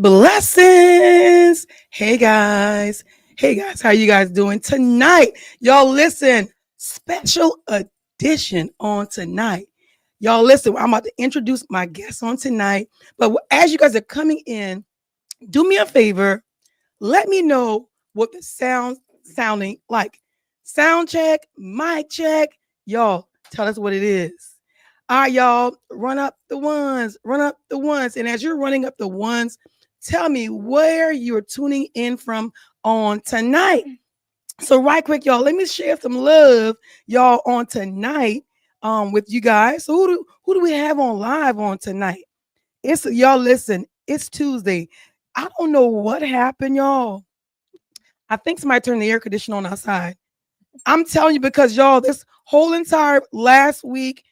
Blessings. Hey guys, how you guys doing tonight? Y'all listen, special edition on tonight. Y'all listen, I'm about to introduce my guests on tonight. But as you guys are coming in, do me a favor, let me know what the sounding like. Sound check, mic check. Y'all, tell us what it is. All right, y'all, run up the ones, run up the ones. And as you're running up the ones, tell me where you're tuning in from on tonight. So right quick, y'all, let me share some love, y'all, on tonight with you guys. So who do we have on live on tonight? It's y'all listen, it's Tuesday. I don't know what happened, y'all. I think somebody turned the air conditioner on outside. I'm telling you because y'all, this whole entire last week,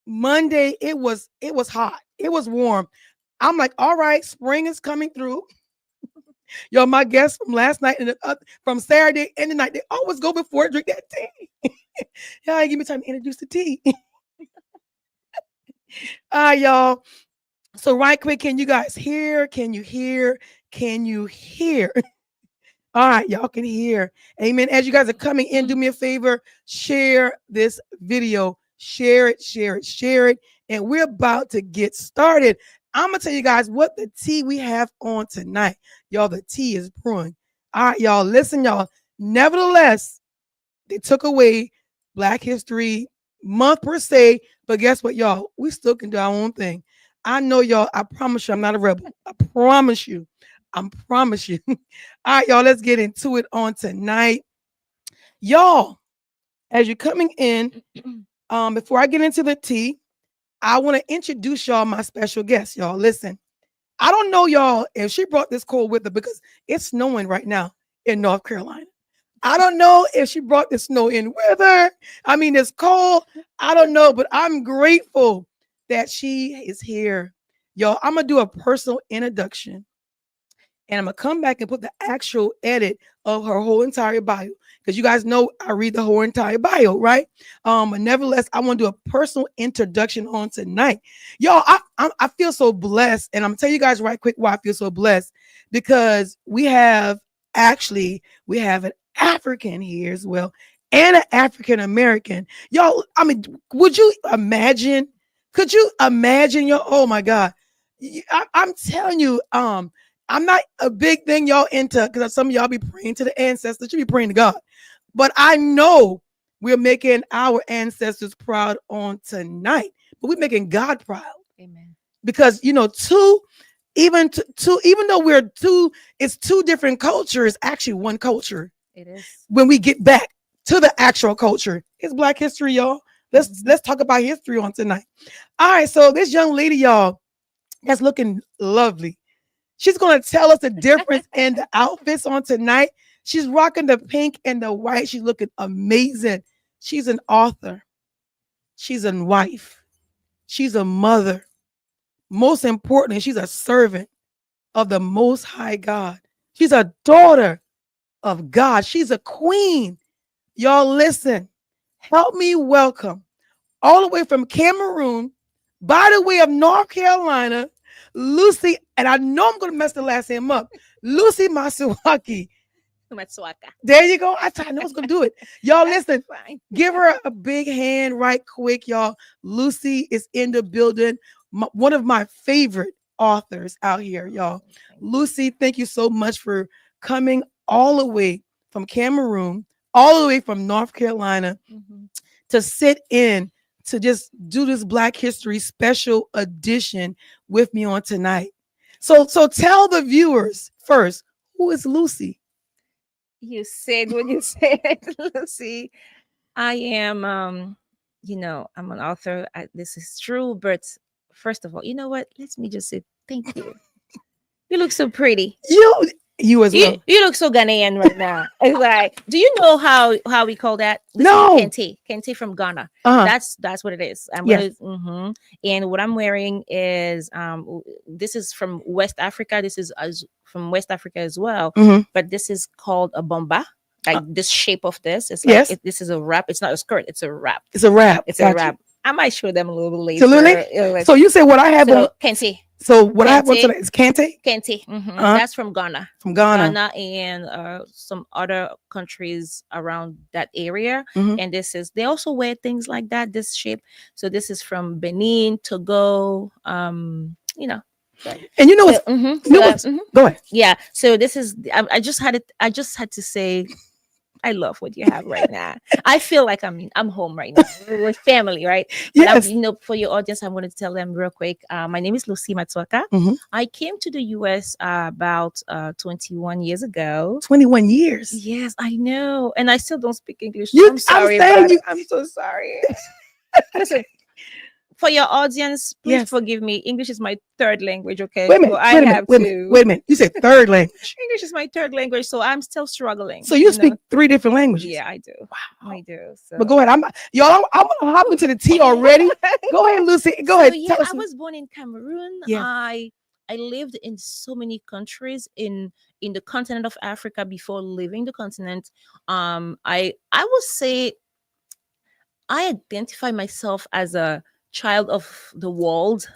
Monday, it was hot. It was warm. I'm like, all right, spring is coming through. Yo, my guests from last night and from Saturday and the night, they always go before I drink that tea. Y'all give me time to introduce the tea. All right, y'all. So right quick, can you guys hear? Can you hear? Can you hear? All right, y'all can hear. Amen. As you guys are coming in, do me a favor, share this video. Share it, share it, share it. And we're about to get started. I'm going to tell you guys what the tea we have on tonight. Y'all, the tea is brewing. All right, y'all, listen, y'all. Nevertheless, they took away Black History Month per se, but guess what, y'all? We still can do our own thing. I know, y'all, I promise you I'm not a rebel. I promise you. I promise you. All right, y'all, let's get into it on tonight. Y'all, as you're coming in, before I get into the tea, I want to introduce y'all my special guest. Y'all, listen. I don't know, y'all, if she brought this cold with her because it's snowing right now in North Carolina. I don't know if she brought the snow in with her. I mean, it's cold. I don't know, but I'm grateful that she is here. Y'all, I'm going to do a personal introduction. And I'm going to come back and put the actual edit of her whole entire bio. Because you guys know I read the whole entire bio, right? But nevertheless, I want to do a personal introduction on tonight. Y'all, I feel so blessed. And I'm going to tell you guys right quick why I feel so blessed. Because we have an African here as well. And an African American. Y'all, I mean, would you imagine? Could you imagine? Y'all, oh my God. I'm telling you, I'm not a big thing y'all into because some of y'all be praying to the ancestors. You be praying to God. But I know we're making our ancestors proud on tonight. But we're making God proud. Amen. Because, even though it's two different cultures, actually one culture. It is. When we get back to the actual culture, it's Black history, y'all. Let's talk about history on tonight. All right, so this young lady, y'all, that's looking lovely. She's going to tell us the difference in the outfits on tonight. She's rocking the pink and the white. She's looking amazing. She's an author. She's a wife. She's a mother. Most importantly, she's a servant of the Most High God. She's a daughter of God. She's a queen. Y'all listen. Help me welcome all the way from Cameroon, by the way of North Carolina, Lucie, and I know I'm going to mess the last name up, Lucie Masuwaki. Matsuaka. There you go. I know I was going to do it. Y'all listen, give her a big hand right quick, y'all. Lucie is in the building. One of my favorite authors out here, y'all. Lucie, thank you so much for coming all the way from Cameroon, all the way from North Carolina to sit in to just do this Black History special edition with me on tonight. So tell the viewers first, who is Lucie? You said what you said, Lucie. I am, I'm an author. This is true, but first of all, you know what? Let me just say thank you. You look so pretty. You as well. You look so Ghanaian right now. It's like, do you know how we call that? No. Kente from Ghana. That's what it is. And what I'm wearing is this is from West Africa. This is from West Africa as well. But this is called a bomba. Like this shape of this. It's like this is a wrap. It's not a skirt. It's a wrap. It's a wrap. It's a wrap. I might show them a little bit later. So you say what I have on Kente. So what I have one Kente. today is Kente. Kente. That's from Ghana. From Ghana. Ghana and some other countries around that area. And they also wear things like that, this shape. So this is from Benin, Togo, you know. And you know So, what's, go ahead. Yeah. So this is I just had to say I love what you have right now. I feel like I'm home right now. We're family, right? Yes. But for your audience, I wanted to tell them real quick. My name is Lucie Matsuaka. I came to the US about 21 years ago. 21 years. Yes, I know, and I still don't speak English. I'm sorry. I'm so sorry. Listen, for your audience, please forgive me. English is my third language, okay? Wait a minute. Wait a minute. You said third language. English is my third language, so I'm still struggling. So you speak 3 different languages? Yeah, I do. Wow. I do. So. But go ahead. I'm gonna hop into the tea already. Go ahead, Lucie. Go ahead. Yeah, I was born in Cameroon. Yeah. I lived in so many countries in the continent of Africa before leaving the continent. I would say I identify myself as a child of the world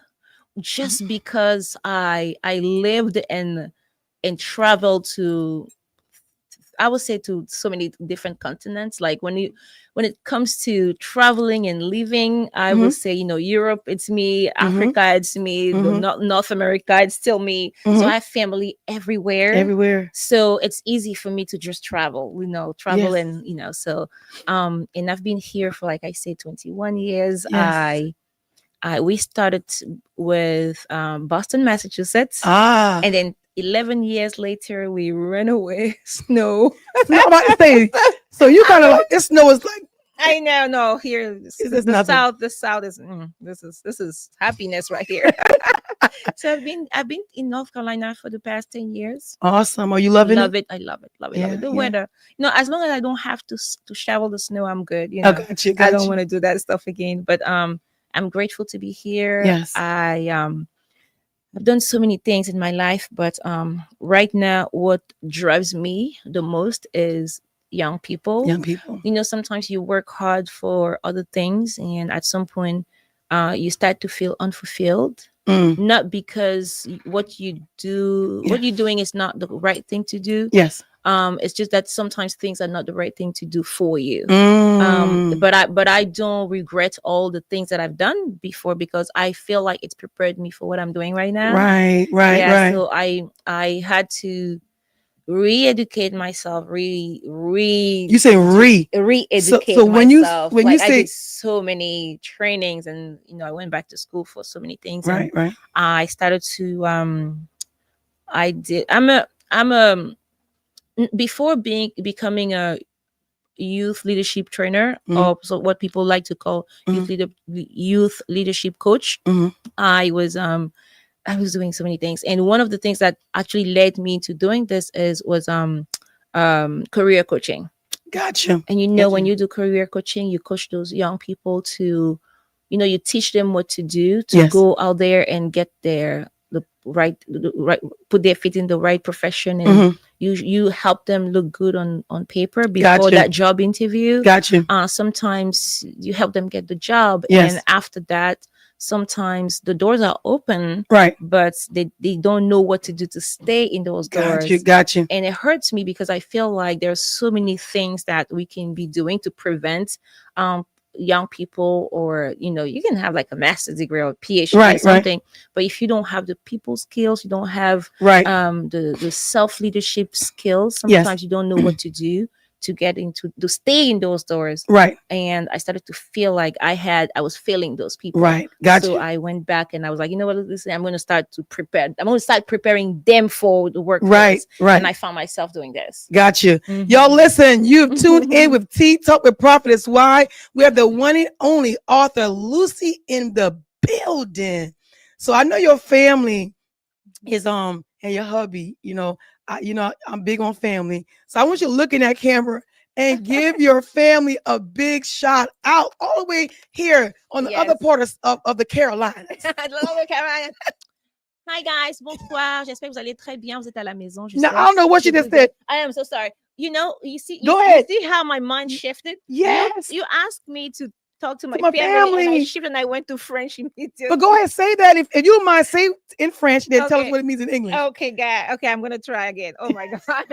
just because I lived and traveled to, I would say, to so many different continents. Like when it comes to traveling and living, I would say, Europe, it's me, Africa, it's me, North America, it's still me. So I have family everywhere. So it's easy for me to just travel, and, so, and I've been here for, like I say, 21 years. Yes. We started with Boston, Massachusetts. And then 11 years later, we ran away. Snow. So you kind of like, this snow is like. I know. No, here the South. The South is this is happiness right here. So I've been in North Carolina for the past 10 years. Awesome. Are you loving it? Love it. I love it. Love it. The weather. As long as I don't have to shovel the snow, I'm good. I got you. I don't want to do that stuff again. But I'm grateful to be here. Yes. I've done so many things in my life, but right now, what drives me the most is young people. Sometimes you work hard for other things, and at some point, you start to feel unfulfilled. Not because what you're doing is not the right thing to do. Yes. It's just that sometimes things are not the right thing to do for you. But I don't regret all the things that I've done before because I feel like it's prepared me for what I'm doing right now. Right. So I had to re-educate myself. You say re-educate so myself. When you say, I did so many trainings, and I went back to school for so many things. Right. I started to before becoming a youth leadership trainer, or so what people like to call youth leadership coach, I was doing so many things, and one of the things that actually led me to doing this was career coaching. Gotcha. And when you do career coaching, you coach those young people to, you teach them what to do to go out there and get the right, put their feet in the right profession, and you help them look good on paper before that job interview. Gotcha. Sometimes you help them get the job, and after that, sometimes the doors are open, right? But they don't know what to do to stay in those doors. Gotcha. And it hurts me because I feel like there's so many things that we can be doing to prevent young people, or you can have like a master's degree or a PhD or something, but if you don't have the people skills, you don't have the self leadership skills, sometimes you don't know what to do to get into, to stay in those doors. Right. And I started to feel like I was failing those people. Right. Gotcha. So I went back and I was like, listen, I'm going to start preparing them for the workplace. Right. And I found myself doing this. Gotcha. Y'all listen, you've tuned in with Tea Talk with Prophetess. Why? We have the one and only author, Lucie, in the building. So I know your family is, and your hubby, I'm big on family. So I want you to look in that camera and give your family a big shout out all the way here on the other part of the Carolinas. Hi guys, bonsoir. J'espère que vous allez très bien. Vous êtes à la maison. Now, I don't know what you just said. I am so sorry. You see, Go ahead. You see how my mind shifted? Yes. You asked me to talk to my my family, and I family. shifted and I went to French immediately. But go ahead, say that if you don't mind, say in French, then tell us Okay. what it means in English. Okay, guys. Okay, I'm gonna try again. Oh my god.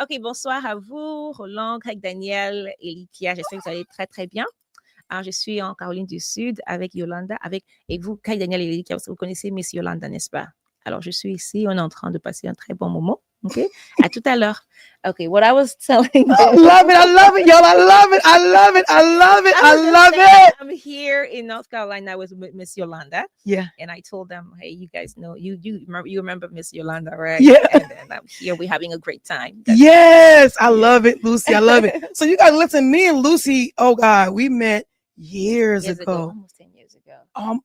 Ok, bonsoir à vous, Roland, Greg, Daniel et Likia. J'espère que vous allez très très bien. Alors, je suis en Caroline du Sud avec Yolanda, et vous, Greg, Daniel et Likia. Vous connaissez Miss Yolanda, n'est-ce pas? Alors, je suis ici. On est en train de passer un très bon moment. Okay. À tout à l'heure. Okay. What I was telling them. I love it, y'all. I love it. I'm here in North Carolina with Miss Yolanda. Yeah. And I told them, hey, you guys know, you remember Miss Yolanda, right? Yeah. And I'm here. We're having a great time. Yes. I love it, Lucy. I love it. So you guys listen, me and Lucy, oh God, we met years ago. Almost 10 years ago.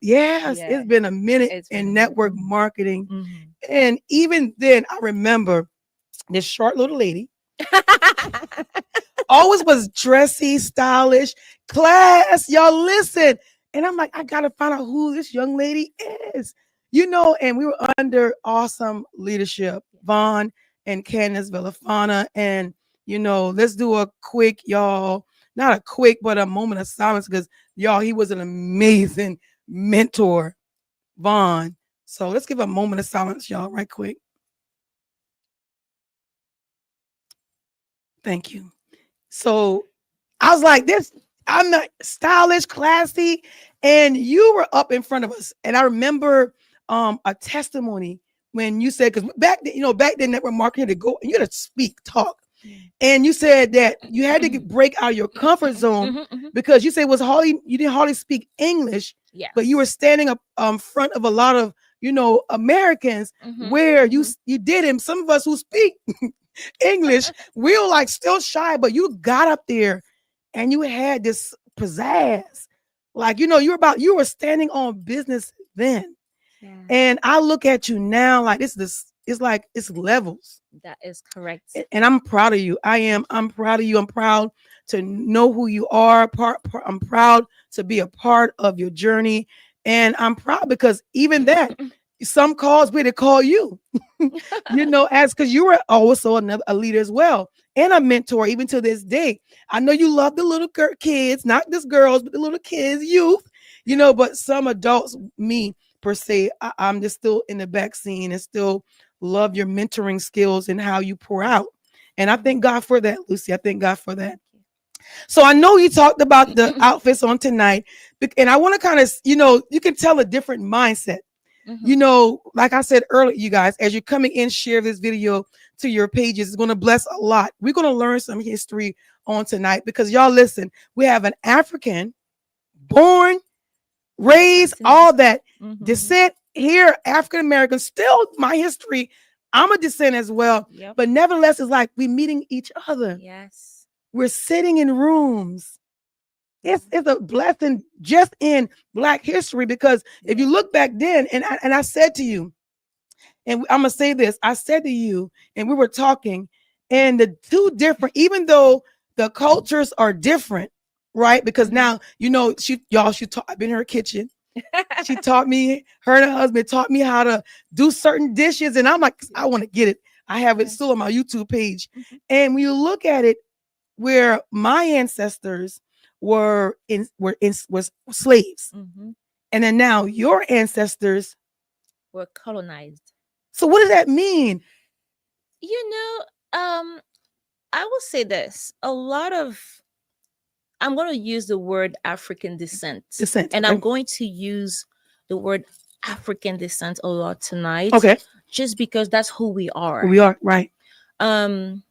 Yes. Yeah. It's been a minute in network marketing. Mm-hmm. And even then, I remember this short little lady always was dressy, stylish, class. Y'all listen. And I'm like, I got to find out who this young lady is. You know, and we were under awesome leadership, Vaughn and Candace Villafana. And, you know, let's do a quick, y'all, not a quick, but a moment of silence because, y'all, he was an amazing mentor, Vaughn. So let's give a moment of silence, y'all, right quick. Thank you. So I was like, I'm not stylish, classy, and you were up in front of us. And I remember a testimony when you said, because back then network marketing had to go and you had to speak, talk. And you said that you had to break out of your comfort zone because you said you didn't hardly speak English, but you were standing up front of a lot of, Americans where you did him. Some of us who speak English, we were like still shy, but you got up there and you had this pizzazz. Like, you were standing on business then. Yeah. And I look at you now like it's levels. That is correct. And I'm proud of you. I'm proud of you. I'm proud to know who you are. I'm proud to be a part of your journey. And I'm proud because even that, some calls we to call you, because you were also a leader as well and a mentor even to this day. I know you love the little kids, not just girls, but the little kids, youth, but some adults, me per se, I'm just still in the back scene and still love your mentoring skills and how you pour out. And I thank God for that, Lucy. I thank God for that. So I know you talked about the outfits on tonight, and I want to kind of, you can tell a different mindset. Like I said earlier, you guys, as you're coming in, share this video to your pages. It's going to bless a lot. We're going to learn some history on tonight because y'all listen, we have an African born, raised, all that descent here, African American, still my history. I'm a descent as well. Yep. But nevertheless, it's like we meeting each other. Yes. We're sitting in rooms. It's a blessing just in Black history because if you look back then, and I said to you, and I'm gonna say this, I said to you, and we were talking, and the two different, even though the cultures are different, right? Because now I've been in her kitchen. She taught me, her and her husband taught me how to do certain dishes, and I'm like, I want to get it. I have it still on my YouTube page, and when you look at it, where my ancestors were slaves, and then now your ancestors were colonized. So what does that mean? I will say this: I'm going to use the word African descent, and I'm going to use the word African descent a lot tonight. Okay, just because that's who we are. We are, right? And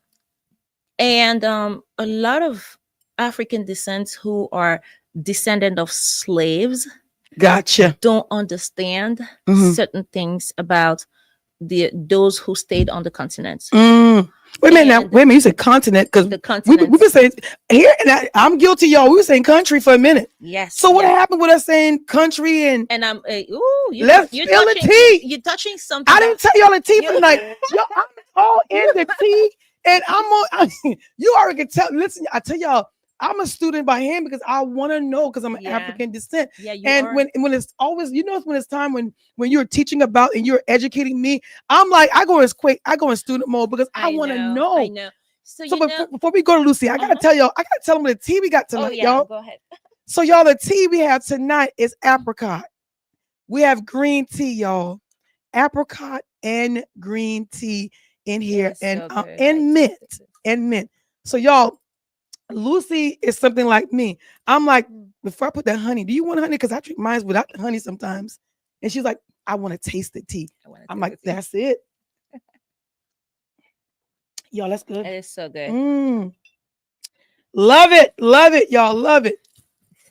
a lot of African descent who are descendant of slaves, gotcha, don't understand certain things about those who stayed on the continent. Wait a minute, you said continent because we've been saying here, and I'm guilty, y'all. We were saying country for a minute. Yes. So what happened with us saying country and I'm let's spill the tea. You're touching something. I didn't tell y'all the tea for like yo, I'm all in the tea, and I'm on. You already can tell. Listen, I tell y'all, I'm a student by hand because I want to know because I'm an African descent. Yeah, you and are. when it's always, when it's time when you're teaching about and you're educating me, I'm like, I go in student mode because I want to know. I know. So before we go to Lucy, I gotta tell y'all, I gotta tell them the tea we got tonight, y'all. Go ahead. So y'all, the tea we have tonight is apricot. We have green tea, y'all. Apricot and green tea in here, and so and mint. So y'all, Lucie is something like me. I'm like, before I put that honey, do you want honey? Because I drink mine without the honey sometimes. And she's like, I want to taste the tea. I'm like, that's it. Y'all, that's good. It is so good. Love it, y'all, love it.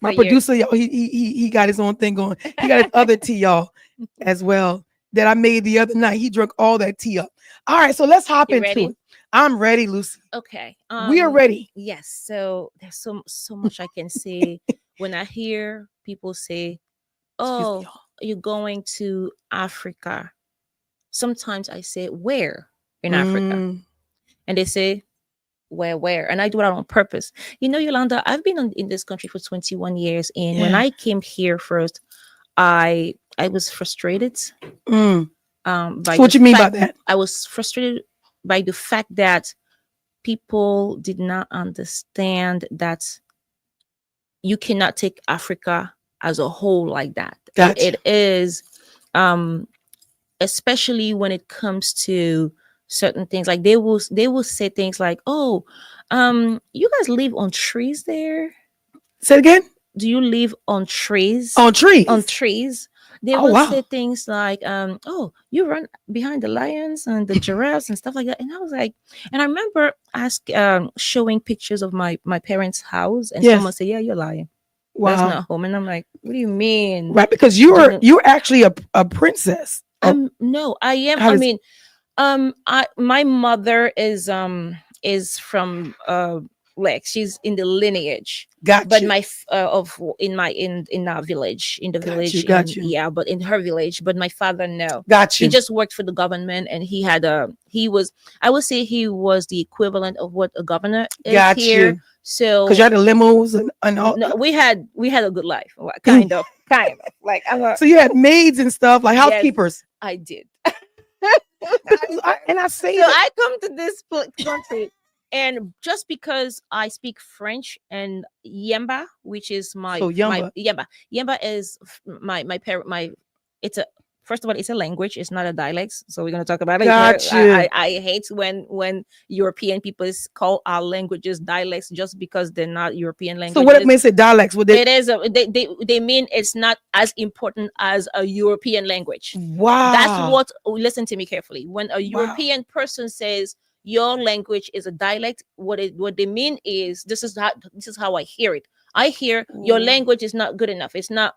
My producer, y'all, he got his own thing going. He got his other tea, y'all, as well, that I made the other night. He drank all that tea up. All right, so let's hop into it. I'm ready, Lucie. Okay. We are ready. Yes. So there's so much I can say when I hear people say, "Oh, you're going to Africa." Sometimes I say, "Where in Africa?" And they say, where? And I do it on purpose. You know, Yolanda, I've been in this country for 21 years. And when I came here first, I was frustrated. So what you mean by that? I was frustrated by the fact that people did not understand that you cannot take Africa as a whole like that. Gotcha. It is, especially when it comes to certain things, like they will say things like, "Oh, you guys live on trees there." Say it again. Do you live on trees? On trees. On trees. They will say things like, "Oh, you run behind the lions and the giraffes and stuff like that." And I was like, and I remember showing pictures of my parents' house, and someone said, "Yeah, you're lying. Wow, that's not home." And I'm like, "What do you mean?" Right, because you're actually a princess. No, I am. My mother is from like, she's in the lineage. Gotcha. But my in our village, in the village. Gotcha. Yeah, but in her village. But my father, no. Gotcha. He just worked for the government, and I would say he was the equivalent of what a governor is here. So because you had the limos and all. No, we had a good life, kind of. Like, so you had maids and stuff, like housekeepers. Yes, I did. And I say, so I come to this country, and just because I speak French and Yemba, which is Yemba is my parent. First of all, it's a language. It's not a dialect. So we're going to talk about it. Gotcha. I hate when European people call our languages dialects just because they're not European languages. So what makes it dialects? It is. They mean it's not as important as a European language. Wow. That's what. Listen to me carefully. When a European person says your language is a dialect, what they mean is this is how I hear it. I hear your language is not good enough. It's not.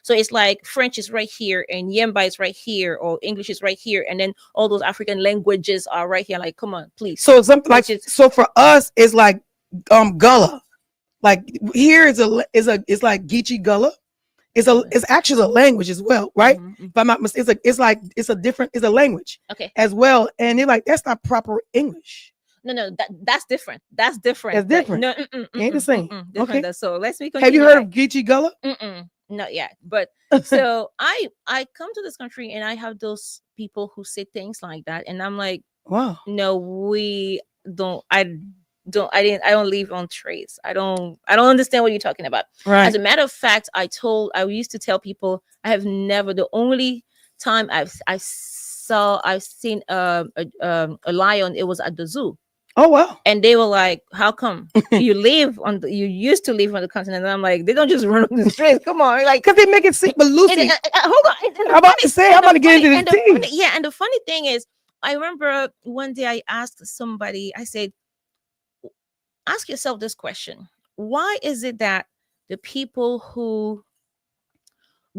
So it's like French is right here, and Yemba is right here, or English is right here, and then all those African languages are right here. Like, come on, please. So something like, so for us, it's like Gullah. Like here is it's like Geechee Gullah. It's actually a language as well, right? Mm-hmm. If I'm not mistaken, it's a language, okay, as well. And they're like, that's not proper English. No, that's different. That's different. That's different. No, ain't the same. Okay. So let's continue. Have you heard of Geechee Gullah? Not yet. But so I come to this country, and I have those people who say things like that, and I'm like, wow. No, we don't. I don't live on trees. I don't understand what you're talking about. Right. As a matter of fact, I used to tell people I have never. The only time I've seen a lion, it was at the zoo. Oh wow! And they were like, "How come you used to live on the continent?" And I'm like, "They don't just run on the streets. Come on, like, because they make it seem." But Lucie, hold on. I'm about to get into the thing. Yeah, and the funny thing is, I remember one day I asked somebody. I said, "Ask yourself this question: why is it that the people who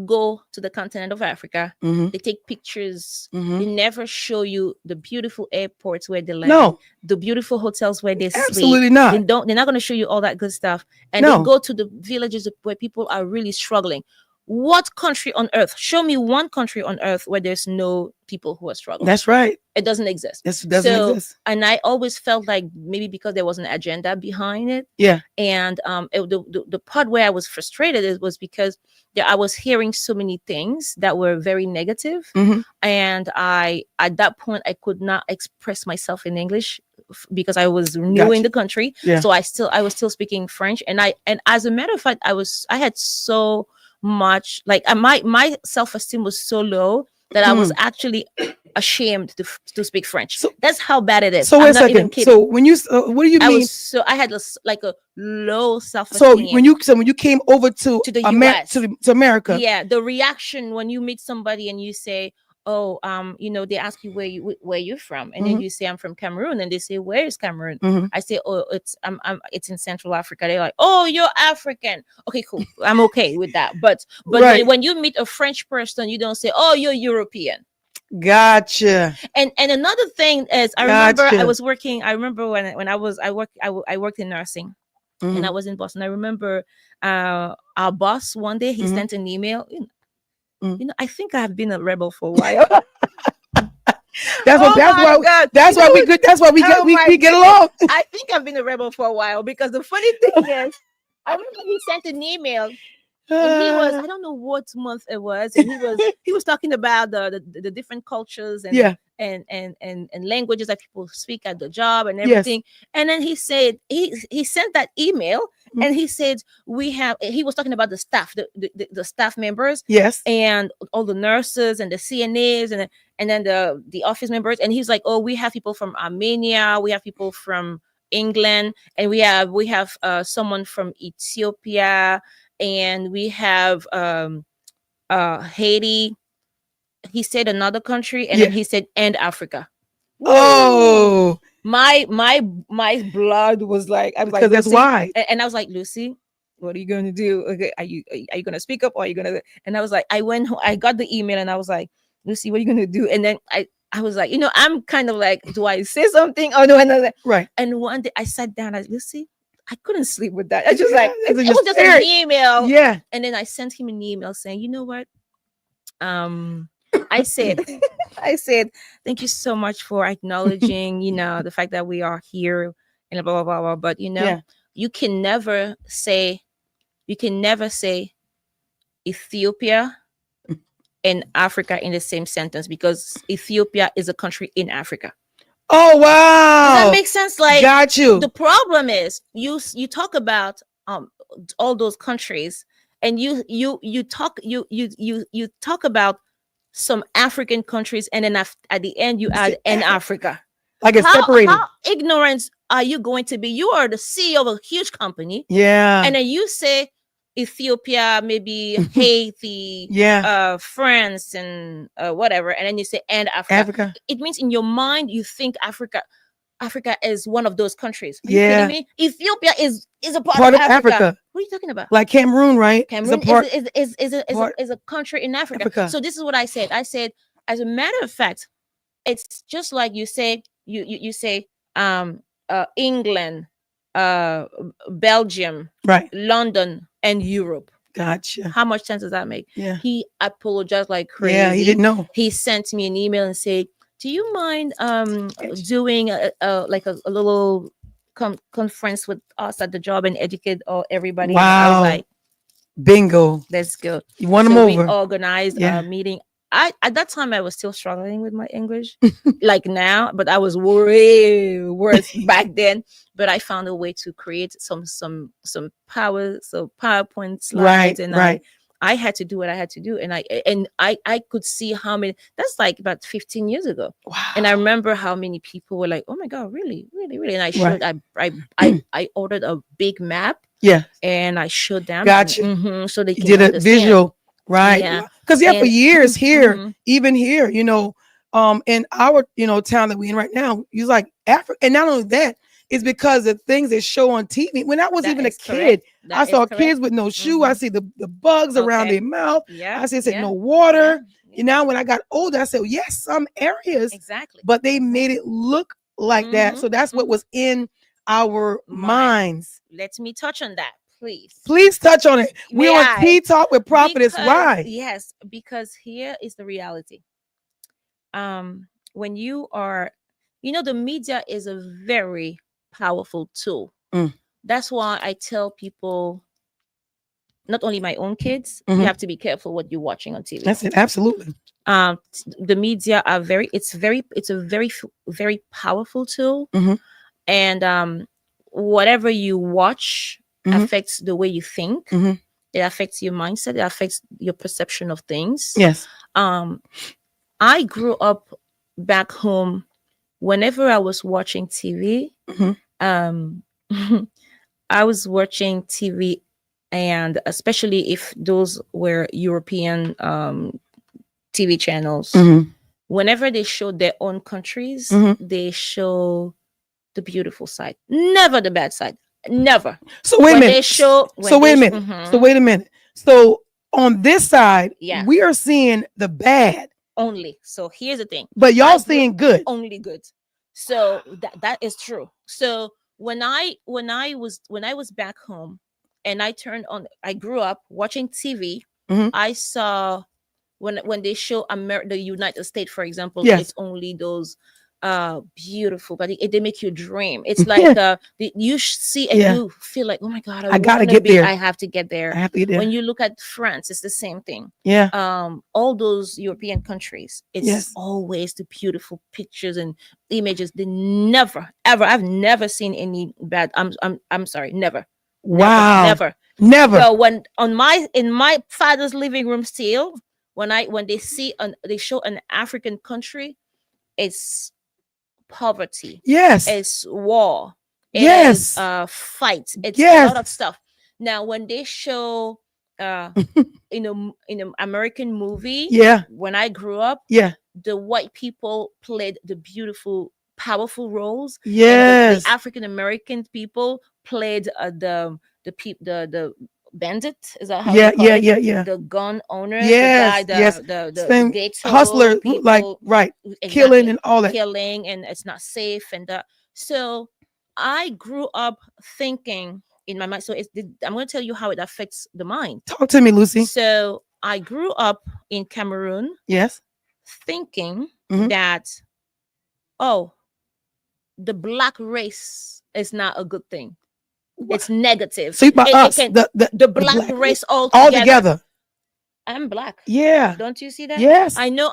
go to the continent of Africa, they take pictures, they never show you the beautiful airports where they land, the beautiful hotels where they sleep? Absolutely not. They're not going to show you all that good stuff. And they go to the villages where people are really struggling. what country on earth? Show me one country on earth where there's no people who are struggling. That's right. It doesn't exist. It doesn't exist. And I always felt like maybe because there was an agenda behind it. Yeah. And the part where I was frustrated was because I was hearing so many things that were very negative. And at that point, I could not express myself in English because I was new in the country. Yeah. So I was still speaking French. And as a matter of fact, I had so much, like my self-esteem was so low that I was actually ashamed to speak French. So, that's how bad it is. So wait a second. So when you, what do you mean? I had like a low self-esteem. So when you came over to the US, to America, yeah, the reaction when you meet somebody and you say, oh, they ask you where you're from, and then you say I'm from Cameroon, and they say, where is Cameroon? I say, oh, it's in Central Africa. They're like, oh, you're African. Okay, cool. I'm okay with that. But right. when you meet a French person, you don't say, oh, you're European. Gotcha. And another thing is, I remember I was working. I remember when I worked in nursing, and I was in Boston. I remember our boss one day he sent an email. I think I've been a rebel for a while. That's why we get along. I think I've been a rebel for a while, because the funny thing is, I remember he sent an email. And he was, I don't know what month it was, and he was talking about the different cultures and languages that people speak at the job and everything. Yes. And then he said he sent that email, and he said he was talking about the staff, the staff members, yes, and all the nurses and the CNAs and then the office members, and he's like, oh, we have people from Armenia, we have people from England, and we have someone from Ethiopia, and we have Haiti. He said another country, and then he said, and Africa. Oh, my blood was like, I was because like, that's why. And I was like, Lucy, what are you going to do? Okay, are you going to speak up, or are you going to? And I was like, I went home, I got the email, and I was like, Lucy, what are you going to do? And then I was like, I'm kind of like, do I say something? Oh no, and right. And one day I sat down, Lucy, I couldn't sleep with that. I just it was just an email. Yeah. And then I sent him an email saying, you know what? I said, thank you so much for acknowledging, the fact that we are here and blah, blah, blah, blah. But, you can never say Ethiopia and Africa in the same sentence, because Ethiopia is a country in Africa. Oh, wow. Does that make sense? Like, got you. The problem is you talk about all those countries, and you talk about some African countries, and then at the end you add in Africa. Like it's separated. How ignorant are you going to be? You are the CEO of a huge company. Yeah. And then you say Ethiopia, maybe Haiti, France, and whatever, and then you say and Africa. It means in your mind you think Africa is one of those countries. Are you kidding me? Ethiopia is a part of Africa. What are you talking about? Like Cameroon, right? Cameroon is a country in Africa. So this is what I said. I said, as a matter of fact, it's just like you say you say England, Belgium, right, London, and Europe. Gotcha. How much sense does that make? Yeah. He apologized like crazy. Yeah, he didn't know. He sent me an email and said, do you mind doing a little conference with us at the job and educate everybody? Wow. And I was like, bingo. Let's go. You won them over. We organized a meeting. At that time I was still struggling with my English, like now, but I was way worse back then. But I found a way to create some PowerPoint slides, and I had to do what I had to do, and I could see how many. That's like about 15 years ago. Wow. And I remember how many people were like, "Oh my God, really, really, really!" And I showed. I ordered a big map. Yeah. And I showed them. Gotcha. So they can did understand. A visual. Right. Yeah. Because for years here, even here, in our, town that we're in right now, it's like Africa. And not only that, it's because of things that show on TV. When I was even a kid, I saw kids with no shoe. I see the bugs around their mouth. Yeah. I said no water. Yeah. When I got older, I said, yes, some areas. Exactly. But they made it look like that. So that's what was in our minds. Let me touch on that. Please touch on it. We're on Tea Talk with Prophetess. Why? Yes, because here is the reality. When you are, the media is a very powerful tool. That's why I tell people, not only my own kids, you have to be careful what you're watching on TV. That's it. Absolutely. The media are it's a very powerful tool. And whatever you watch affects the way you think. It affects your mindset. It affects your perception of things. Yes. I grew up back home. Whenever I was watching TV, I was watching TV, and especially if those were European TV channels, whenever they show their own countries, they show the beautiful side, never the bad side, never. So wait a minute. So wait a minute. So on this side, we are seeing the bad only. So here's the thing. But y'all seeing good. Only good. So that is true. So when I was back home and I grew up watching TV, I saw when they show the United States, for example, it's only those beautiful, but they make you dream. It's like you see and you feel like, oh my God, I gotta get there. I have to get there. When you look at France, it's the same thing. All those European countries, it's always the beautiful pictures and images. They never ever, I've never seen any bad. I'm sorry, never. Wow. Never. So in my father's living room still, when they show an African country, it's poverty. Yes. It's war. Yes. It's fight. It's a lot of stuff. Now, when they show in an American movie, when I grew up, the white people played the beautiful, powerful roles. Yes. The African American people played the bandit. Is that how you call it? The gun owner. Yes. The guy, the ghetto hustler, people, like killing and all that. Killing, and it's not safe and that. So I grew up thinking in my mind. So I'm going to tell you how it affects the mind. Talk to me, Lucie. So I grew up in Cameroon. Yes. Thinking that, the black race is not a good thing. It's negative. See, by us, the black race all together. I'm black. Yeah. Don't you see that? Yes. I know.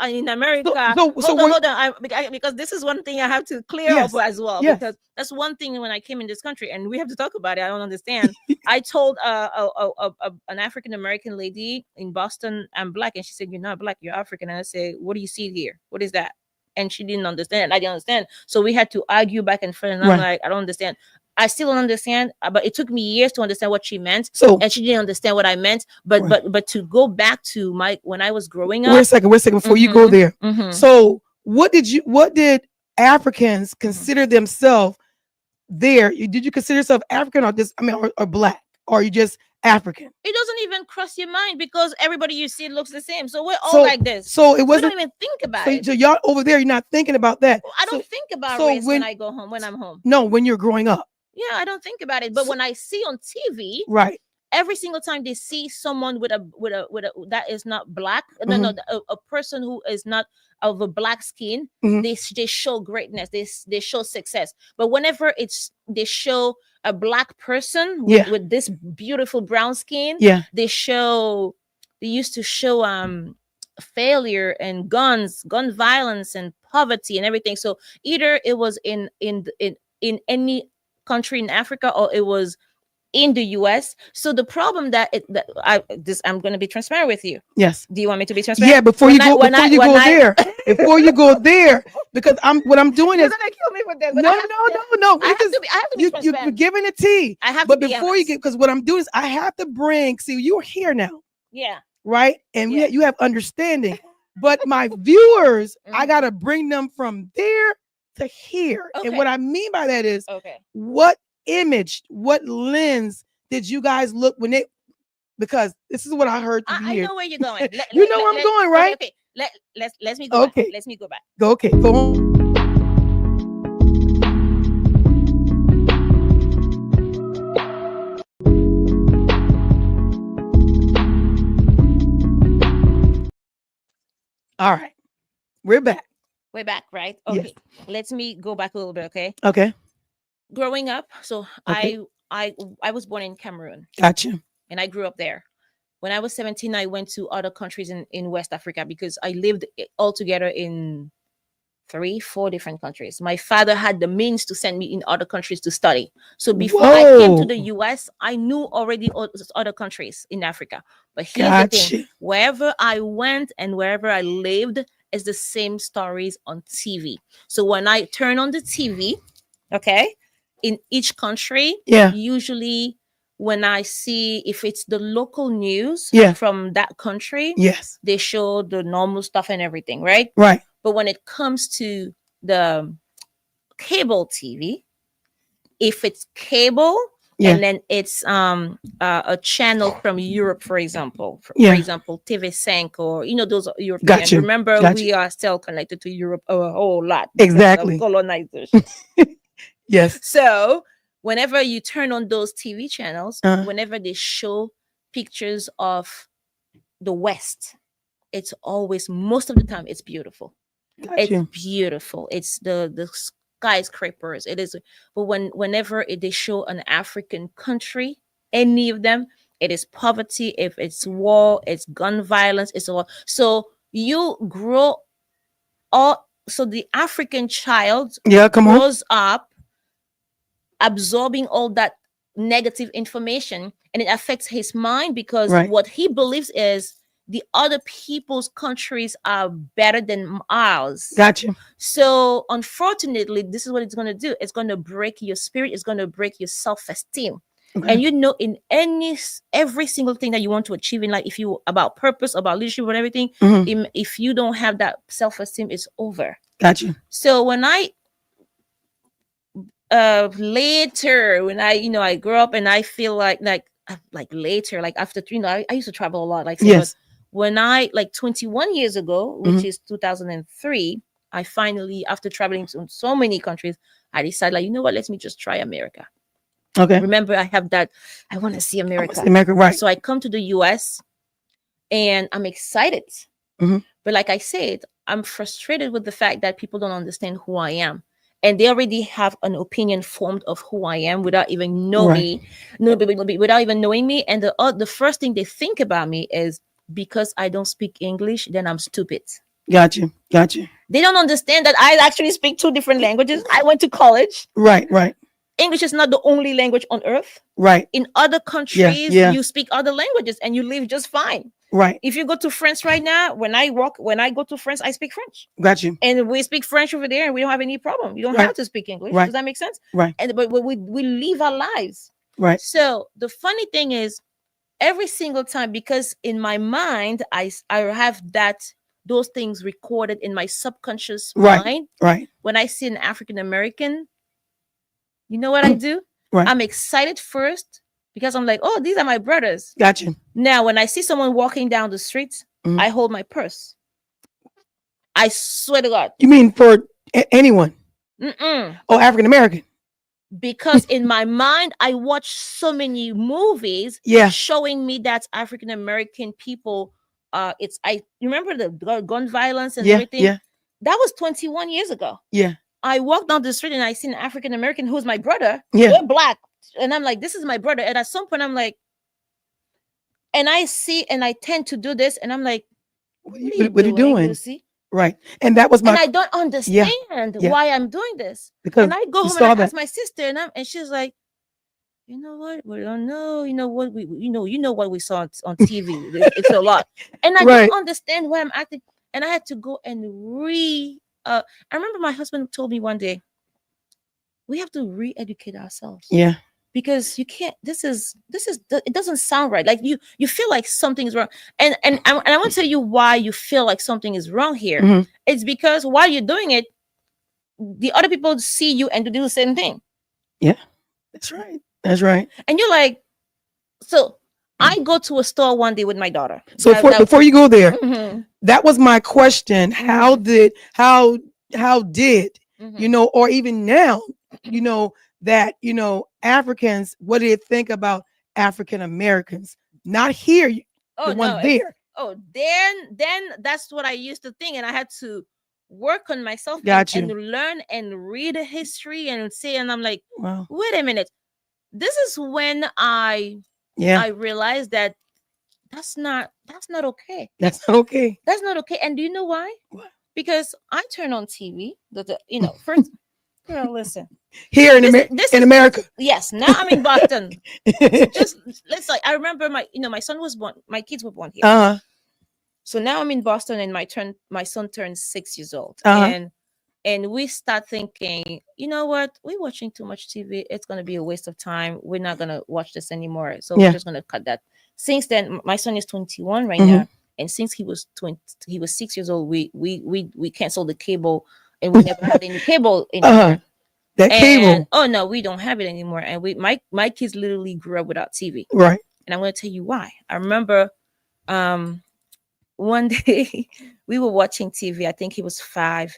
In America. Hold on. Because this is one thing I have to clear up as well. Yes. Because that's one thing when I came in this country, and we have to talk about it. I don't understand. I told an African American lady in Boston, I'm black, and she said, "You're not black. You're African." And I said, "What do you see here? What is that?" And she didn't understand. I didn't understand. So we had to argue back and forth. And I'm like, I don't understand. I still don't understand, but it took me years to understand what she meant. And she didn't understand what I meant. But to go back to when I was growing up. Wait a second before you go there. So what did Africans consider themselves there? Did you consider yourself African or black? Or are you just African? It doesn't even cross your mind because everybody you see looks the same. So we're all like this. So it wasn't. We don't even think about it. So y'all over there, you're not thinking about that. I don't think about race when I go home, when I'm home. No, when you're growing up. Yeah, I don't think about it. But when I see on TV, right, every single time they see someone with a that is not black, a person who is not of a black skin, they show greatness, they show success. But whenever they show a black person with this beautiful brown skin, they used to show failure and gun violence and poverty and everything. So either it was in any country in Africa or it was in the US. So the problem I'm going to be transparent with you. Yes. Do you want me to be transparent? Yeah, before you go there, because what I'm doing is. You're going to kill me with this. No. I have to be transparent. You're giving the tea. I have but to before you get, because what I'm doing is I have to bring, see, you're here now. Yeah. Right? And you have understanding. But my viewers, I got to bring them from there to here. Okay. And what I mean by that is, what image, what lens did you guys look because this is what I heard through here. I know where you're going. You know where I'm going, right? Okay. Let me go back. Let me go back. Go on. All right. We're back. Way back, right? Yes. Okay. Let me go back a little bit, okay? Okay. Growing up, so Okay. I was born in Cameroon Gotcha. and I grew up there. When I was 17, I went to other countries in West Africa because I lived altogether in 3, 4 different countries. My father had the means to send me in other countries to study. So before I came to Whoa. the US, I knew already other countries in Africa. But here's the thing, Gotcha. wherever I went and wherever I lived, it's the same stories on TV. So when I turn on the TV, okay, in each country, Yeah. usually when I see if it's the local news Yeah. from that country, Yes. they show the normal stuff and everything, right? Right. But when it comes to the cable TV, if it's cable Yeah. and then it's a channel from Europe, for example, for Yeah. example, TV5 or those European. Gotcha. Remember, Gotcha. we are still connected to Europe a whole lot because of Exactly. colonization. Yes. So whenever you turn on those TV channels, Uh-huh. whenever they show pictures of the West, it's always, most of the time, it's beautiful. It's Gotcha. beautiful. It's the skyscrapers. It is. But whenever they show an African country, any of them, it is poverty. If it's war, it's gun violence. It's all. So you grow all. So the African child Yeah. Come on. grows up absorbing all that negative information, and it affects his mind because Right. what he believes is the other people's countries are better than ours. Gotcha. So unfortunately, this is what it's going to do. It's going to break your spirit. It's going to break your self-esteem. Okay. And in every single thing that you want to achieve in life, if you about purpose, about leadership, and everything, Mhm. if you don't have that self-esteem, it's over. Gotcha. So when I later, when I grew up and I feel like later, like after I used to travel a lot, like Yes. when I, like 21 years ago, which Mhm. is 2003, I finally, after traveling to so many countries, I decided, like, you know what, let me just try America. Okay. Remember, I have that, I want to see I wanna America. see America. Right. So I come to the US and I'm excited. Mhm. But like I said, I'm frustrated with the fact that people don't understand who I am. And they already have an opinion formed of who I am without even knowing me, without even knowing me. And the first thing they think about me is, because I don't speak English, then I'm stupid. Gotcha. Gotcha. They don't understand that I actually speak 2 different languages. I went to college. Right. Right. English is not the only language on earth. Right. In other countries, Yeah. you speak other languages and you live just fine. Right. If you go to France right now, when I go to France, I speak French. Gotcha. And we speak French over there and we don't have any problem. You don't Right. have to speak English. Right. Does that make sense? Right. But we live our lives. Right. So the funny thing is, every single time, because in my mind, I have those things recorded in my subconscious Right. mind. Right. When I see an African American, you know what I do? Right. I'm excited first because I'm like, oh, these are my brothers. Gotcha. Now, when I see someone walking down the street, Mhm. I hold my purse. I swear to God. You mean for anyone? Mm-mm. Oh, African American. Because in my mind, I watch so many movies showing me that African American people, you remember the gun violence and everything? Yeah. That was 21 years ago. Yeah. I walked down the street and I see an African American who's my brother. Yeah. We're black. And I'm like, this is my brother. And at some point, I'm like, and I see, and I tend to do this, and I'm like, what are you doing, Lucie? Right. And that was my. And I don't understand why I'm doing this. Because and I go home and I ask my sister, and she's like, you know what? We don't know. You know what? You know what we saw on TV. It's a lot. And I don't understand why I'm acting. And I had to go and I remember my husband told me one day, we have to re-educate ourselves. Yeah. Because you can't. This is. It doesn't sound right. Like you feel like something is wrong. And I want to tell you why you feel like something is wrong here. Mm-hmm. It's because while you're doing it, the other people see you and do the same thing. Yeah, that's right. That's right. And you're like, so I go to a store one day with my daughter. So before you go there, that was my question. How did or even now, that Africans, what do they think about African Americans? Not here, the one there. oh, then that's what I used to think, and I had to work on myself and learn and read history and say, and I'm like, wow, wait a minute, this is when I realized that that's not okay. That's not okay. That's not okay. And do you know why? What? Because I turn on TV. First, girl, listen. Here in America. Yes, now I'm in Boston. Just let's like, I remember my son was born. My kids were born here. So now I'm in Boston, and my son turned 6 years old, and we start thinking, you know what? We're watching too much TV. It's going to be a waste of time. We're not going to watch this anymore. So we're just going to cut that. Since then, my son is 21 right now. And since he was 6 years old, we canceled the cable, and we never had any cable anymore. Cable. Oh no, we don't have it anymore. And my kids literally grew up without TV. Right. And I'm going to tell you why. I remember one day we were watching TV. I think he was 5.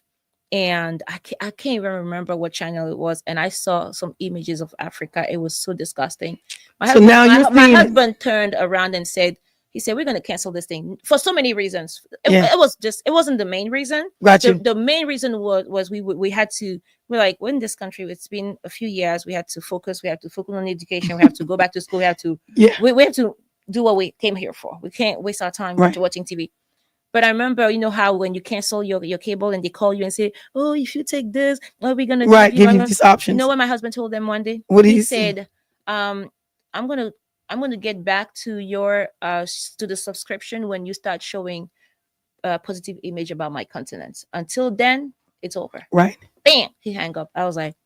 And I can't even remember what channel it was. And I saw some images of Africa. It was so disgusting. My husband turned around and said, we're going to cancel this thing for so many reasons. It wasn't the main reason. Gotcha. The main reason was we're like, we're in this country. It's been a few years. We had to focus. We have to focus on education. We have to go back to school. We have to, we have to do what we came here for. We can't waste our time watching TV. But I remember, how when you cancel your cable and they call you and say, "Oh, if you take this, what are we gonna give you these options?" You know what my husband told them one day? What he said? I'm gonna get back to your to the subscription when you start showing a positive image about my continent. Until then, it's over. Right. Bam! He hung up. I was like.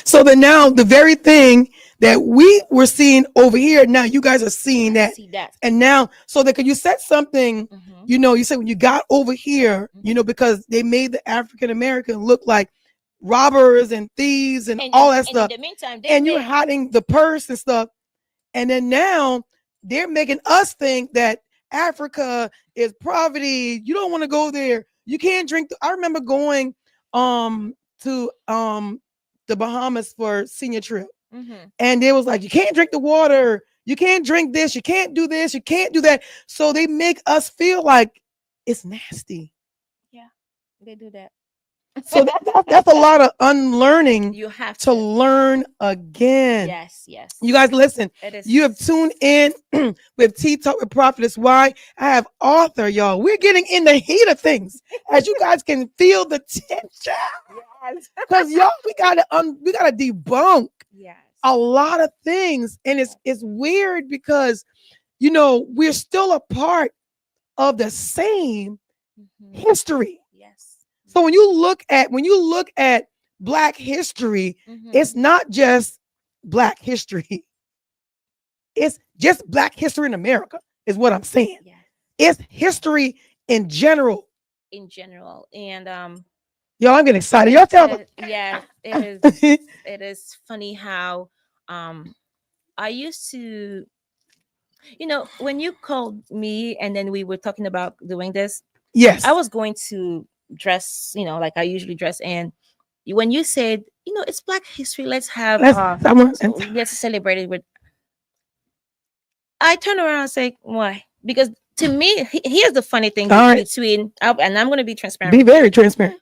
So then now the very thing that we were seeing over here, now you guys are seeing that. And now, so that you said something, you said when you got over here, because they made the African American look like robbers and thieves and all that stuff. In the meantime, you're hiding the purse and stuff. And then now they're making us think that Africa is poverty. You don't want to go there. You can't drink. I remember going to the Bahamas for senior trip. And they was like, you can't drink the water. You can't drink this. You can't do this. You can't do that. So they make us feel like it's nasty. Yeah, they do that. So that's a lot of unlearning. You have to learn again. Yes. You guys listen. You have tuned in with Tea Talk with Prophetess. Why? I have author, y'all. We're getting in the heat of things. As you guys can feel the tension. Yes. Because y'all, we gotta debunk a lot of things. And it's weird because we're still a part of the same history. Yes. So when you look at Black history, it's not just Black history. It's just Black history in America, is what I'm saying. Yeah. It's history in general. And y'all, I'm getting excited. Y'all tell me. Yeah, it is. It is funny how I used to, when you called me and then we were talking about doing this. Yes. I was going to dress, like I usually dress. And when you said, it's Black history, let's celebrate it with. I turn around and say, why? Because to me, here's the funny thing between, and I'm going to be transparent. Be very transparent.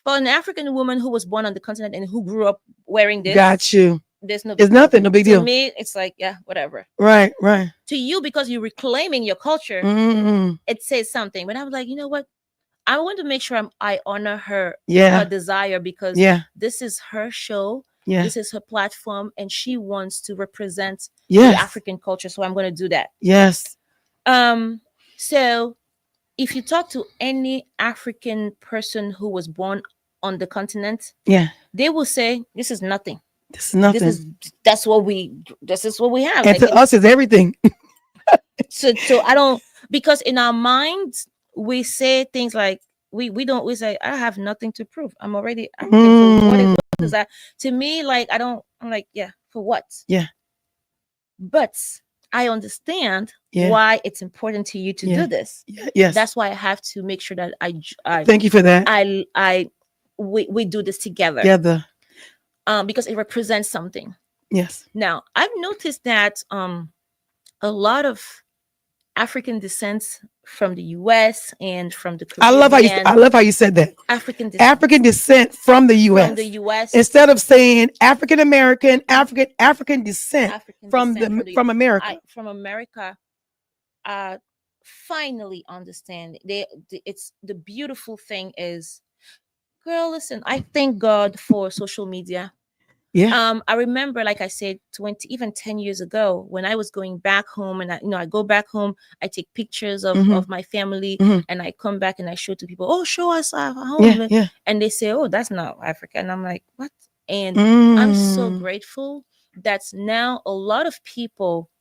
For an African woman who was born on the continent and who grew up wearing this, got you. It's nothing, no big deal. To me, it's like, yeah, whatever. Right. To you, because you're reclaiming your culture, it says something. But I was like, you know what? I want to make sure I honor her desire, because this is her show. Yeah. This is her platform, and she wants to represent the African culture. So I'm going to do that. Yes. So if you talk to any African person who was born on the continent, they will say, this is nothing. This is nothing. This is what we have. And to us is everything. so I don't, because in our minds, we say things like, we say, I have nothing to prove. I'm already African. So what is that? To me, like, I'm like, yeah, for what? Yeah. But I understand why it's important to you to do this. Yes. That's why I have to make sure that I thank you for that. We do this together. Because it represents something. Yes. Now, I've noticed that a lot of African descent from the US and from the I love how you. Caribbean. I love how you said that. African descent African descent from the U.S. from the US. instead of saying African American, African descent African from descent the from the from America. from America. Finally understand it's the beautiful thing is, girl, listen, I thank God for social media. Yeah. I remember, like I said, 20, even 10 years ago, when I was going back home, and I go back home, I take pictures of my family, and I come back and I show to people, oh, show us our home. Yeah. And they say, oh, that's not Africa. And I'm like, what? And I'm so grateful that now a lot of people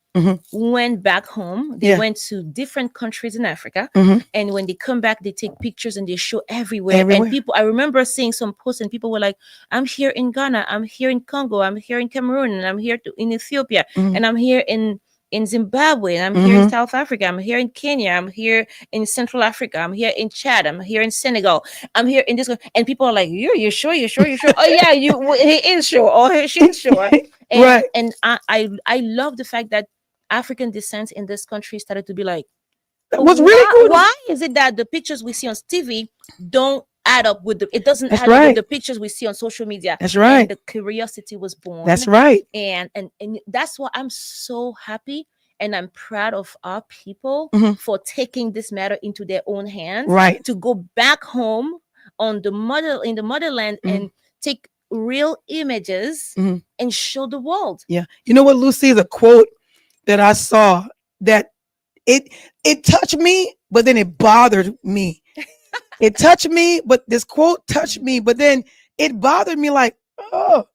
went back home. They went to different countries in Africa. And when they come back, they take pictures and they show everywhere. And people, I remember seeing some posts and people were like, I'm here in Ghana, I'm here in Congo, I'm here in Cameroon, and I'm here in Ethiopia, and I'm here in Zimbabwe, and I'm here in South Africa, I'm here in Kenya, I'm here in Central Africa, I'm here in Chad, I'm here in Senegal, I'm here in this. And people are like, you're sure? Oh yeah, he is sure, or she is sure. And, right. And I love the fact that African descent in this country started to be like, what's really cool. Why is it that the pictures we see on TV don't add up with it doesn't That's add up with the pictures we see on social media? That's right. And the curiosity was born. That's right. And that's why I'm so happy and I'm proud of our people for taking this matter into their own hands. Right. To go back home in the motherland and take real images and show the world. Yeah. You know what, Lucie, is a quote that I saw that it touched me, but then it bothered me. It touched me, but this quote touched me, but then it bothered me like, oh.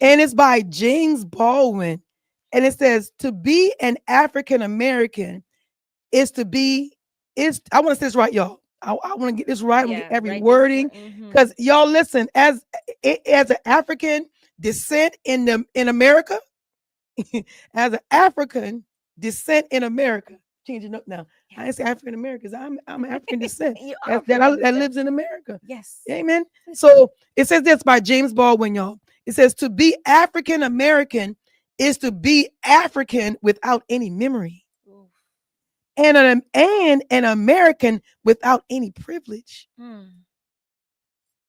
And it's by James Baldwin. And it says, to be an African American is to be, I want to say this right, y'all. I want to get this right. Yeah, get every wording. Because y'all listen, as an African descent in America, as an African descent in America, changing up now. I ain't say African Americans. I'm African descent that lives in America. Yes. Amen. So it says this by James Baldwin, y'all. It says to be African American is to be African without any memory. And an American without any privilege. And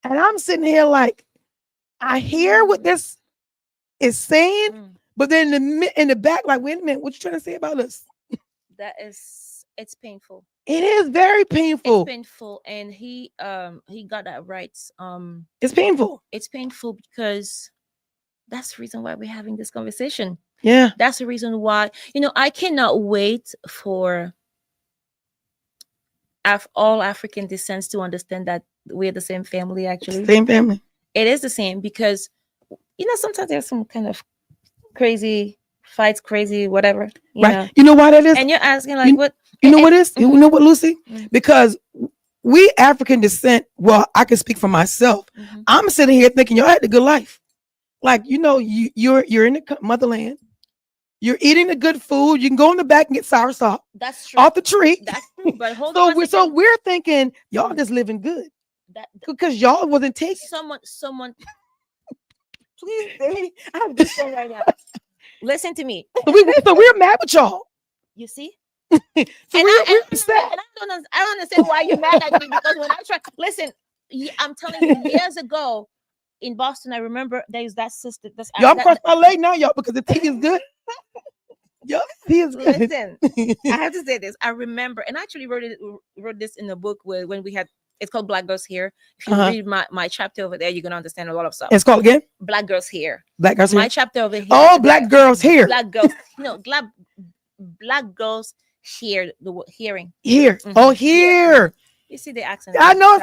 I'm sitting here like, I hear what this is saying, but then in the back, like, wait a minute, what you trying to say about us? It's painful. It is very painful. It's painful, and he got that right. It's painful. It's painful because that's the reason why we're having this conversation. Yeah, that's the reason why. I cannot wait for all African descents to understand that we're the same family. Actually, same family. It is the same because sometimes there's some kind of crazy fights, crazy whatever. You know why that is? And you're asking like, what? You know what is? You know what, Lucie? Because we African descent. Well, I can speak for myself. I'm sitting here thinking y'all had a good life. Like you're in the motherland. You're eating the good food. You can go in the back and get sour salt. That's true. Off the tree. That's true. But hold on. So we're thinking y'all just living good. Because y'all wasn't taking. Someone. Please, baby, I have this phone right now. Listen to me. So we're mad with y'all. You see? So we're upset. And I don't understand why you're mad at me because when I try, listen, I'm telling you, years ago in Boston, I remember there's that sister. Y'all crossed my leg now, y'all, because the tea is good. Y'all, tea is good. Listen, I have to say this. I remember, and I actually wrote this in the book when we had. It's called Black Girls Here. If you read my chapter over there, you're gonna understand a lot of stuff. It's called again? Black Girls Here. Black Girls Here. My chapter over here. Oh, Black Girls Here. Black Girls. No, Black Girls Here. The word hearing. Here. Oh, here. You see the accent. I know.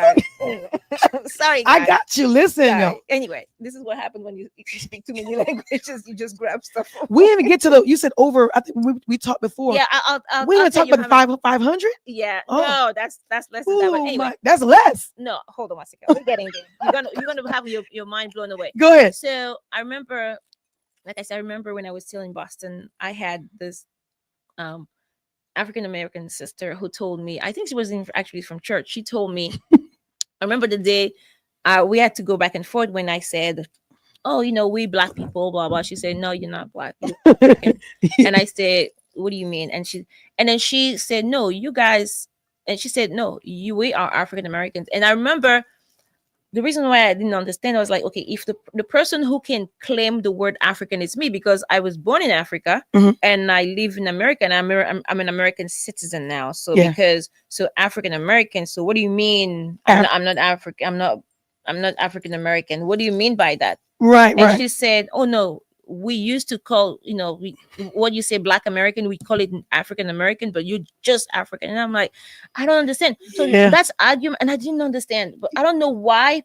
Sorry, guys. I got you. Listen, yo. Anyway, this is what happens when you speak too many languages. You just grab stuff. We didn't even get to you said over. I think we talked before. Yeah, we didn't talk about the 500. Yeah, no, that's less than that. But anyway, that's less. No, hold on one second. We're getting there. You're gonna have your mind blown away. Go ahead. So I remember, like I said, when I was still in Boston, I had this African American sister who told me, I think she was actually from church. She told me, I remember the day we had to go back and forth when I said, oh, we Black people, blah, blah. She said, no, you're not Black. And I said, what do you mean? And then she said, no, you guys, and she said, no, we are African Americans. And I remember the reason why I didn't understand, I was like, okay, if the person who can claim the word African is me, because I was born in Africa and I live in America, and I'm an American citizen now. So so African American. So what do you mean? I'm not African. I'm not African American. What do you mean by that? Right. And she said, oh no, we used to call, what you say Black American, we call it African American, but you're just African. And I'm like, I don't understand. So that's argument, and I didn't understand, but I don't know why.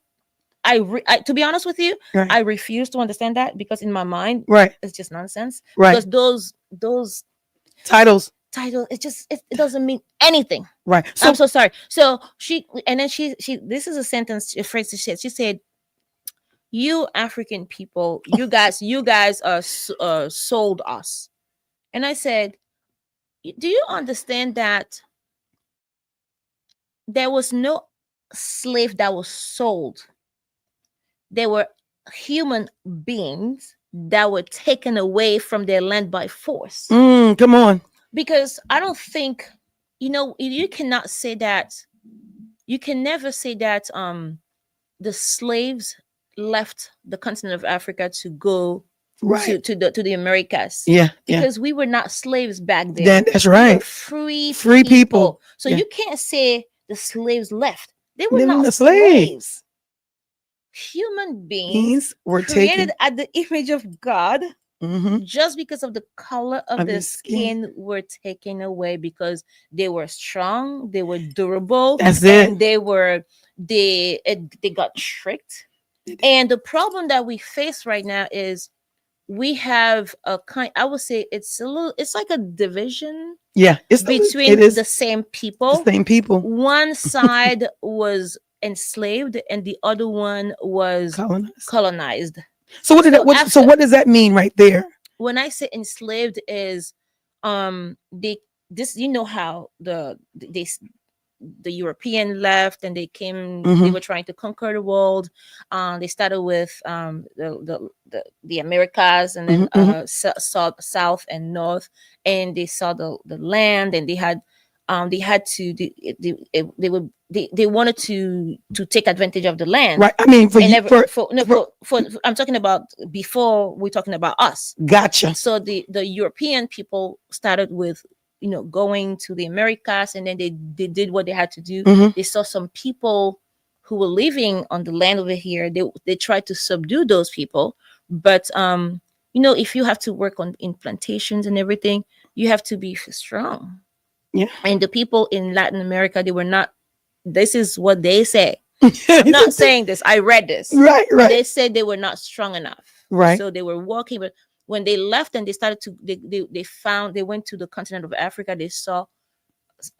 To be honest with you, I refuse to understand that, because in my mind, it's just nonsense. Because those titles, it doesn't mean anything. Right. So I'm so sorry. So she this is a sentence, a phrase she said, you African people, you guys are sold us. And I said, do you understand that there was no slave that was sold? There were human beings that were taken away from their land by force. Come on. Because I don't think, you cannot say that. You can never say that the slaves left the continent of Africa to go to the Americas. Because we were not slaves back then. That's right. We were free people. So you can't say the slaves left. They were not slaves. Human beings were created at the image of God. Just because of the color of their skin were taken away, because they were strong, they were durable. That's and they got tricked. And the problem that we face right now is we have I would say it's like a division. Between the same people. One side was enslaved and the other one was colonized. So what does that mean right there? When I say enslaved is how the European left and they came. They were trying to conquer the world. They started with the Americas, and then south and north, and they saw the land, and they wanted to take advantage of the land. Right. I mean, I'm talking about before we're talking about us. Gotcha. So the European people started with going to the Americas, and then they did what they had to do. They saw some people who were living on the land over here. They tried to subdue those people, but if you have to work in plantations and everything, you have to be strong. Yeah. And the people in Latin America, they were not. This is what they say. I'm not saying this. I read this. Right. They said they were not strong enough. Right. So they were walking, but when they left and they started to, they went to the continent of Africa. They saw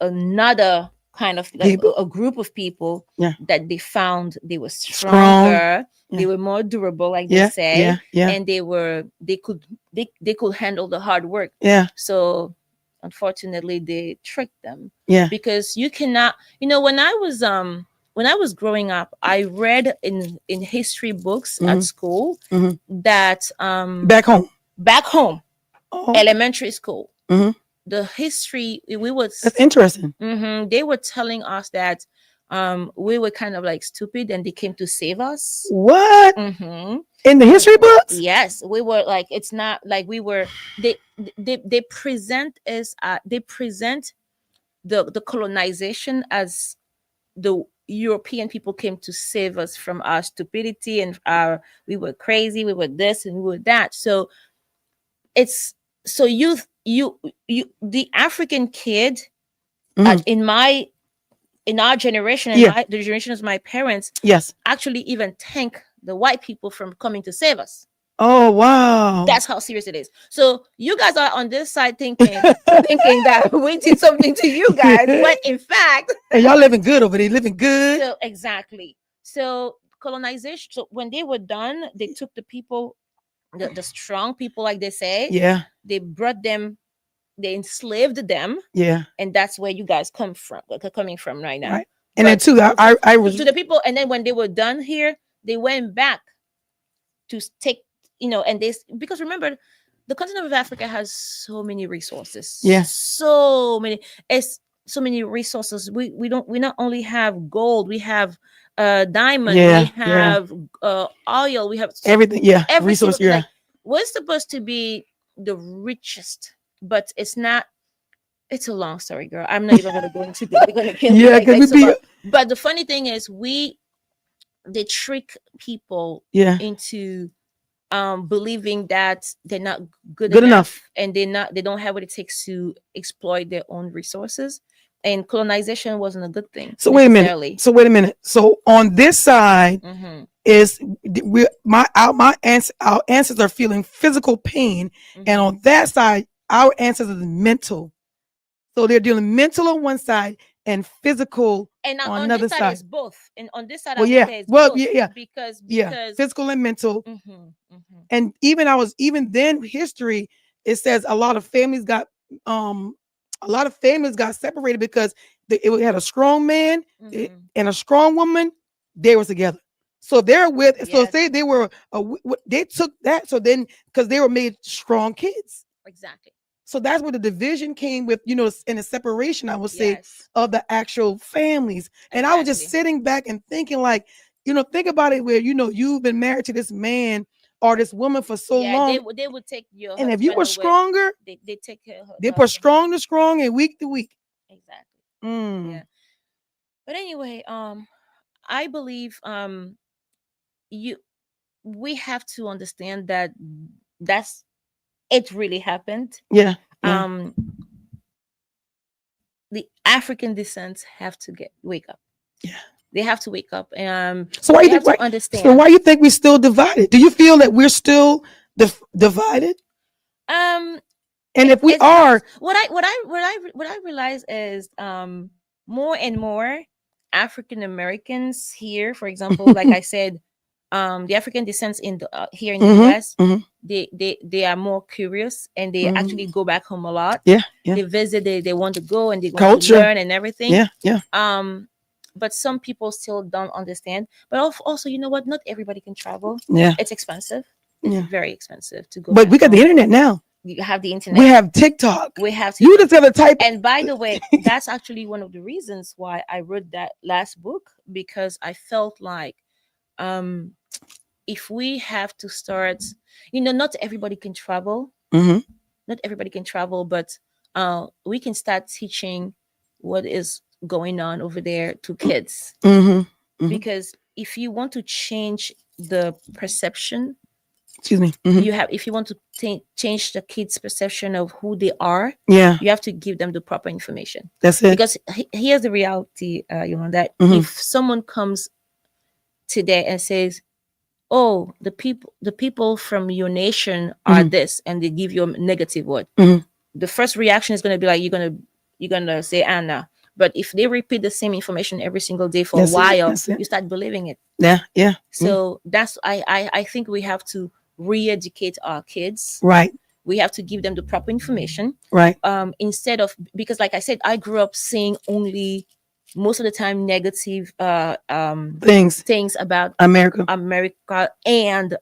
another kind of a group of people that they found they were stronger. They were more durable, like they say, and they could handle the hard work. So unfortunately, they tricked them. Because you cannot, when I was growing up, I read in history books at school that back home, elementary school, the history that's interesting. They were telling us that we were kind of like stupid and they came to save us. What? In the history books? Yes, we were like, it's not like we were. They present the colonization as the European people came to save us from our stupidity and we were crazy, we were this and we were that. So it's the African kid in our generation, the generation of my parents, actually even thank the white people from coming to save us. Oh wow, that's how serious it is. So you guys are on this side thinking that we did something to you guys, when in fact, and y'all living good over there, living good. So exactly. So colonization. So when they were done, they took the people, the strong people, like they say. They brought them. They enslaved them. And that's where you guys coming from right now. Right. And then too, I was to the people, and then when they were done here, they went back to take. And because remember, the continent of Africa has so many resources. Yes. So many. It's so many resources. We not only have gold, we have diamond, we have oil, we have everything. Yeah. every Resource. single thing. Yeah. Like, we're supposed to be the richest, but it's not. It's a long story, girl. I'm not even gonna go into this. They're gonna kill me. Yeah, because we so be. long. But the funny thing is, they trick people Yeah. into believing that they're not good enough. and they don't have what it takes to exploit their own resources, and colonization wasn't a good thing. So wait a minute. So on this side is our ancestors are feeling physical pain, and on that side our ancestors is mental. So they're dealing mental on one side and physical and on another this side is both. And on this side, well, I yeah, well, both yeah, because physical and mental. And even then history, it says a lot of families got separated because it had a strong man and a strong woman. They were together. So they're with. So say they were. They took that. So then, because they were made strong kids. Exactly. So that's where the division came with, in the separation, I would say, of the actual families. And I was just sitting back and thinking, like, think about it where, you've been married to this man or this woman for so long. They would take your and if you were stronger, they take care of her. They put strong to strong and weak to weak. Exactly. Yeah. But anyway, I believe we have to understand that it really happened. Yeah. The African descents have to wake up. Yeah. They have to wake up. So why you think understand? So why you think we're still divided? Do you feel that we're still divided? And if we are, what I realize is more and more African Americans here, for example, like I said, the African descents here in the US, they are more curious and they actually go back home a lot. Yeah. They visit, they want to go and they want to learn and everything. Yeah. But some people still don't understand. But also, you know what? Not everybody can travel. Yeah. It's expensive. It's very expensive to go. But we got the internet now. You have the internet. We have TikTok. We have TikTok. You just have to type. And by the way, that's actually one of the reasons why I wrote that last book, because I felt like if we have to start, not everybody can travel. Not everybody can travel, but we can start teaching what is going on over there to kids. Because if you want to change the perception, if you want to change the kids' perception of who they are, you have to give them the proper information. That's it. Because here's the reality, that if someone comes today and says, "Oh, the people from your nation are this," and they give you a negative word, the first reaction is going to be like, you're gonna say Anna. But if they repeat the same information every single day for a while, you start believing it. Yeah. So that's I think we have to re-educate our kids. Right. We have to give them the proper information. Right. Instead of, because like I said, I grew up seeing only most of the time negative things about America and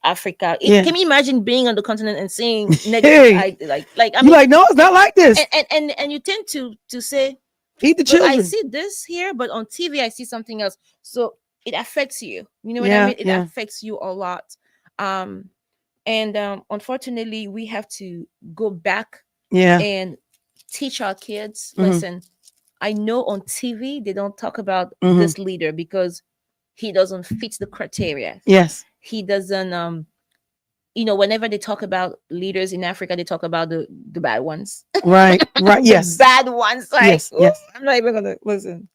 Africa. Can you imagine being on the continent and seeing negative? No, it's not like this. And you tend to say, feed the children. I see this here, but on TV I see something else. So it affects you. You know what I mean? It affects you a lot. And unfortunately, we have to go back and teach our kids. Listen, I know on TV they don't talk about this leader because he doesn't fit the criteria. Yes. He doesn't whenever they talk about leaders in Africa, they talk about the bad ones. Right. Yes. Bad ones. Like, yes. I'm not even gonna listen.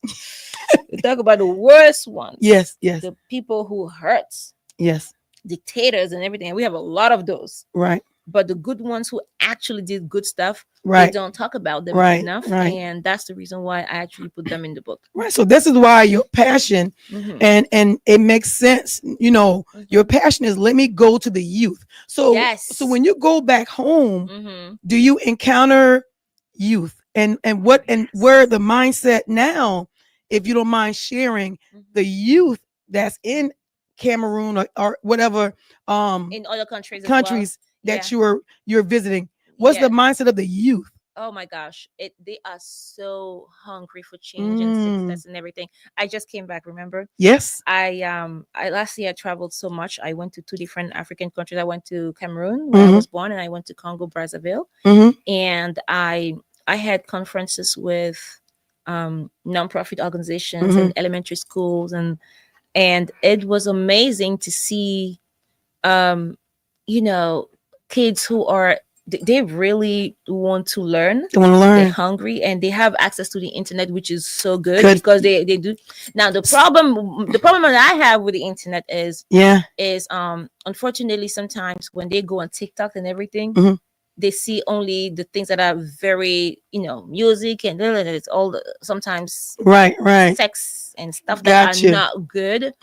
They talk about the worst ones. Yes. The people who hurt. Yes. Dictators and everything. And we have a lot of those. Right. But the good ones who actually did good stuff, they don't talk about them enough. Right. And that's the reason why I actually put them in the book. Right. So this is why your passion and it makes sense. Your passion is, let me go to the youth. So so when you go back home, do you encounter youth and where the mindset now, if you don't mind sharing, the youth that's in Cameroon or whatever in other countries well? that you're visiting? What's the mindset of the youth? Oh my gosh, they are so hungry for change and success and everything. I just came back, remember? Yes. I last year I traveled so much. I went to 2 different African countries. I went to Cameroon where I was born, and I went to Congo Brazzaville. And I had conferences with nonprofit organizations and elementary schools, and it was amazing to see you know, kids who are they really want to learn. They want to learn. They're hungry and they have access to the internet, which is so good because they do. Now the problem that I have with the internet is unfortunately sometimes when they go on TikTok and everything, they see only the things that are very, music and it's all sometimes sex and stuff that are not good.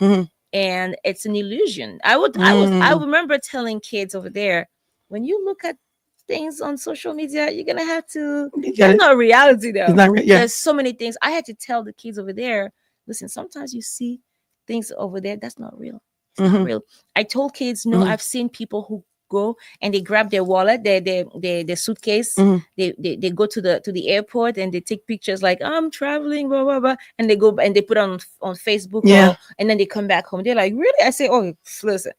And it's an illusion. I remember telling kids over there, when you look at things on social media, you're gonna have to. That's not reality, though. There's so many things. I had to tell the kids over there. Listen, sometimes you see things over there that's not real. It's not real. I told kids, no, I've seen people who go and they grab their wallet, their suitcase. They go to the airport and they take pictures like I'm traveling, blah blah blah, and they go and they put on Facebook, and then they come back home. They're like, really? I say, oh, listen,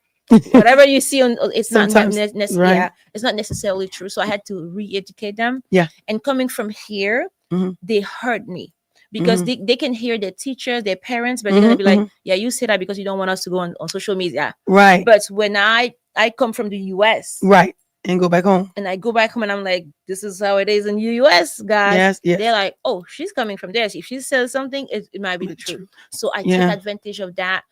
whatever you see on it's it's not necessarily true. So I had to re-educate them. And coming from here, they heard me. Because they can hear their teachers, their parents, but they're gonna be like, yeah, you say that because you don't want us to go on social media. Right. But when I come from the US. Right. And go back home. And I go back home and I'm like, this is how it is in the US, guys. Yes. They're like, oh, she's coming from there. If she says something, it might be the truth. So I take advantage of that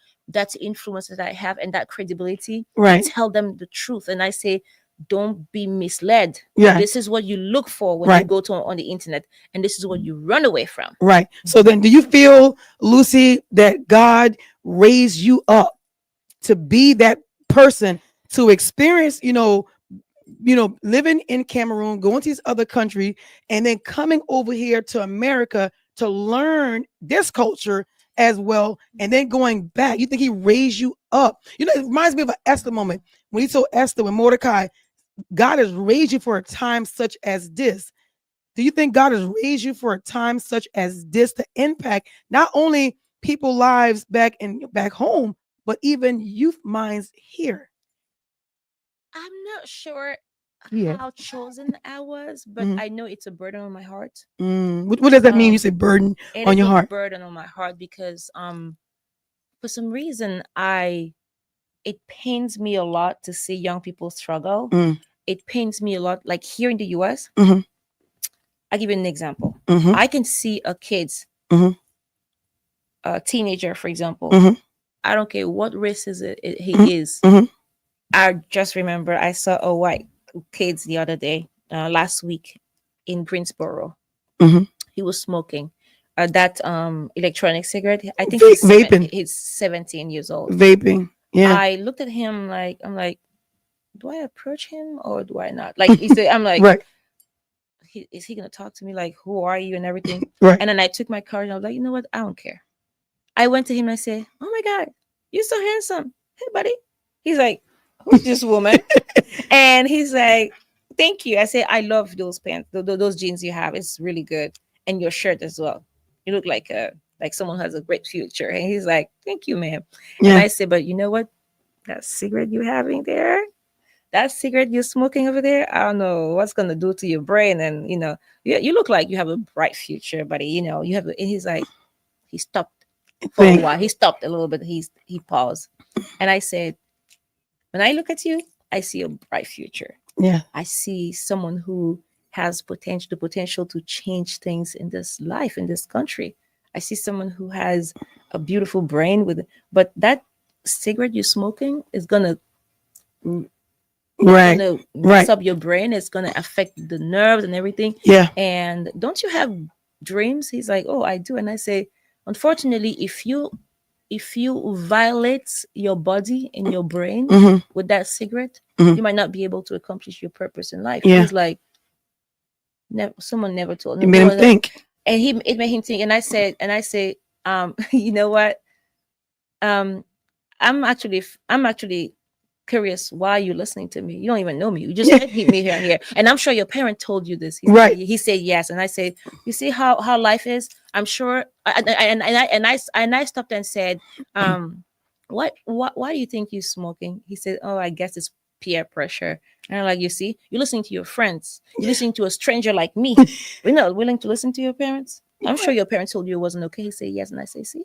influence that I have and that credibility. Right. I tell them the truth. And I say, don't be misled. This is what you look for when you go on the internet, and this is what you run away from. Right. So then do you feel, Lucie, that God raised you up to be that person to experience, living in Cameroon, going to this other country, and then coming over here to America to learn this culture as well, and then going back? You think he raised you up? It reminds me of an Esther moment when he told Esther, when Mordecai, God has raised you for a time such as this. Do you think God has raised you for a time such as this to impact not only people's lives back home, but even youth minds here? I'm not sure how chosen I was, but I know it's a burden on my heart. What does that mean? You say burden on your heart? Burden on my heart because for some reason it pains me a lot to see young people struggle. It pains me a lot. Like here in the US, I'll give you an example. I can see a kid's a teenager, for example. I don't care what race he is. I just remember I saw a white kid the other day, last week in Greensboro. He was smoking that electronic cigarette. I think vaping. He's 17 years old. Vaping. Yeah. I looked at him I'm like, do I approach him or do I not? Like he said, I'm like, right. Is he gonna talk to me? Like, who are you and everything? Right. And then I took my courage and I was like, you know what? I don't care. I went to him and I said, oh my God, you're so handsome. Hey, buddy. He's like, who's this woman? And he's like, thank you. I say, I love those pants, those jeans you have. It's really good. And your shirt as well. You look like someone who has a great future. And he's like, thank you, ma'am. Yeah. And I said, but you know what? That cigarette you're having there, that cigarette you're smoking over there, I don't know what's going to do to your brain. And, you look like you have a bright future, buddy. You have, and he's like, he stopped for a while. He stopped a little bit. He paused. And I said, when I look at you, I see a bright future. Yeah. I see someone who has the potential to change things in this life, in this country. I see someone who has a beautiful brain but that cigarette you're smoking is gonna mess up your brain. It's gonna affect the nerves and everything. Yeah. And don't you have dreams? He's like, oh, I do. And I say, unfortunately, if you violate your body and your brain with that cigarette, you might not be able to accomplish your purpose in life. He's like, someone never told me. It made him think. And it made him think. And I said, you know what? I'm actually curious, why are you listening to me? You don't even know me. You just met me here and here. And I'm sure your parent told you this. He said yes. And I said, you see how life is? I'm sure. And I stopped and said, why do you think you're smoking? He said, oh, I guess it's peer pressure. And I'm like, you see, you're listening to your friends. You're listening to a stranger like me. You're not willing to listen to your parents. I'm sure your parents told you it wasn't okay. He said yes. And I say, see,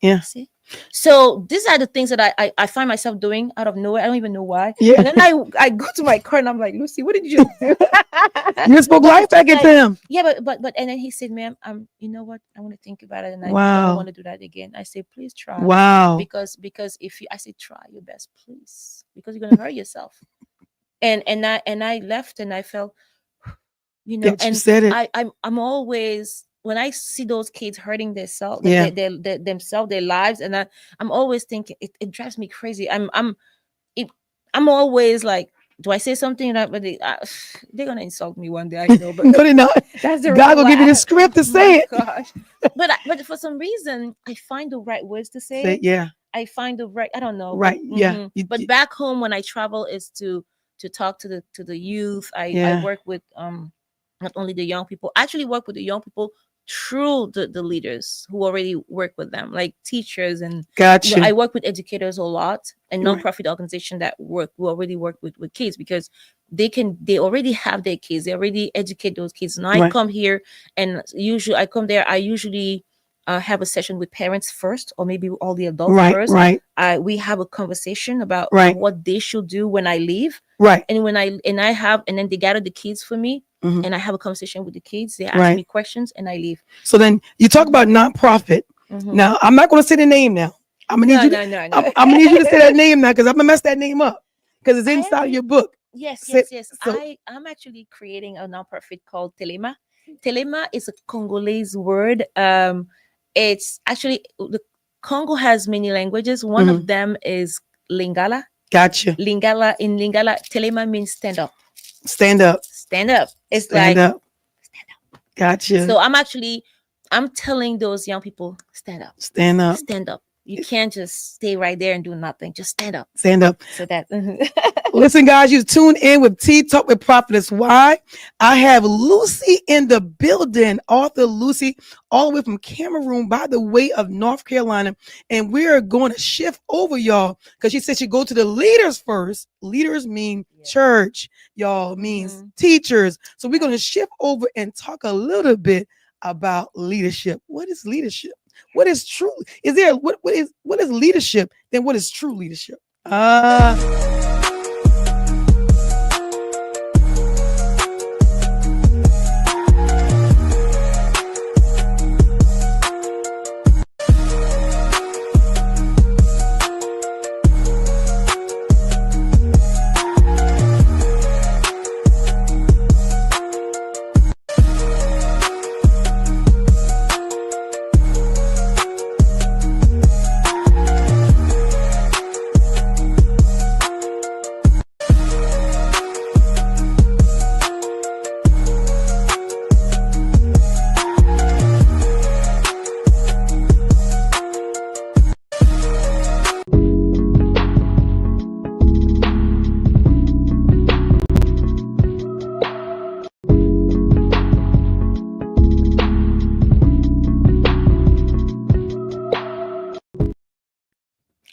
yeah. See? So these are the things that I find myself doing out of nowhere. I don't even know why. Yeah. And then I go to my car and I'm like, Lucy, what did you do? You spoke life back into him. Yeah, but and then he said, ma'am, you know what? I want to think about it, and I don't want to do that again. I say, please try. Wow. Because if you, I say, try your best, please, because you're gonna hurt yourself. And I left, and I felt, and you said it. I'm always, when I see those kids hurting themselves, their lives, and I'm always thinking, it drives me crazy. I'm always like, do I say something that, but they're gonna insult me one day? I know, but no, they're not. That's the God will give you the script to say it. Gosh, but for some reason, I find the right words to say it. Yeah, I find the right. I don't know. Right. But, yeah. But back home, when I travel, is to talk to the youth. I work with not only the young people. I actually work with the young people through the leaders who already work with them, like teachers, and gotcha. I work with educators a lot, and nonprofit organization that who already work with kids, because they already have their kids, they already educate those kids. And I come here, and usually I come there, I usually have a session with parents first, or maybe all the adults first. Right. We have a conversation about what they should do when I leave. Right. And then they gather the kids for me. Mm-hmm. And I have a conversation with the kids. They ask me questions, and I leave. So then you talk about nonprofit. Mm-hmm. Now I'm not going to say the name now. I'm gonna need I'm gonna need you to say that name now, because I'm gonna mess that name up, because it's inside of your book. Yes. So, I'm actually creating a nonprofit called Telema. Telema is a Congolese word. It's actually, the Congo has many languages. One of them is Lingala. Gotcha. In Lingala, Telema means stand up. Stand up. Stand up. It's stand like up. Stand up. Gotcha. So I'm telling those young people, stand up. Stand up. Stand up. You can't just stay right there and do nothing. Just stand up. Stand up. So that. Listen, guys, you tune in with Tea Talk with Prophetess. Why? I have Lucie in the building, author Lucie, all the way from Cameroon, by the way of North Carolina. And we're going to shift over, y'all, because she said she go to the leaders first. Leaders mean church, y'all, means teachers. So we're going to shift over and talk a little bit about leadership. What is leadership? What is true? Is there what is leadership? Then what is true leadership?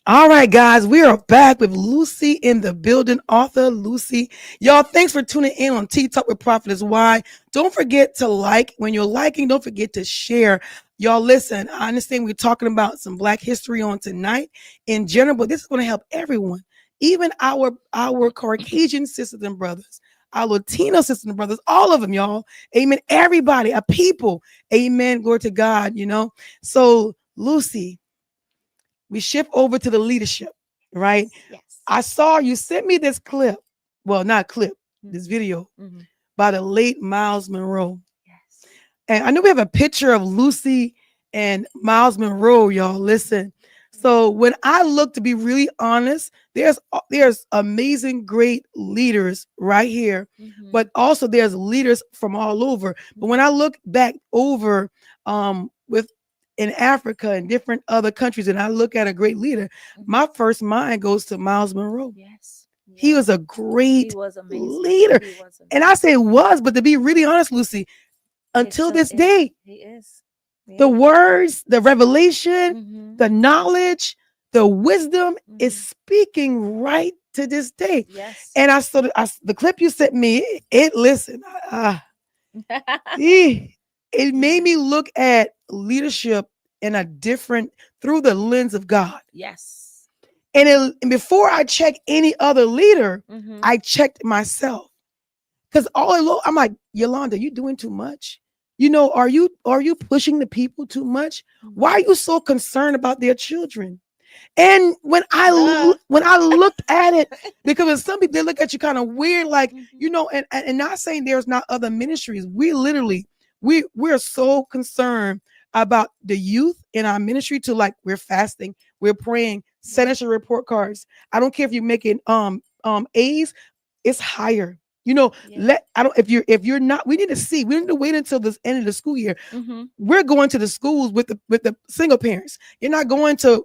All right, guys, we are back with Lucie in the building, author Lucie. Y'all, thanks for tuning in on Tea Talk with Prophetess. Why? Don't forget to like. When you're liking, don't forget to share. Y'all, listen, I understand we're talking about some Black history on tonight in general, but this is going to help everyone, even our Caucasian sisters and brothers, our Latino sisters and brothers, all of them, y'all. Amen. Everybody, a people. Amen. Glory to God, So, Lucie, we shift over to the leadership, right? Yes. I saw you sent me this clip. Well, not clip, this video by the late Miles Monroe. Yes. And I know we have a picture of Lucie and Miles Monroe, y'all. Listen. So when I look, to be really honest, there's amazing, great leaders right here, but also there's leaders from all over. But when I look back over with in Africa and different other countries, and I look at a great leader, my first mind goes to Miles Monroe. Yes. He was a Yes. He great was amazing. leader. He was And I amazing. say was, but to be really honest, Lucy, He until still this is. day, He is. the Yeah. words, the revelation, Mm-hmm. the knowledge, the wisdom is Mm-hmm. speaking right to this day. Yes. And the clip you sent me, listen, it made Yeah. me look at leadership in a different, through the lens of God. Yes. And before I check any other leader, Mm-hmm. I checked myself. Because all along, I'm like, Yolanda, you doing too much. Are you pushing the people too much? Why are Mm-hmm. you so concerned about their children? And Duh. when I looked at it, because with some people they look at you kind of weird, like Mm-hmm. and not saying there's not other ministries. We literally we're so concerned about the youth in our ministry to like we're fasting, we're praying, send Yeah. us your report cards. I don't care if you're making A's, it's higher. Yeah. Let I don't if you're not, we need to see. We need to wait until the end of the school year. Mm-hmm. We're going to the schools with the single parents. You're not going to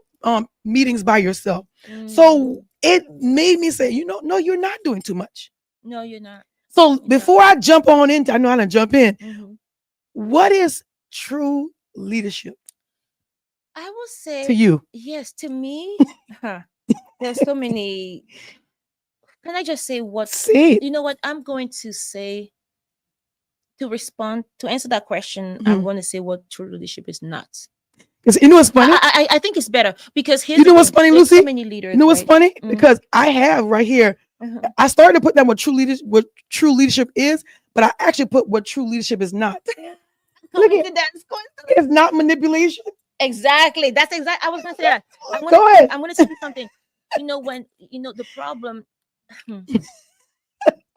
meetings by yourself. So Mm. it made me say, no, you're not doing too much. No, you're not. So You're not. before I jump on into, I know how to jump in. Mm-hmm. What is true leadership I will to say you? yes. To me, huh, there's so many. Can I just say what? Say it. You know what? I'm going to say to respond to answer that question. I'm Mhm. going to say what true leadership is not. 'Cause you know what's funny? I think it's better because here's You the know what's thing. funny, There's so Lucy? many You know leaders, what's right? funny? Mm-hmm. Because I have right here. Uh-huh. I started to put down what true leadership is, but I actually put what true leadership is not. Look at Coincidence, it's coincidence. not manipulation. Exactly. That's exactly. I was gonna say that. Go ahead. I'm gonna tell you something. When the problem.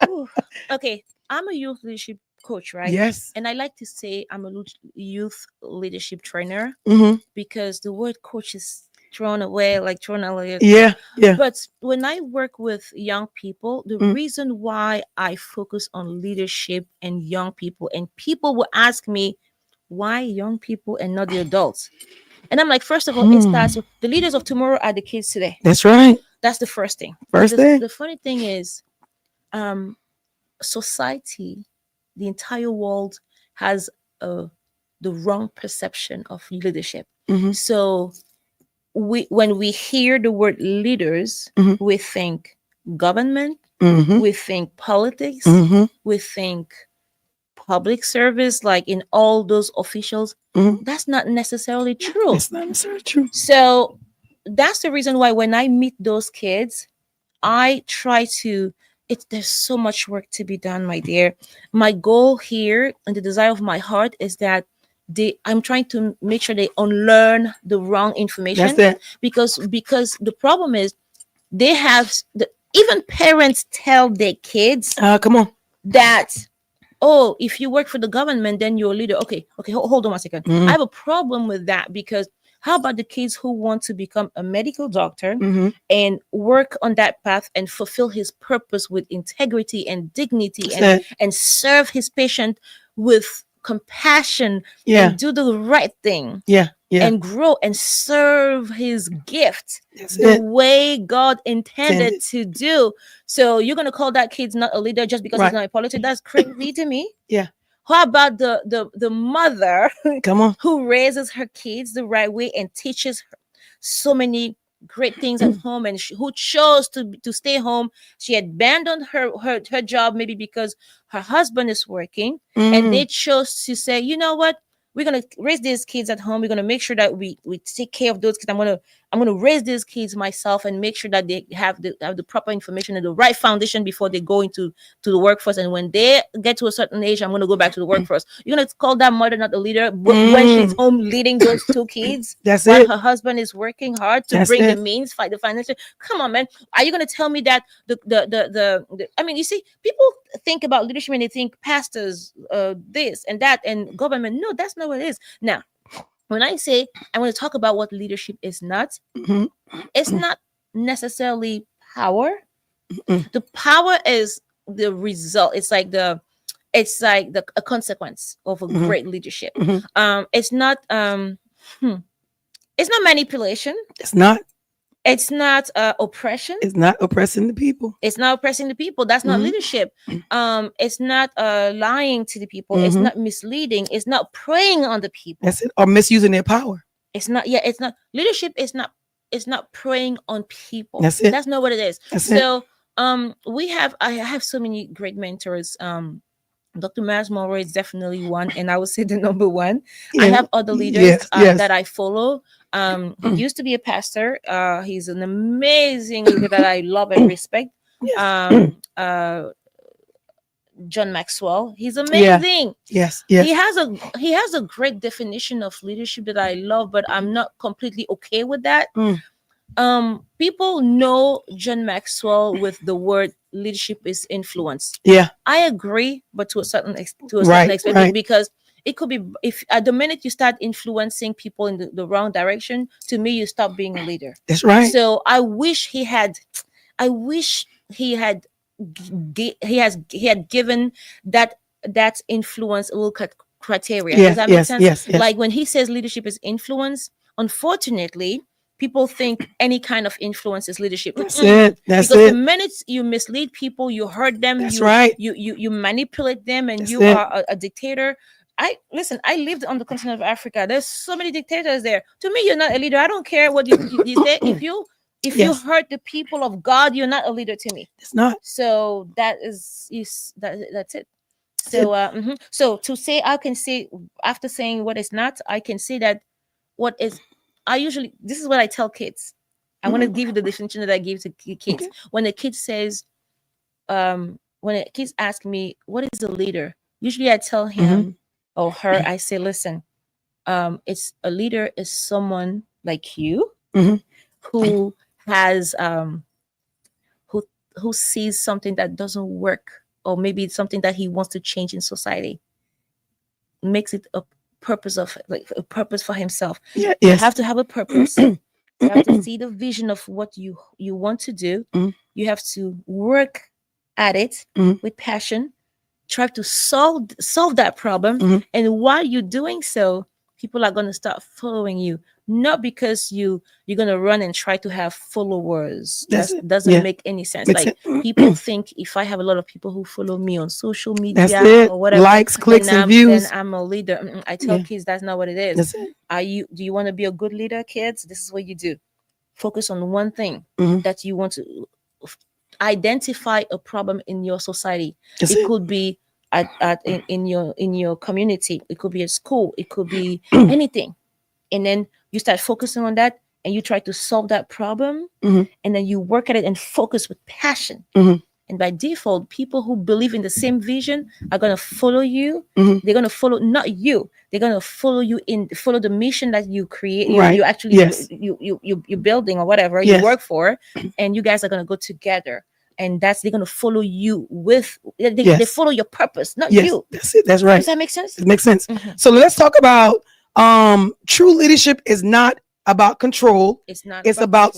Ooh, okay, I'm a youth leadership coach, right? Yes. And I like to say I'm a youth leadership trainer Mm-hmm. because the word coach is thrown away, like thrown away. Yeah. Yeah. But when I work with young people, the Mm. reason why I focus on leadership and young people, and people will ask me, why young people and not the adults? And I'm like, first of all, it starts with the leaders of tomorrow are the kids today. That's right. That's the first thing. But First thing. the funny thing is, um, society, the entire world has the wrong perception of leadership. Mm-hmm. So when we hear the word leaders, Mm-hmm. we think government, Mm-hmm. we think politics, Mm-hmm. we think public service, like in all those officials. Mm-hmm. That's not necessarily true. That's not necessarily true. So that's the reason why when I meet those kids, I try to there's so much work to be done, my dear. My goal here and the desire of my heart is that I'm trying to make sure they unlearn the wrong That's information it. because the problem is they have even parents tell their kids Come on. that, oh, if you work for the government, then you're a leader. Okay, hold on 1 second. I have a problem with that because how about the kids who want to become a medical doctor Mm-hmm. and work on that path and fulfill his purpose with integrity and dignity That's it. and serve his patient with compassion Yeah. and do the right thing Yeah. Yeah. and grow and serve his gift That's the it. way God intended Intended. to do. So you're gonna call that kid's not a leader just because he's Right. not a politician? That's crazy to me. Yeah. How about the mother Come on. who raises her kids the right way and teaches her so many great things at home, and who chose to stay home? She had abandoned her job maybe because her husband is working, and they chose to say, you know what, we're gonna raise these kids at home. We're gonna make sure that we take care of those kids. I'm gonna raise these kids myself and make sure that they have the proper information and the right foundation before they go into the workforce. And when they get to a certain age, I'm gonna go back to the workforce. You're gonna call that mother not a leader when she's home leading those two kids That's while it. her husband is working hard to That's bring the it. means, fight the financial? Come on, man. Are you gonna tell me that I mean, you see, people think about leadership and they think pastors, this and that, and government. No, that's not what it is. Now, when I say I want to talk about what leadership is not, Mm-hmm. it's not necessarily power. Mm-hmm. The power is the result. It's like a consequence of a great leadership. Mm-hmm. It's not Hmm. It's not manipulation. It's not. It's not oppression. It's not oppressing the people. It's not oppressing the people. That's not leadership. It's not lying to the people. It's not misleading. It's not preying on the people. That's it. Or misusing their power. It's not. Yeah, it's not. Leadership is not. It's not preying on people. That's it. That's not what it is. That's so I have so many great mentors. Dr. Miles Monroe is definitely one, and I would say the number one. I have other leaders that I follow. He used to be a pastor. He's an amazing leader that I love and respect. John Maxwell. He's amazing. Yes. He has a great definition of leadership that I love, but I'm not completely okay with that. People know John Maxwell with the word leadership is influence. Yeah, I agree, but to a certain extent, because it could be if at the minute you start influencing people in the wrong direction, to me, you stop being a leader. That's right. So I wish he had given that influence a little criteria. Does that make sense? Yes. Like when he says leadership is influence, unfortunately, people think any kind of influence is leadership. That's it. Because the minute you mislead people, you hurt them. That's right. You manipulate them, and you are a dictator. I lived on the continent of Africa. There's so many dictators there. To me, you're not a leader. I don't care what you say. If you hurt the people of God, you're not a leader to me. It's not. So that's it. So so to say, I can say after saying what is not, I can say that what is. This is what I tell kids. I want to give you the definition that I give to kids. Okay. When a kid says, when a kid asks me, what is a leader? Usually I tell him or her, I say, listen, it's a leader is someone like you who has, who sees something that doesn't work, or maybe it's something that he wants to change in society, makes it a purpose for himself. You have to have a purpose. You have to see the vision of what you want to do. You have to work at it with passion, try to solve that problem, and while you're doing so, people are going to start following you, not because you're going to run and try to have followers. That doesn't make any sense. Like people think if I have a lot of people who follow me on social media or whatever, likes, clicks, and views, then I'm a leader. I tell kids that's not what it is. Do you want to be a good leader, kids? This is what you do. Focus on one thing that you want to identify a problem in your society. It could be in your community. It could be a school. It could be anything. And then you start focusing on that, and you try to solve that problem, and then you work at it and focus with passion. And by default, people who believe in the same vision are going to follow you. They're going to follow not you. They're going to follow you follow the mission that you create. You actually you're building or whatever you work for, and you guys are going to go together. And they're going to follow you with they follow your purpose, not you. That's it. That's right. Does that make sense? It makes sense. So let's talk about true leadership is not about control. It's about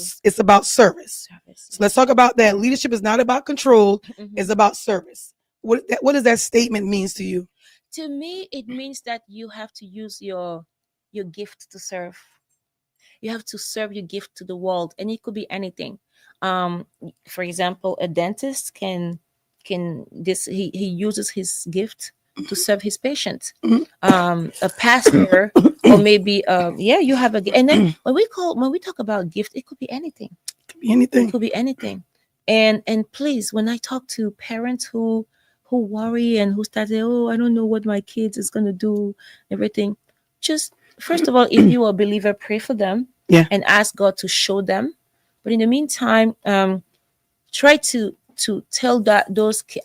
service. So let's talk about that. Leadership is not about control. It's about service. What does that statement means to you? To me, it means that you have to use your gift to serve. You have to serve your gift to the world, and it could be anything. For example, a dentist he uses his gift to serve his patients. A pastor, or maybe you have a, and then when we talk about gift, it could be anything. It could be anything. And please, when I talk to parents who worry and who start saying, oh, I don't know what my kids is gonna do, everything, just first of all, if you are a believer, pray for them and ask God to show them. But in the meantime, try to tell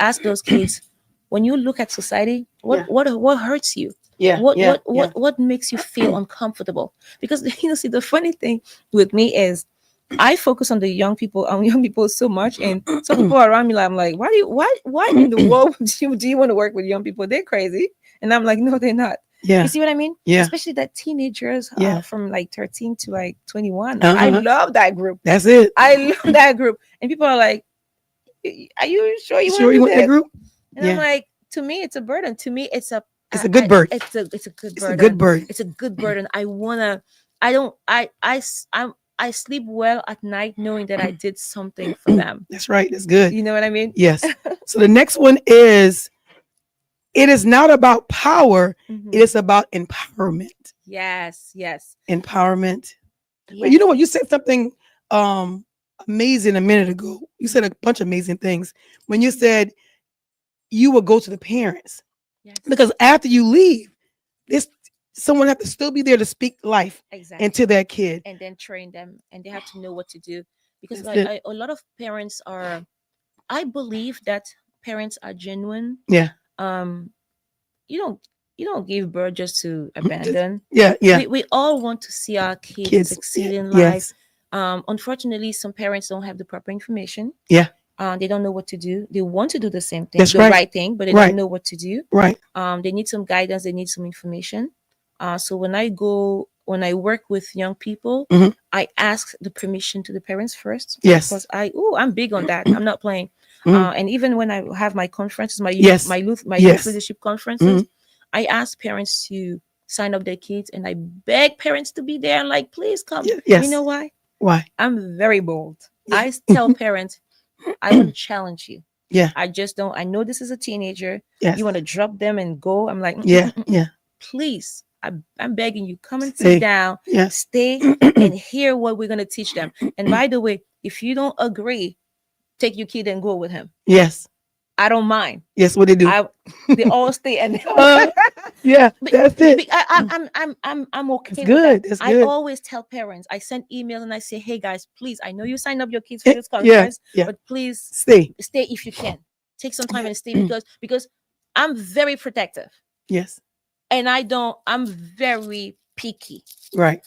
ask those kids, when you look at society, what hurts you? What makes you feel uncomfortable? Because see, the funny thing with me is I focus on the young people so much, and some people around me, I'm like, why in the world do you want to work with young people? They're crazy. And I'm like, no, they're not. You see what I mean? Especially that teenagers from like 13 to like 21. I love that group. That's it. I love that group. And people are like, are you sure you want that group? And I'm like, to me, it's a burden. To me, it's a It's a good bird. It's a good It's a good burden. bird. It's a good burden. I don't I sleep well at night knowing that I did something for them. That's right. That's good. You know what I mean? Yes. So the next one is, it is not about power. It is about empowerment. Yes. Empowerment. Yes. But you know what? You said something amazing a minute ago. You said a bunch of amazing things when you said you will go to the parents. Yes. Because after you leave, this someone have to still be there to speak life into that kid. And then train them, and they have to know what to do. Because a lot of parents are, I believe that parents are genuine. Yeah. You don't give birth just to abandon. Yeah. We all want to see our kids succeed in life. Unfortunately, some parents don't have the proper information. Yeah. They don't know what to do. They want to do the same thing, That's the right thing, but they don't know what to do. Right. They need some guidance. They need some information. So when I work with young people, I ask the permission to the parents first. Yes. Because I'm big on that. I'm not playing. And even when I have my conferences, my youth leadership conferences, I ask parents to sign up their kids, and I beg parents to be there and like, please come. Yes. You know why? Why? I'm very bold. I tell parents, I want to challenge you. Yeah. I just don't. I know this is a teenager. Yes. You want to drop them and go? I'm like, yeah. Please, I'm begging you, come and sit down. Yeah. Stay and hear what we're gonna teach them. And by the way, if you don't agree, take your kid and go with him. Yes. I don't mind. Yes, what they do? They all stay and yeah, that's it. I'm okay. It's good. That's good. I always tell parents. I send emails and I say, hey guys, please, I know you signed up your kids for this conference, but please stay if you can. Take some time and stay because I'm very protective. Yes. And I'm very picky. Right.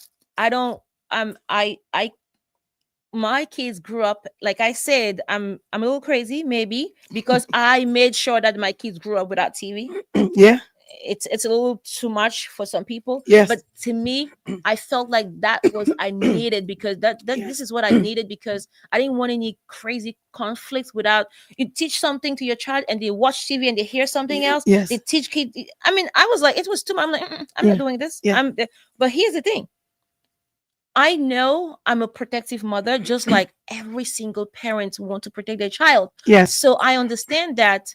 My kids grew up, like I said, I'm a little crazy maybe because I made sure that my kids grew up without TV. Yeah. It's a little too much for some people. Yes. But to me, I felt like that was I needed because this is what I needed because I didn't want any crazy conflicts without you teach something to your child and they watch TV and they hear something else. Yes. They teach kids. I mean, I was like, it was too much. I'm like, I'm not doing this. Yeah. But here's the thing. I know I'm a protective mother, just like every single parent want to protect their child. Yes. So I understand that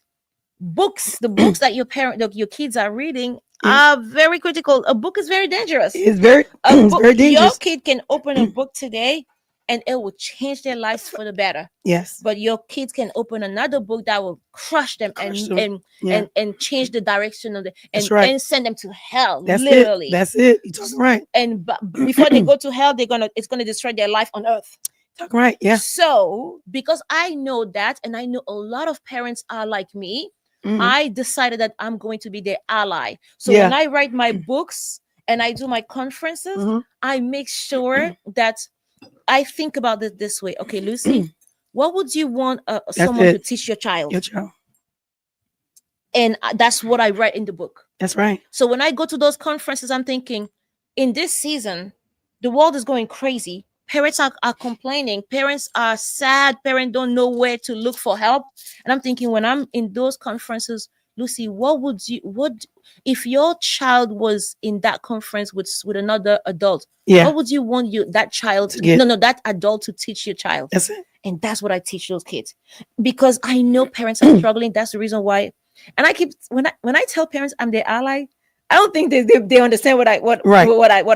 the books that your kids are reading are very critical. A book is very dangerous. It's very dangerous. Your kid can open a book today and it will change their lives for the better. Yes. But your kids can open another book that will crush them and change the direction of and send them to hell. That's literally. That's it. You're talking right. And before they go to hell, it's gonna destroy their life on earth. Talking right. Yeah. So because I know that, and I know a lot of parents are like me, I decided that I'm going to be their ally. So when I write my books and I do my conferences, I make sure that I think about it this way. Okay, Lucie, what would you want someone to teach your child? Your child. And that's what I write in the book. That's right. So when I go to those conferences, I'm thinking, in this season, the world is going crazy. Parents are complaining. Parents are sad. Parents don't know where to look for help. And I'm thinking, when I'm in those conferences, Lucie, what if your child was in that conference with another adult? What would you want that adult to teach your child? That's it. And that's what I teach those kids, because I know parents are struggling. That's the reason why. And I keep when I tell parents I'm their ally, I don't think they understand what I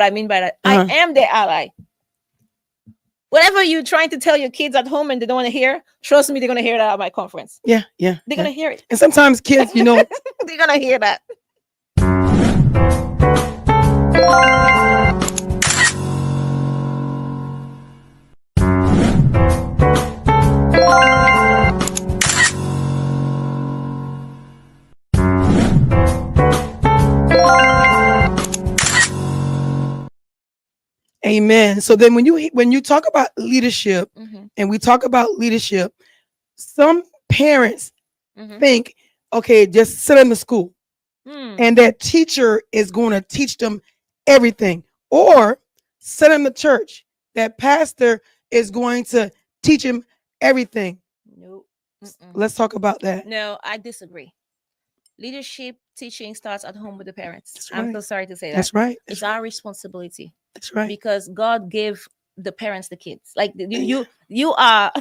mean by that. I am their ally. Whatever you're trying to tell your kids at home and they don't want to hear, trust me, they're going to hear that at my conference. Yeah. They're going to hear it. And sometimes kids, they're going to hear that. Amen. So then when you talk about leadership and we talk about leadership, some parents think, okay, just sit in the school and that teacher is going to teach them everything, or sit in the church, that pastor is going to teach him everything. Nope. Let's talk about that. No, I disagree. Leadership teaching starts at home with the parents. That's I'm right. so sorry to say that. That's right. It's our responsibility. That's right. Because God gave the parents the kids. Like you are.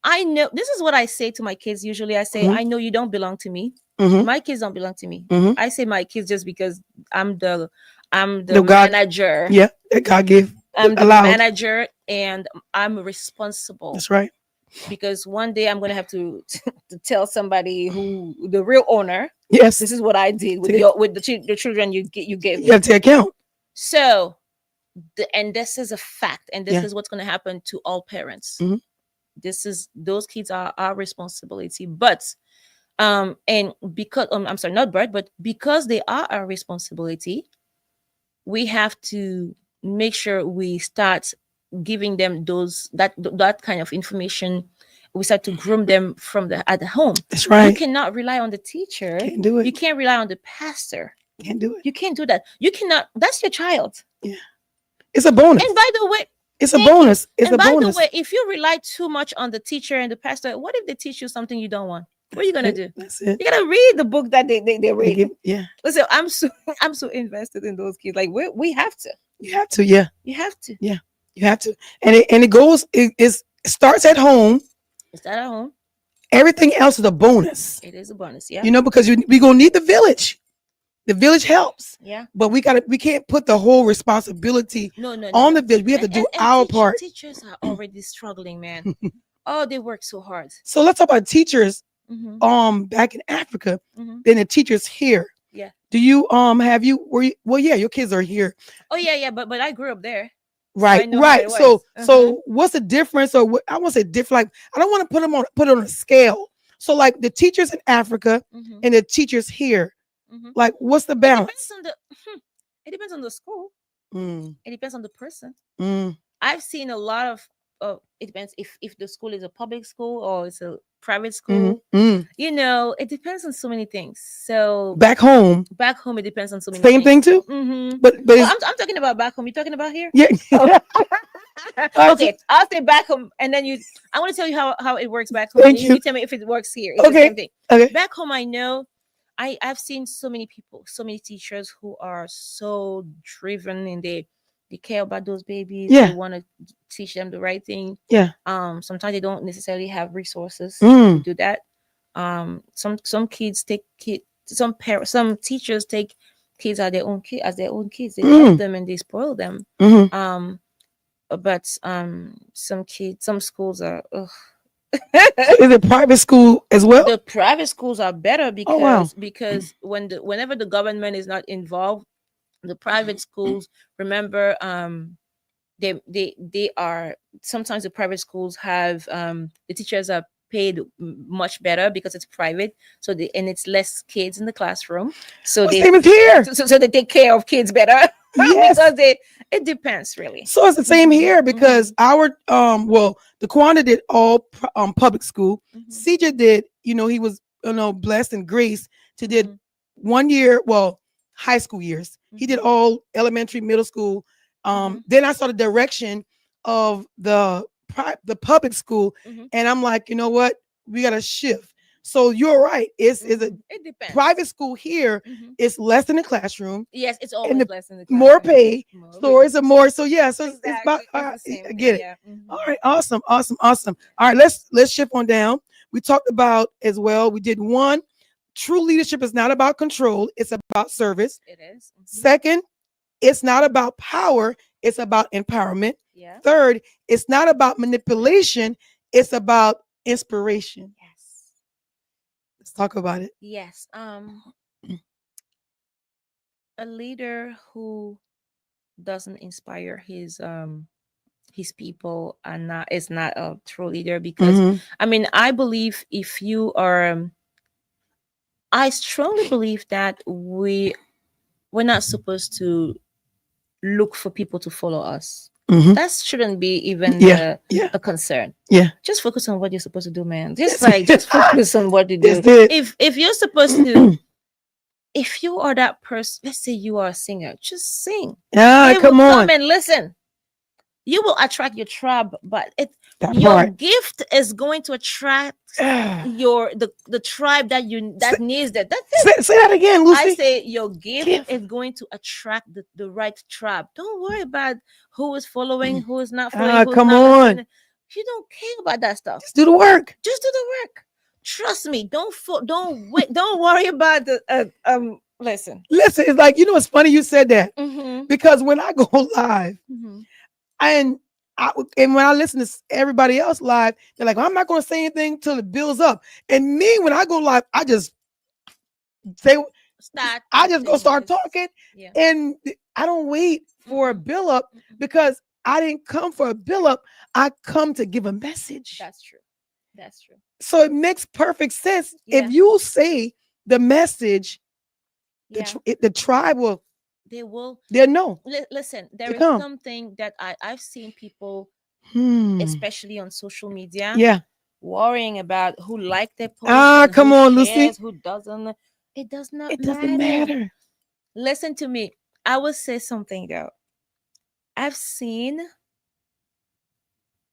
I know, this is what I say to my kids usually. I say, I know you don't belong to me. My kids don't belong to me. I say my kids just because I'm the manager. Yeah, that God gave. I'm the manager and I'm responsible. That's right. Because one day I'm gonna have to tell somebody who the real owner. Yes, this is what I did with the children you gave me. You have to take account. So, and this is a fact, and this is what's gonna happen to all parents. Those kids are our responsibility, but and because I'm sorry, not but because they are our responsibility, we have to make sure we start giving them that kind of information. We start to groom them from at the home. That's right. You cannot rely on the teacher. Can't do it. You can't rely on the pastor. Can't do it. You can't do that. You cannot. That's your child. Yeah, it's a bonus. And by the way, it's a bonus. It's a bonus. And by the way, if you rely too much on the teacher and the pastor, what if they teach you something you don't want? What are you gonna do? That's it. You gotta read the book that they read. Yeah. Listen, I'm so invested in those kids. Like we have to. You have to. Yeah. You have to. Yeah. You have to. And it starts at home. It's at home. Everything else is a bonus. It is a bonus. Yeah. You know, because we're gonna need the village. The village helps. Yeah. But we can't put the whole responsibility on the village. We have to do our part. Teachers are already struggling, man. Oh, they work so hard. So let's talk about teachers back in Africa, then the teachers here. Yeah. Do you your kids are here. Oh yeah, but I grew up there. Right, so right. So what's the difference? Or what I want to say different, like I don't want to put it on a scale. So like the teachers in Africa and the teachers here. Like, what's the balance? It depends on the school. It depends on the person. Mm. I've seen a lot of it depends if the school is a public school or it's a private school. You know, it depends on so many things. So back home, it depends on so many same things. Thing too. But I'm talking about back home. You talking about here? Yeah. Okay, I'll say back home, and then I want to tell you how it works back home. Thank you. You tell me if it works here. It's the same thing. Okay. Back home, I know. I've seen so many people, so many teachers who are so driven and they care about those babies. Yeah. They want to teach them the right thing. Yeah. Sometimes they don't necessarily have resources to do that. Some kids take some teachers take kids as their own kids. They love them and they spoil them. But some schools are. Is it private school as well? The private schools are better because whenever the government is not involved, the private schools, remember, they are sometimes the private schools have the teachers are paid much better because it's private, and it's less kids in the classroom, so same as here. So they take care of kids better. Yes. Because it depends really. So it's the same here because our the Kwana did all public school. CJ did, he was blessed and graced to did 1 year, high school years. He did all elementary, middle school. Then I saw the direction of the public school, and I'm like, you know what, we got to shift. So you're right. It depends. Private school here is less in the classroom. Yes, it's always less in the classroom. More pay. So it's a more. So yeah. So exactly. it's about. I get it. Yeah. All right. Awesome. All right. Let's shift on down. We talked about as well. We did one. True leadership is not about control. It's about service. It is. Second, it's not about power. It's about empowerment. Yeah. Third, it's not about manipulation. It's about inspiration. Yes. Let's talk about it. Yes. A leader who doesn't inspire his people is not a true leader, because I believe if you are I strongly believe that we're not supposed to look for people to follow us. That shouldn't be even a concern. Yeah. Just focus on what you're supposed to do, man. Just focus on what you do. If you're supposed to, if you are that person, let's say you are a singer, just sing. Yeah, come on. Come and listen. you will attract your tribe, but That your part. gift is going to attract the tribe that needs that. That's it. Say that again, I Lucy. say your gift is going to attract the right tribe. Don't worry about who is following, who is not following, who's Come not on. listening. You don't care about that stuff. Just do the work. Just do the work. Trust me. Don't wait. Don't worry about the listen. Listen, it's like, it's funny you said that. Mm-hmm. Because when I go live, Mm-hmm. and when I listen to everybody else live, they're like, well, I'm not going to say anything till it builds up. And me, when I go live, I just say, I just go start talking. Yeah. And I don't wait for a build up, because I didn't come for a build up. I come to give a message. That's true. That's true. So it makes perfect sense. If you say the message, the tribe will. They'll know. Listen, there is something that I've seen people, especially on social media, worrying about who liked their post, come on, Lucy. Who doesn't. It does not. It doesn't matter. Listen to me. I will say something though. I've seen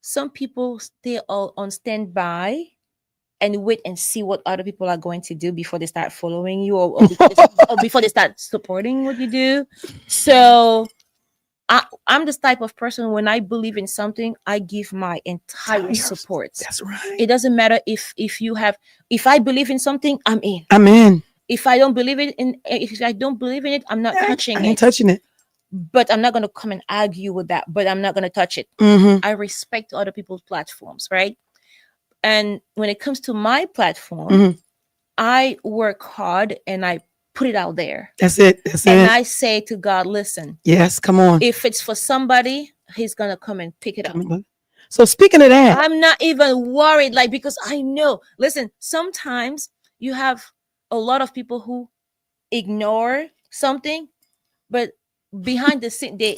some people stay on standby and wait and see what other people are going to do before they start following you, or before they start supporting what you do. So I'm this type of person, when I believe in something, I give my entire support. That's right. It doesn't matter if I believe in something, I'm in. I'm in. If I don't believe it, I'm not touching it. I ain't touching it. But I'm not going to come and argue with that. But I'm not going to touch it. Mm-hmm. I respect other people's platforms, right? And when it comes to my platform, I work hard and I put it out there. That's it. And I say to God, listen. Yes, come on. If it's for somebody, He's going to come and pick it up. So speaking of that, I'm not even worried, because I know. Listen, sometimes you have a lot of people who ignore something, but behind the scene, they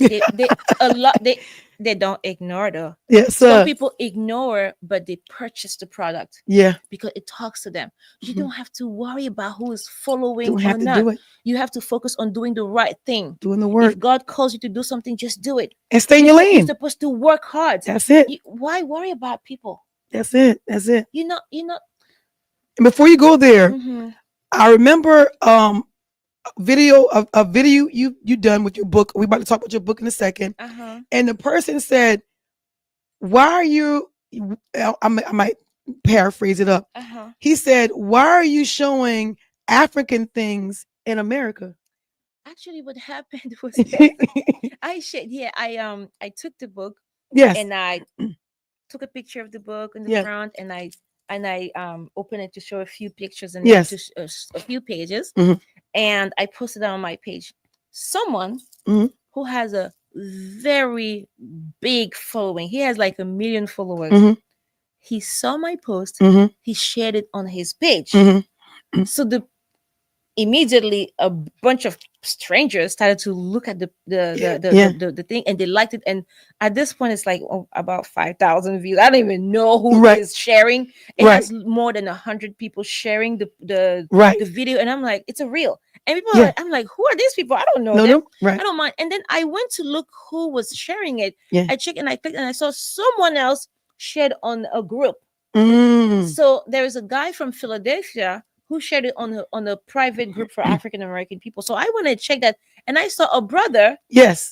don't ignore though. Yes, some people ignore, but they purchase the product. Yeah, because it talks to them. You don't have to worry about who is following don't have or to not. do it. You have to focus on doing the right thing, doing the work. If God calls you to do something, just do it and stay in your lane. You're supposed to work hard. That's it. Why worry about people? That's it. You know. And before you go there, I remember a video you done with your book. We about to talk about your book in a second. And the person said, why are you, I might paraphrase it up. He said, why are you showing African things in America? Actually, what happened was I took the book. Yes. And I took a picture of the book in the front, and I opened it to show a few pictures and a few pages, and I posted it on my page. Someone who has a very big following, he has like 1 million followers. He saw my post, he shared it on his page. So immediately a bunch of strangers started to look at the thing, and they liked it. And at this point, it's like about 5,000 views. I don't even know who is sharing. It has more than 100 people sharing the video, and I'm like, it's a reel. And people, I'm like, who are these people? I don't know them. I don't mind. And then I went to look who was sharing it. I checked and I clicked, and I saw someone else shared on a group. So there is a guy from Philadelphia who shared it on a private group for African American people. So I went and checked that, and I saw a brother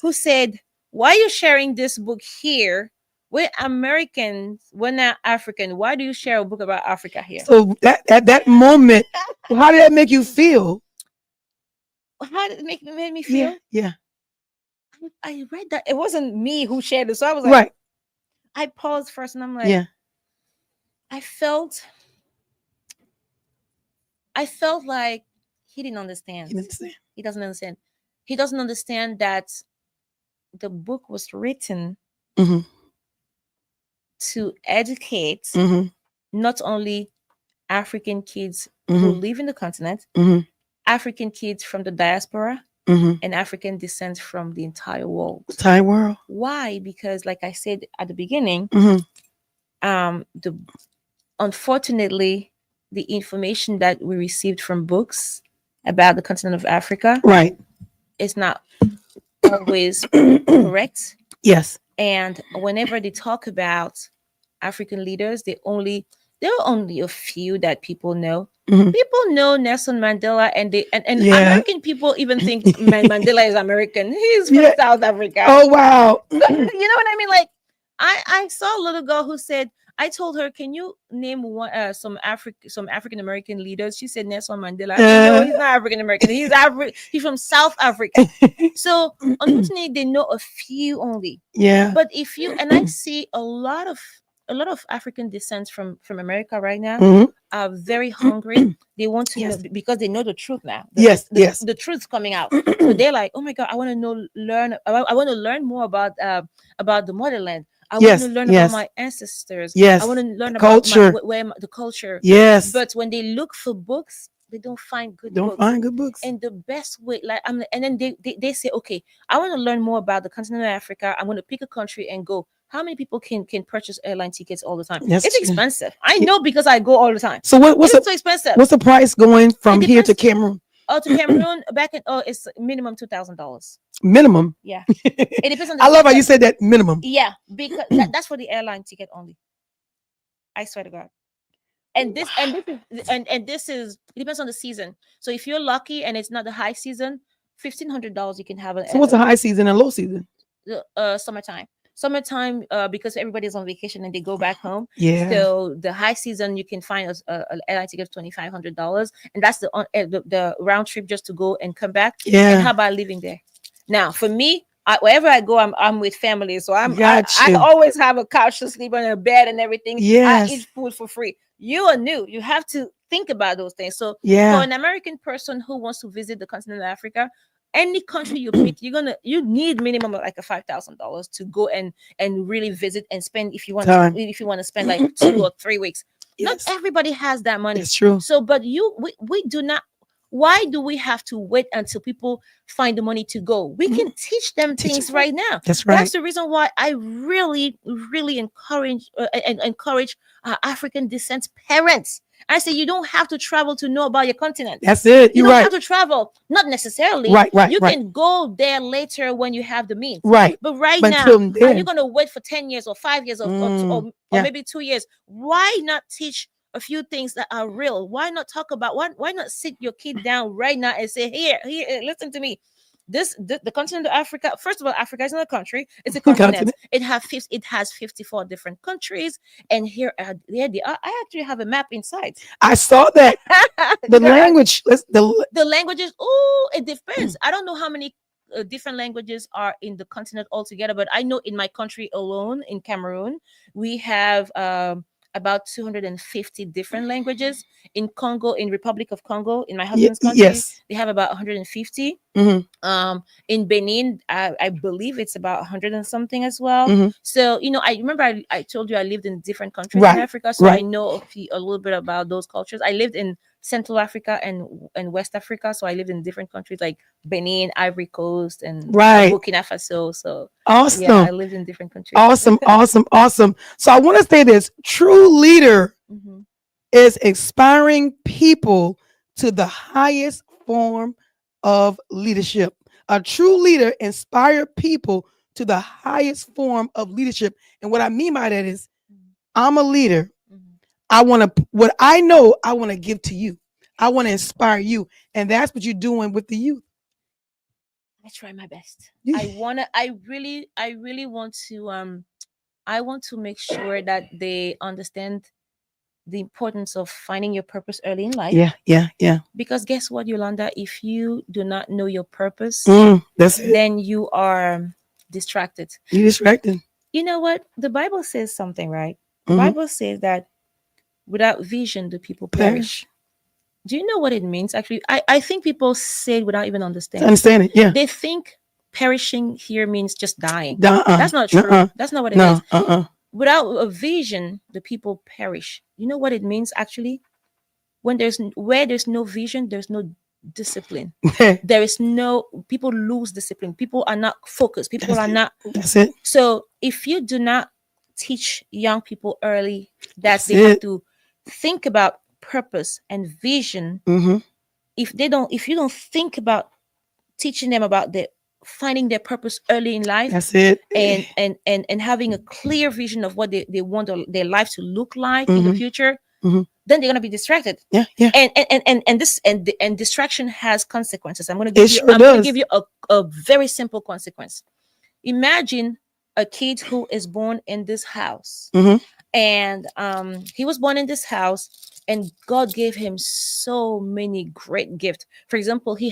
who said, why are you sharing this book here? We're Americans, we're not African. Why do you share a book about Africa here? So at that moment, how did that make you feel? How did it make me feel? Yeah. I read that. It wasn't me who shared it. So I was like, I paused first, and I'm like, I felt like he didn't understand. He doesn't understand. He doesn't understand that the book was written to educate not only African kids who live in the continent, African kids from the diaspora, and African descent from the entire world. Why? Because, like I said at the beginning, unfortunately, the information that we received from books about the continent of Africa is not always correct. Yes. And whenever they talk about African leaders, there are only a few that people know. People know Nelson Mandela, and Yeah. American people even think Mandela is American. He's from Yeah. South Africa. Oh wow. You know what I mean? Like, I saw a little girl who said, I told her, can you name one some African American leaders? She said Nelson Mandela. I said, no, he's not African American. He's from South Africa. So unfortunately, they know a few only. Yeah. But if you and I see a lot of African descent from America right now are very hungry. They want to know, because they know the truth now. The truth's coming out. So they're like, oh my God, I want to learn. I want to learn more about the motherland. I want to learn about my ancestors. Yes. I want to learn The about culture. the culture. Yes. But when they look for books, they don't find good Don't books. find good books. And the best way, and then they say, okay, I want to learn more about the continent of Africa. I'm going to pick a country and go. How many people can purchase airline tickets all the time? That's It's true. expensive. I know, because I go all the time. So what's so expensive? What's the price going from here to Cameroon? Oh, to Cameroon, it's minimum $2,000. Minimum. Yeah, it depends on. I love how you said that, minimum. Yeah, because that's for the airline ticket only. I swear to God. And this is it depends on the season. So if you're lucky and it's not the high season, $1,500 you can have So what's the high season and low season? Summertime, because everybody's on vacation and they go back home. Yeah. So the high season, you can find an airline ticket of $2,500, and that's the round trip just to go and come back. Yeah. And how about living there? Now, for me, wherever I go, I'm with family, so I always have a couch to sleep on, a bed and everything. Yes. I eat food for free. You are new. You have to think about those things. So yeah. for an American person who wants to visit the continent of Africa, any country you pick, you need minimum of like a $5,000 to go and really visit and spend if you want to spend like 2 or 3 weeks. Yes. Not everybody has that money. It's true. So, but we do not. Why do we have to wait until people find the money to go? We can teach them things right now. That's right. That's the reason why I really, really encourage African descent parents. I say you don't have to travel to know about your continent. That's it. You don't have to travel. Not necessarily. Right. You can go there later when you have the means. Right. But now, are you going to wait for 10 years or 5 years or maybe 2 years? Why not teach a few things that are real? Why not talk about why not sit your kid down right now and say, here, listen to me. The continent of Africa. First of all, Africa is not a country; it's a continent. It has 54 different countries, and here they are. I actually have a map inside. I saw that. The language. The languages. Oh, it depends. I don't know how many different languages are in the continent altogether, but I know in my country alone, in Cameroon, we have about 250 different languages. In Congo, in Republic of Congo, in my husband's country, they have about 150. Mm-hmm. In Benin, I believe it's about 100 and something as well. Mm-hmm. So, I remember I told you I lived in different countries in Africa, so I know a little bit about those cultures. I lived in Central Africa and West Africa, so I lived in different countries like Benin, Ivory Coast, and Burkina Faso. So awesome. Yeah, I lived in different countries. Awesome. So I want to say this: true leader is inspiring people to the highest form of leadership. A true leader inspires people to the highest form of leadership. And what I mean by that is, I'm a leader. What I know, I want to give to you. I want to inspire you. And that's what you're doing with the youth. I try my best. I really want to make sure that they understand the importance of finding your purpose early in life. Yeah. Because guess what, Yolanda? If you do not know your purpose, then you are distracted. You're distracted. You know what? The Bible says something, right? The Bible says that without vision, the people perish. Do you know what it means? Actually, I think people say it without even understanding. Understand it, yeah. They think perishing here means just dying. That's not true. That's not what it is. Without a vision, the people perish. You know what it means, actually? Where there's no vision, there's no discipline. People lose discipline. People are not focused. People are not. That's it. So if you do not teach young people early that they have to think about purpose and vision, if you don't think about teaching them about the finding their purpose early in life. That's it. And having a clear vision of what they want their life to look like in the future, then they're going to be distracted. Yeah. And distraction has consequences. I'm going to give you a very simple consequence. Imagine a kid who is born in this house, and he was born in this house, and God gave him so many great gifts. For example, he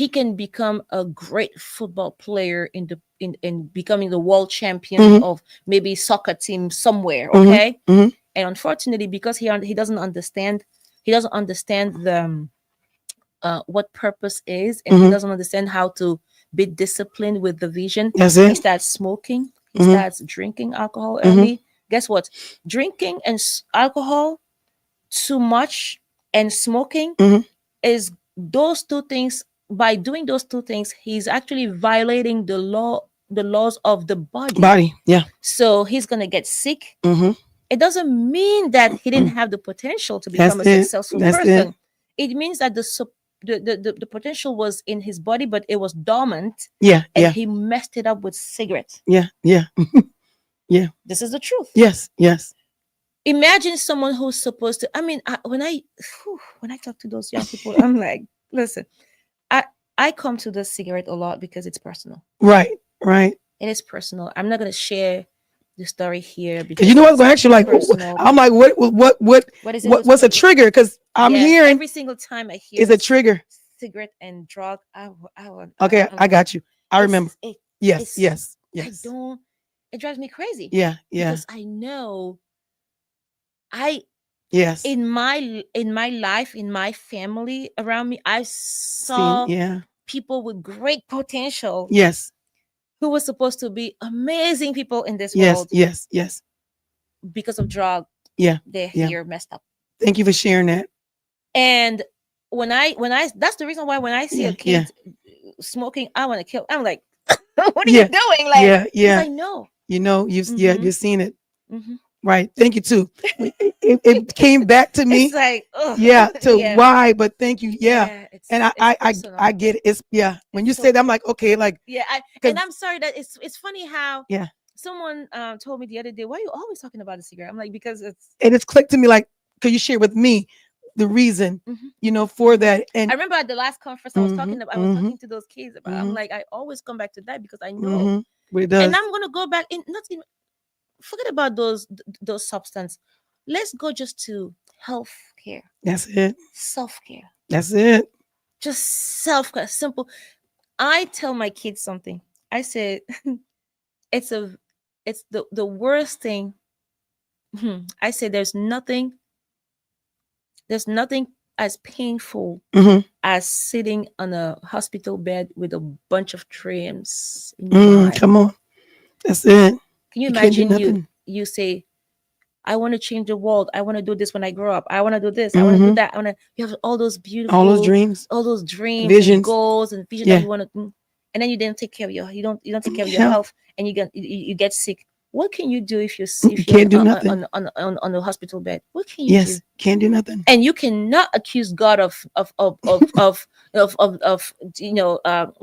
can become a great football player in becoming the world champion of maybe soccer team somewhere. Okay. And unfortunately, because he doesn't understand the what purpose is, and he doesn't understand how to be disciplined with the vision. He starts smoking. He starts drinking alcohol early. Guess what? Drinking and alcohol too much and smoking is those two things. By doing those two things, he's actually violating the laws of the body. Yeah. So he's gonna get sick. It doesn't mean that he didn't have the potential to become a successful person. It means that the potential was in his body, but it was dormant. Yeah. And he messed it up with cigarettes. Yeah. Yeah. This is the truth. Yes. Imagine someone who's supposed to. I mean, when I talk to those young people, I'm like, listen, I come to the cigarette a lot because it's personal. Right. It is personal. I'm not gonna share the story here because you know what's actually like personal. I'm like, what's a trigger? Because I'm hearing every single time I hear is a trigger. Cigarette and drug. I got you. I remember. Yes. I don't. It drives me crazy. Yeah. Because I know. Yes. In my life, in my family around me, I saw people with great potential. Yes. Who were supposed to be amazing people in this world. Yes. Because of drug. Their hair messed up. Thank you for sharing that. And when I that's the reson why when I see a kid smoking, I want to kill. I'm like, what are you doing? Like, I know. You've seen it. Right. Thank you too. It came back to me. It's like, why? But thank you. Yeah. And I get it. It's When you say that, I'm like, okay, like and I'm sorry that it's funny how someone told me the other day, why are you always talking about a cigarette? I'm like, because it's clicked to me, like, could you share with me the reason, for that? And I remember at the last conference I was talking to those kids about. I'm like, I always come back to that because I know what it does. And I'm gonna go back forget about those substances. Let's go just to health care. That's it. Self-care. That's it. Just self-care. Simple. I tell my kids something. I said, it's the worst thing. I say there's nothing as painful as sitting on a hospital bed with a bunch of dreams in your mind. Come on. That's it. Can you imagine you say, I want to change the world. I want to do this when I grow up. I want to do this. I want to do that. You have all those beautiful, all those dreams, visions, and goals and visions that you want to, and then you didn't take care of you don't take care of your health, and you get sick. What can you do if you can't do nothing on the hospital bed? What can you do? Can't do nothing. And you cannot accuse God of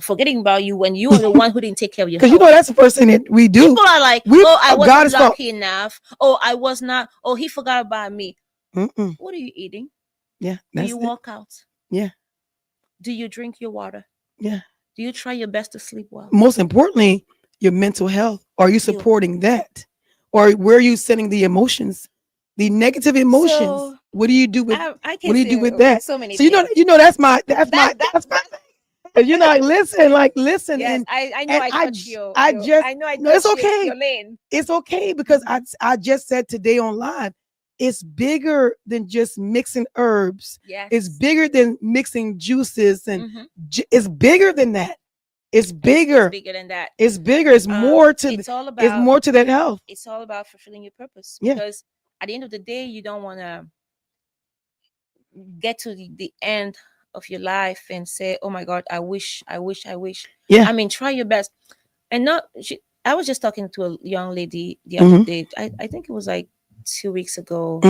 forgetting about you when you are the one who didn't take care of your health. Because that's the first thing that we do. People are like, I wasn't lucky enough. I was not. He forgot about me. What are you eating? Yeah. Do you walk out? Yeah. Do you drink your water? Yeah. Do you try your best to sleep well? Most importantly, your mental health. Are you supporting that? Or where are you sending the emotions, the negative emotions? So, what do you do with what do you do with that? So many. So that's my like listen. Yes, and I know I touch you. I know it's okay. Your lane. It's okay because I just said today on live, it's bigger than just mixing herbs. Yes. It's bigger than mixing juices and it's bigger than that. It's bigger. It's bigger than that. It's bigger. It's more to. It's more to that health. It's all about fulfilling your purpose. Yeah. Because at the end of the day, you don't want to get to the end of your life and say, "Oh my God, I wish." Yeah. I mean, try your best. And I was just talking to a young lady the other day. I think it was like 2 weeks ago.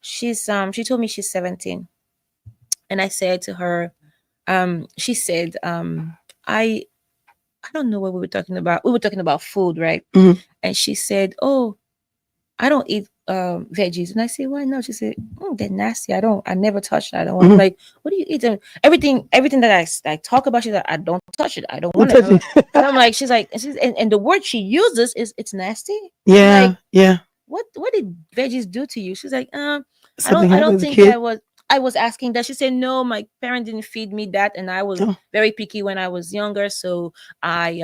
She told me she's 17, and I said to her, she said, I don't know what we were talking about. We were talking about food, right? And she said, "Oh, I don't eat veggies." And I said, "Why not?" She said, "They're nasty. I never touch that. I don't want." I'm like, "What do you eat?" And everything that I talk about, she's like, "I don't touch it. I don't want it." And I'm like, she's like, and the word she uses is, "It's nasty." Yeah, I'm like, yeah. What did veggies do to you? She's like, Something I happened don't as a think kid. I was asking that. She said, "No, my parent didn't feed me that, and I was very picky when I was younger, so I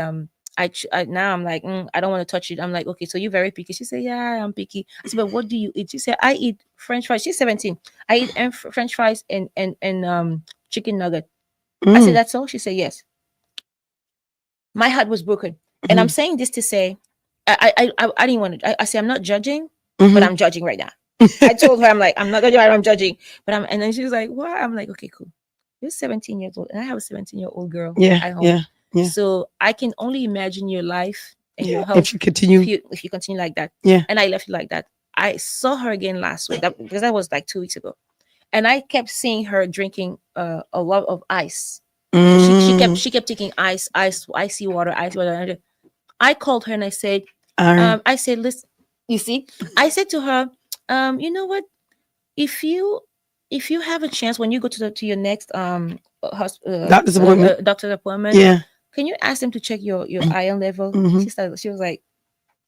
now I'm like, I don't want to touch it." I'm like, "Okay, so you're very picky." She said, "Yeah, I'm picky." I said, "But what do you eat?" She said, "I eat French fries." She's 17. "I eat French fries and chicken nugget." I said, "That's all?" She said, "Yes." My heart was broken, and I'm saying this to say, I didn't want to. I say I'm not judging, but I'm judging right now. I told her, I'm like, I'm not judging, I'm judging, but I'm. And then she was like, "Why?" I'm like, "Okay, cool. You're 17 years old, and I have a 17-year-old girl at home. So I can only imagine your life and your health if you continue. If you continue like that." And I left it like that. I saw her again last week, because that was like 2 weeks ago, and I kept seeing her drinking a lot of ice. So she kept taking icy water, ice water. I called her and I said, "Listen, you see," I said to her, "You know what? If you have a chance when you go to your next doctor's appointment, can you ask them to check your iron level?" She was like,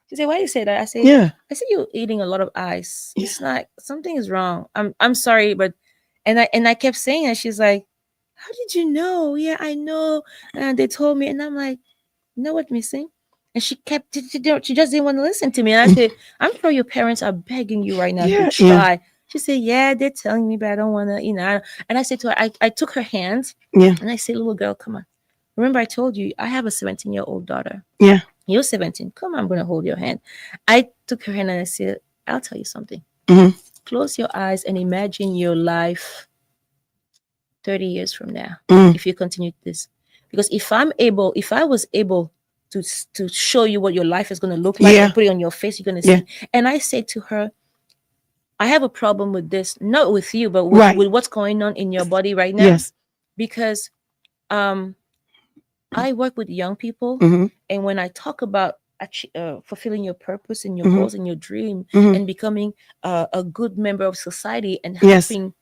she said, "Why you say that?" I said, "You're eating a lot of ice. It's not, something is wrong. I'm sorry, but," and I kept saying it. She's like, "How did you know?" "Yeah, I know. And they told me." And I'm like, "You know what, Missy?" And she just didn't want to listen to me. And I said, "I'm sure your parents are begging you right now to try." She said, "Yeah, they're telling me, but I don't want to, you know." And I said to her, I took her hands and I said, "Little girl, come on. Remember, I told you I have a 17-year-old daughter. You're 17. Come on, I'm going to hold your hand." I took her hand and I said, "I'll tell you something. Close your eyes and imagine your life 30 years from now, if you continue this. Because if I was able to show you what your life is going to look like and put it on your face, you're going to see." And I said to her, "I have a problem with this, not with you, but with what's going on in your body right now. Because I work with young people, and when I talk about fulfilling your purpose and your goals and your dream and becoming a good member of society and helping,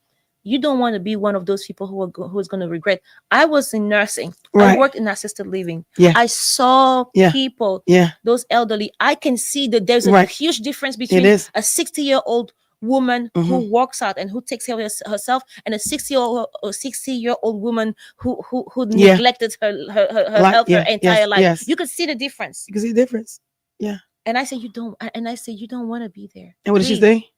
you don't want to be one of those people who is going to regret." I was in nursing. I worked in assisted living. I saw people, those elderly. I can see that there's a huge difference between a 60-year-old woman who walks out and who takes care of herself and a 60-year-old woman who neglected her health her entire life. You could see the difference. You can see the difference. Yeah. And I said, "You don't." And I said, "You don't want to be there." And what did she say?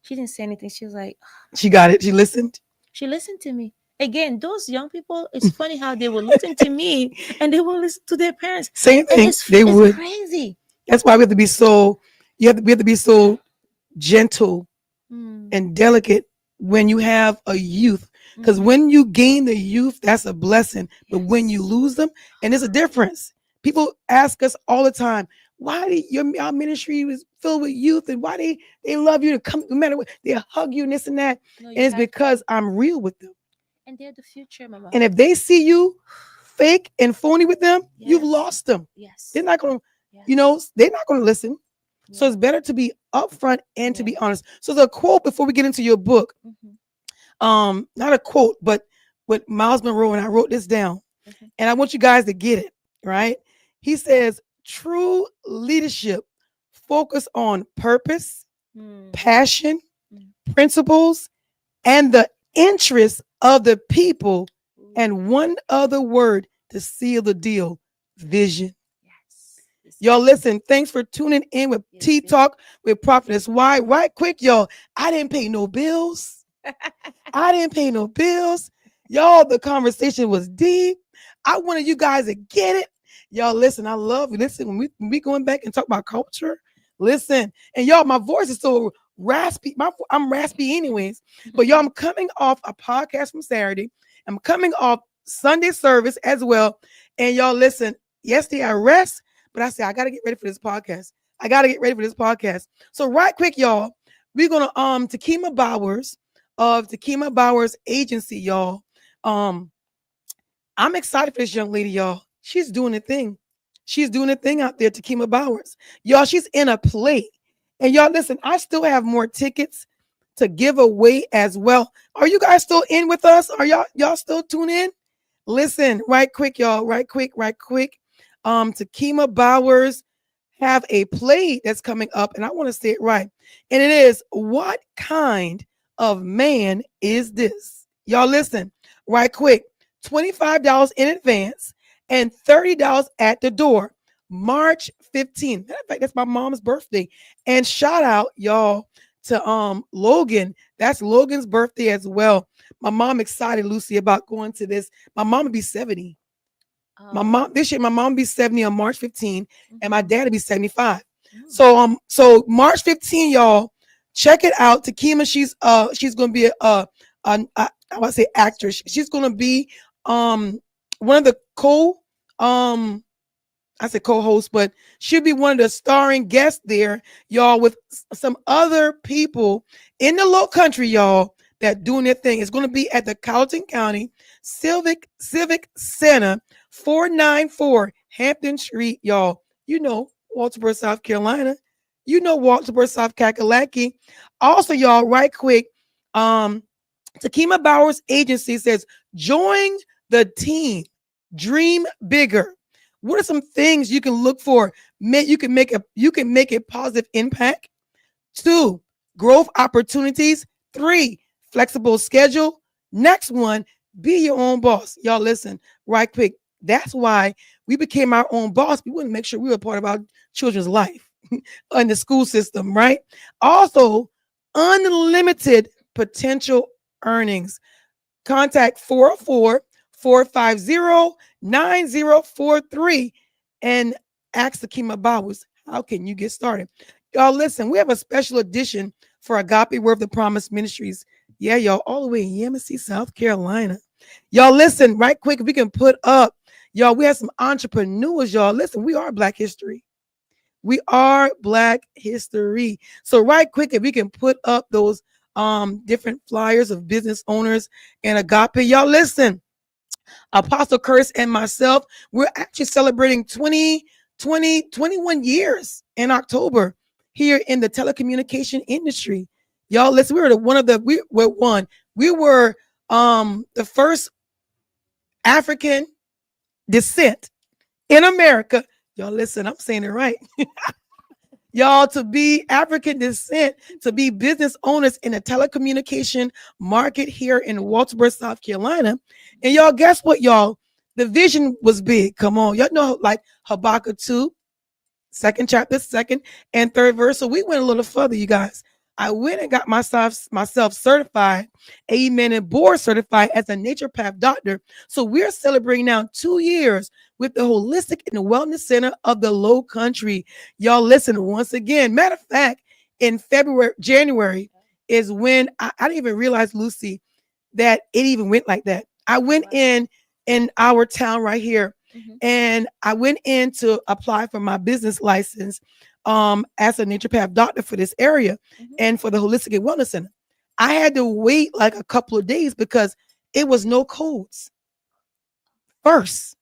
She didn't say anything. She was like, she got it. She listened. She listened to me. Again, those young people, it's funny how they will listen to me and they will listen to their parents. Same thing. It's crazy. That's why we have to be so, we have to be so gentle and delicate when you have a youth. Because when you gain the youth, that's a blessing. But when you lose them, and there's a difference. People ask us all the time, why our ministry was filled with youth, and why they love you to come, no matter what, they hug you and this and that. And it's because I'm real with them. And they're the future, Mama. And if they see you fake and phony with them, you've lost them. They're not going to, they're not going to listen. So it's better to be upfront and to be honest. So the quote before we get into your book, not a quote, but with Miles Monroe, and I wrote this down, and I want you guys to get it, right? He says, true leadership focus on purpose, passion, principles, and the interests of the people, and one other word to seal the deal: vision. Y'all listen, thanks for tuning in with Tea Talk with Prophetess. Why? Right quick, y'all. I didn't pay no bills. I didn't pay no bills. Y'all, the conversation was deep. I wanted you guys to get it. Y'all, listen, I love you. Listen, when we going back and talk about culture, listen. And y'all, my voice is so raspy. I'm raspy anyways. But y'all, I'm coming off a podcast from Saturday. I'm coming off Sunday service as well. And y'all, listen, yesterday I rest, but I said, I got to get ready for this podcast. I got to get ready for this podcast. So right quick, y'all, we're going to Takima Bowers of Takima Bowers Agency, y'all. I'm excited for this young lady, y'all. She's doing a thing. She's doing a thing out there, Takima Bowers. Y'all, she's in a play. And y'all, listen, I still have more tickets to give away as well. Are you guys still in with us? Are y'all still tuned in? Listen, right quick, y'all, right quick, right quick. Takima Bowers have a play that's coming up, and I want to say it right. And it is, What Kind of Man Is This? Y'all listen, right quick. $25 in advance and $30 at the door. March 15th. Matter of fact, that's my mom's birthday. And shout out, y'all, to Logan. That's Logan's birthday as well. My mom excited, Lucie, about going to this. My mom would be 70. My mom this year, my mom will be 70 on March 15, and my dad will be 75. So March 15, y'all, check it out. Takima, she's gonna be I want to say actress. She's gonna be one of the I said co-host, but she'll be one of the starring guests there, y'all, with some other people in the low country, y'all, that doing their thing. It's going to be at the Carrollton County Civic Center, 494 Hampton Street, y'all. You know, Walterboro, South Carolina. You know, Walterboro, South Kakalaki. Also, y'all, right quick, Takima Bowers Agency says, join the team, dream bigger. What are some things you can look for? You can make a positive impact. 2, growth opportunities. 3, flexible schedule. Next one, be your own boss. Y'all listen, right quick. That's why we became our own boss. We wouldn't make sure we were part of our children's life in the school system, right? Also, unlimited potential earnings. Contact 404-450-9043 and ask Takima Bowers, how can you get started? Y'all listen, we have a special edition for Agape Word of the Promise Ministries. Yeah, y'all, all the way in Yamasee, South Carolina. Y'all listen, right quick, if we can put up, y'all, we have some entrepreneurs, y'all. Listen, we are Black history. We are Black history. So right quick, if we can put up those different flyers of business owners and Agape. Y'all listen, Apostle Curtis and myself, we're actually celebrating 21 years in October here in the telecommunication industry. Y'all listen, we were the first African descent in America. Y'all listen, I'm saying it right. Y'all, to be African descent, to be business owners in the telecommunication market here in Walterboro, South Carolina. And y'all, guess what, y'all? The vision was big. Come on. Y'all know, like Habakkuk 2, second chapter, second and third verse. So we went a little further, you guys. I went and got myself certified, amen, and board certified as a naturopath doctor. So we're celebrating now 2 years with the Holistic and Wellness Center of the Low Country. Y'all listen once again. Matter of fact, in January is when I didn't even realize, Lucie, that it even went like that. I went in our town right here, and I went in to apply for my business license as a naturopath doctor for this area and for the Holistic and Wellness Center. I had to wait like a couple of days because it was no codes. First,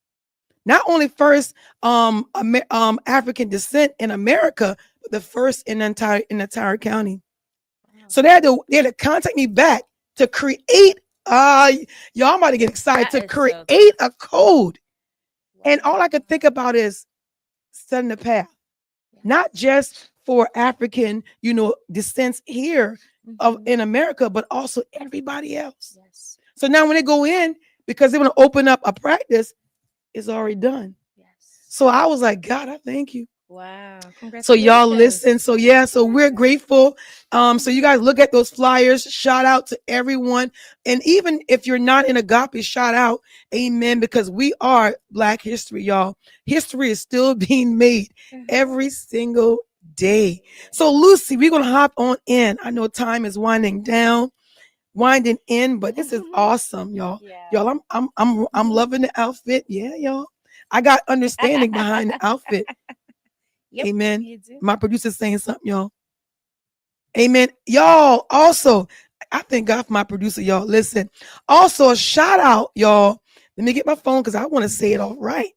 not only first African descent in America, but the first in the entire county. So they had to contact me back to create. Y'all might get excited to create a code. And all I could think about is setting the path. Not just for African, descents here in America, but also everybody else. Yes. So now when they go in, because they want to open up a practice, it's already done. Yes. So I was like, God, I thank you. Wow. So y'all listen. So yeah, so we're grateful. So you guys look at those flyers. Shout out to everyone. And even if you're not in Agape, shout out. Amen. Because we are Black history, y'all. History is still being made every single day. So Lucie, we're gonna hop on in. I know time is winding in, but this is awesome, y'all. Yeah. Y'all, I'm loving the outfit. Yeah, y'all. I got understanding behind the outfit. Yep, amen. My producer's saying something, y'all. Amen. Y'all, also, I thank God for my producer, y'all. Listen. Also, a shout out, y'all. Let me get my phone because I want to say it all right.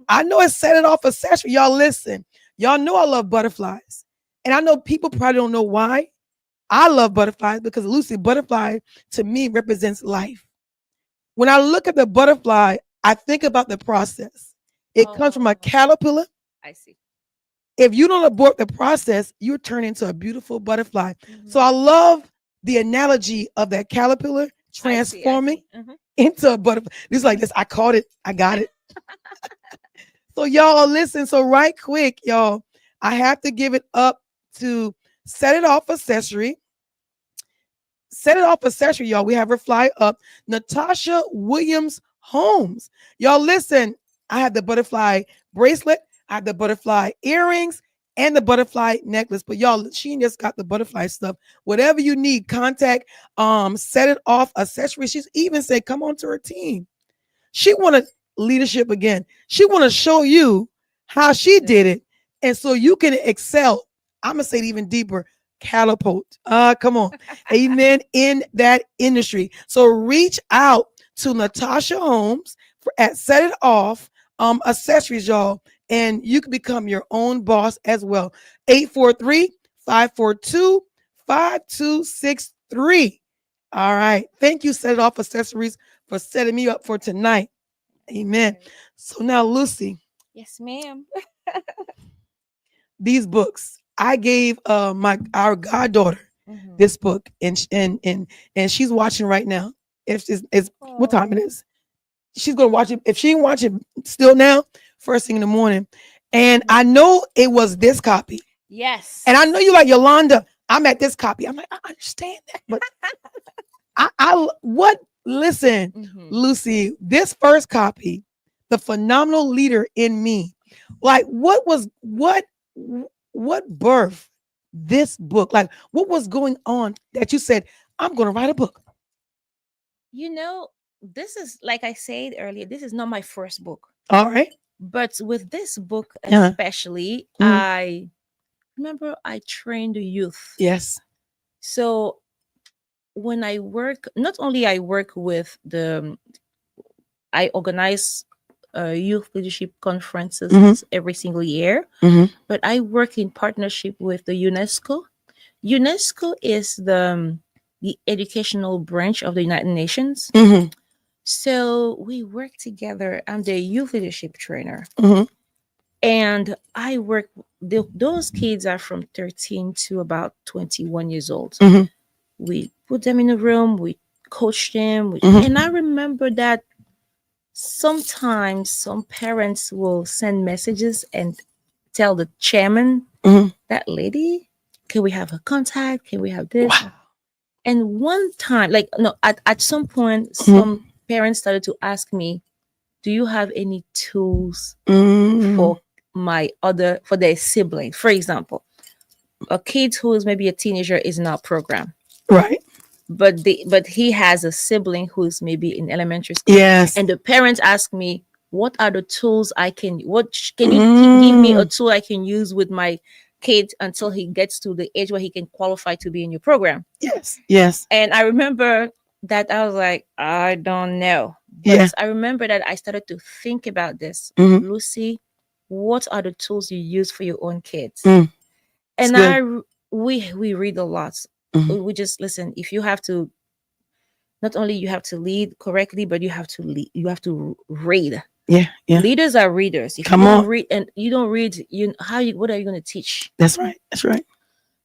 I know it set it off accessory. Y'all listen. Y'all know I love butterflies. And I know people probably don't know why. I love butterflies because Lucy, butterfly to me represents life. When I look at the butterfly, I think about the process. It comes from a Oh, caterpillar. I see. If you don't abort the process, you turn into a beautiful butterfly. So Hmm. I love the analogy of that caterpillar I see. I transforming see. Hmm. into a butterfly. It's like this. I caught it. I got it. So y'all listen. So right quick, y'all, I have to give it up to Set It Off Accessory. Set It Off Accessory, y'all. We have her fly up. Natasha Williams Holmes. Y'all listen. I have the butterfly bracelet. I have the butterfly earrings and the butterfly necklace. But y'all, she just got the butterfly stuff. Whatever you need, contact Set It Off Accessory. She's even said, come on to her team. She wanted leadership again. She want to show you how she did it. And so you can excel. I'm going to say it even deeper. Catapult. Come on. Amen. In that industry. So reach out to Natasha Holmes at Set It Off Accessories, y'all. And you can become your own boss as well. 843-542-5263. All right. Thank you, Set It Off Accessories, for setting me up for tonight. Amen. Right. So now, Lucy, Yes, ma'am. these books I gave our goddaughter Hmm. this book, and she's watching right now. If it's what time it Oh. is, she's gonna watch it. If she didn't watch it still now, first thing in the morning. And Mhm. I know it was this copy, and I know Yes. you like Yolanda. I'm at this copy. I'm like, I understand that, but I what listen, Hmm. Lucy, this first copy, the phenomenal leader in me, like what birth this book? Like what was going on that you said, I'm gonna write a book? You know, this is like I said earlier, this is not my first book. All right. But with this book Uh-huh. especially, Mm. I remember I trained the youth. Yes. So when I work, not only I work with I organize youth leadership conferences Mm-hmm. every single year, Mm-hmm. but I work in partnership with the UNESCO. UNESCO is the educational branch of the United Nations. Mm-hmm. So we work together. I'm the youth leadership trainer, Mm-hmm. and I work. Those kids are from 13 to about 21 years old. Mm-hmm. We put them in a room. We coach them. Mm-hmm. And I remember that sometimes some parents will send messages and tell the chairman, Mm-hmm. that lady, can we have her contact? Can we have this? Wow. And one time, like, no, at some point, Mm-hmm. some parents started to ask me, do you have any tools Mm-hmm. for for their sibling? For example, a kid who is maybe a teenager is in our program, Right. but he has a sibling who's maybe in elementary school, Yes. and the parents ask me, what are the tools I can can you give me a Mm. tool I can use with my kid until he gets to the age where he can qualify to be in your program? Yes. Yes. And I remember that I was like, I don't know. Yeah. But I remember that I started to think about this. Mm-hmm. Lucy, what are the tools you use for your own kids? Mm. It's And good. we read a lot. Mm-hmm. We just listen. If you have to, not only you have to lead correctly, but you have to lead. You have to read. Yeah. Yeah. Leaders are readers. If you Come don't on. read, and you don't read, what are you going to teach? That's right. That's right.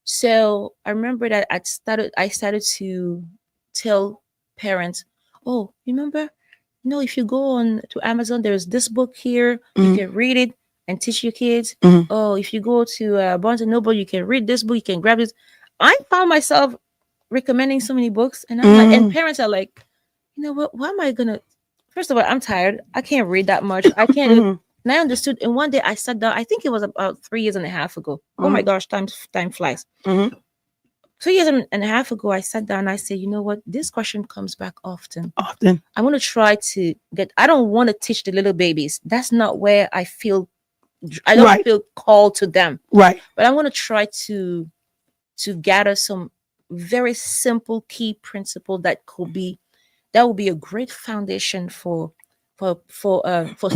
So I remember that I started to tell parents, oh, remember, if you go on to Amazon, there's this book here, you Mm-hmm. can read it and teach your kids. Mm-hmm. Oh, if you go to Barnes and Noble, you can read this book, you can grab this. I found myself recommending so many books, and I'm like, and Mm-hmm. parents are like, you know what? Why am I gonna? First of all, I'm tired. I can't read that much. I can't. Mm-hmm. And I understood. And one day I sat down. I think it was about 3 years and a half ago. Oh my Mm-hmm. gosh, time flies. Mm-hmm. 2 years and a half ago, I sat down and I said, you know what? This question comes back often. Often. I want to try to I don't want to teach the little babies. That's not where I don't Right. feel called to them. Right. But I want to try to gather some very simple key principle that will be a great foundation for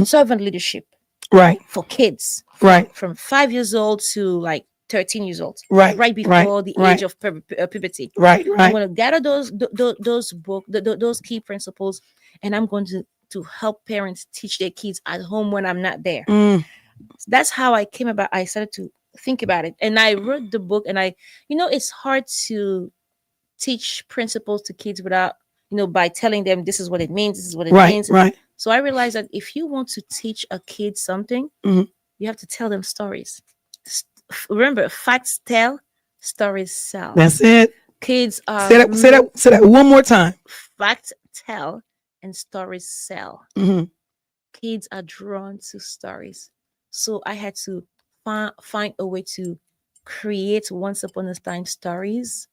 servant leadership. Right. for kids Right. from 5 years old to like 13 years old, Right. right before the age of puberty. Right. I'm Right. going to gather those those key principles, and I'm going to help parents teach their kids at home when I'm not there. Mm. That's how I came about. I started to think about it, and I wrote the book. And it's hard to teach principles to kids without, by telling them this is what it means, this is what it Right. means. Right. So I realized that if you want to teach a kid something, Mhm. you have to tell them stories. Remember, facts tell, stories sell. That's it. Kids are Say that one more time. facts tell and stories sell. Mm-hmm. Kids are drawn to stories. So I had to find a way to create once upon a time stories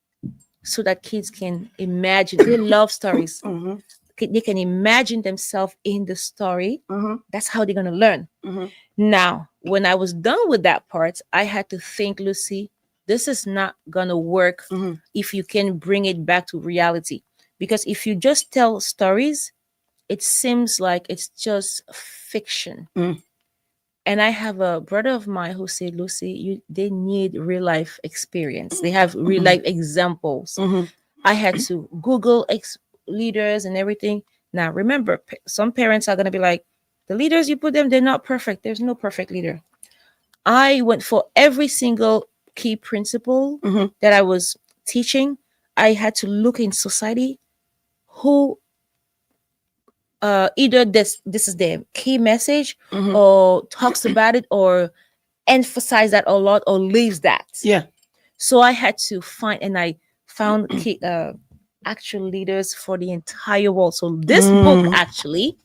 so that kids can imagine. They love stories. Mm-hmm. They can imagine themselves in the story. Mm-hmm. That's how they're going to learn. Mm-hmm. Now, when I was done with that part, I had to think, Lucie, this is not going to work if you can bring it back to reality. Because if you just tell stories, it seems like it's just fiction. Mm. And I have a brother of mine who said, Lucie, they need real life experience. They have real life examples. I had to Google leaders and everything. Now, remember, some parents are going to be like, the leaders you put them, they're not perfect. There's no perfect leader. I went for every single key principle that I was teaching. I had to look in society who either this is the key message or talks about it or emphasize that a lot or leaves that. Yeah. So I had to find, and I found key, actual leaders for the entire world. So this book actually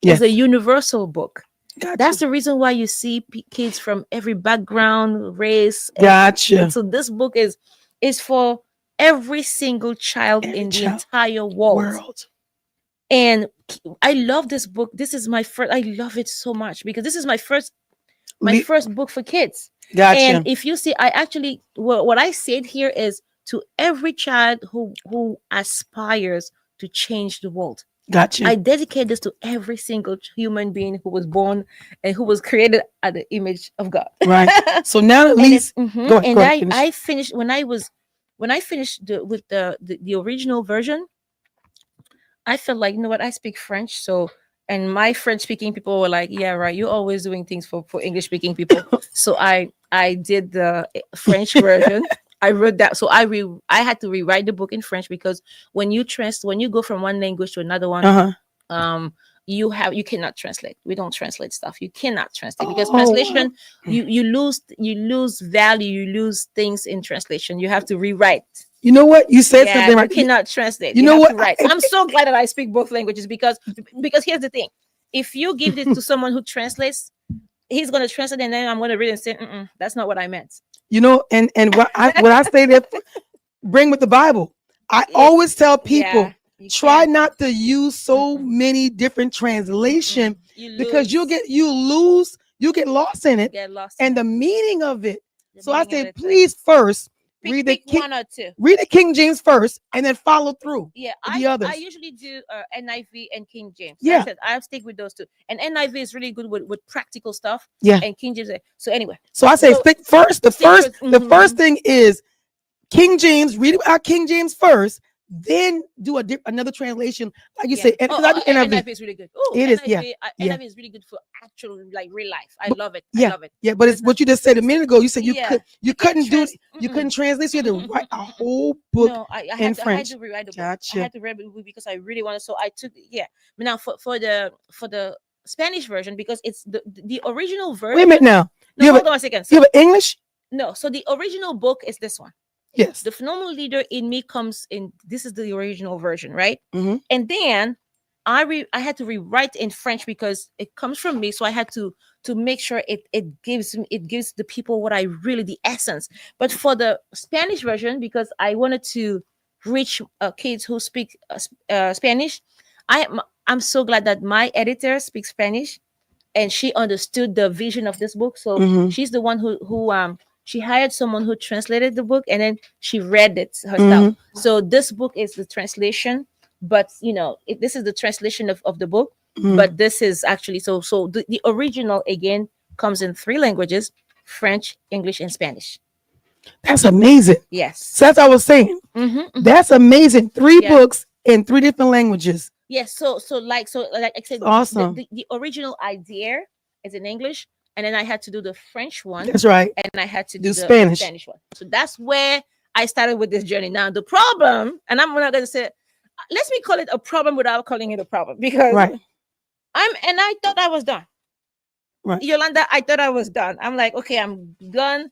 is a universal book. Gotcha. That's the reason why you see kids from every background, race. Gotcha. And so this book is for every single child in the entire world. And I love this book. This is my first. I love it so much because this is my first book for kids. Gotcha. And if you see, I actually what I said here is to every child who aspires to change the world. Gotcha. I dedicate this to every single human being who was born and who was created at the image of God. Right. So now at least go ahead, I finished when I finished with the original version. I felt like, you know what, I speak French, so and my French speaking people were like, yeah, right, you're always doing things for English speaking people. So I did the French version. I wrote that. So I had to rewrite the book in French because when you go from one language to another one, you cannot translate. We don't translate stuff. You cannot translate because translation, you lose value, you lose things in translation. You have to rewrite. You know what? You said something right. You cannot translate. You know what? Right. I'm so glad that I speak both languages because here's the thing. If you give this to someone who translates, he's going to translate and then I'm going to read and say, that's not what I meant. You know, and what I say that bring with the Bible. I always tell people, try not to use so many different translation because you get lost in it and the meaning of it. So I say, please first read the King James first and then follow through. Yeah, the others. I usually do NIV and King James. Yeah, I stick with those two. And NIV is really good with practical stuff. Yeah, and King James. So anyway, so I say stick first. The first thing is King James. Read about King James first. Then do another translation, like you say. And NIV is really good. It is, yeah. NIV is really good for actual, like real life. I love it. Yeah, I love it. Yeah, but it's what you just said a minute ago. You said you couldn't translate. So you had to write a whole book in French. I had to rewrite the book. Gotcha. I had to read it because I really wanted. So I took But now for the Spanish version, because it's the original version. Wait a minute now. No, hold on a second. You have an English? No. So the original book is this one. Yes. The phenomenal leader in me comes in. This is the original version, right? Mm-hmm. And then I had to rewrite in French because it comes from me. So I had to make sure it gives the people what I really, the essence. But for the Spanish version, because I wanted to reach kids who speak Spanish, I'm so glad that my editor speaks Spanish, and she understood the vision of this book. So she's the one who she hired someone who translated the book and then she read it herself. So this book is the translation, but this is the translation of the book. But this is actually so the original again comes in 3 languages: French, English, and Spanish. That's amazing. Yes. So that's what I was saying. That's amazing. 3 books in 3 different languages. Yes. So like I said, awesome. The original idea is in English, and then I had to do the French one. That's right. And I had to do the Spanish one. So that's where I started with this journey. Now the problem, and I'm not going to say, let me call it a problem without calling it a problem, because I thought I was done. Right. Yolanda, I thought I was done. I'm like, okay, I'm done.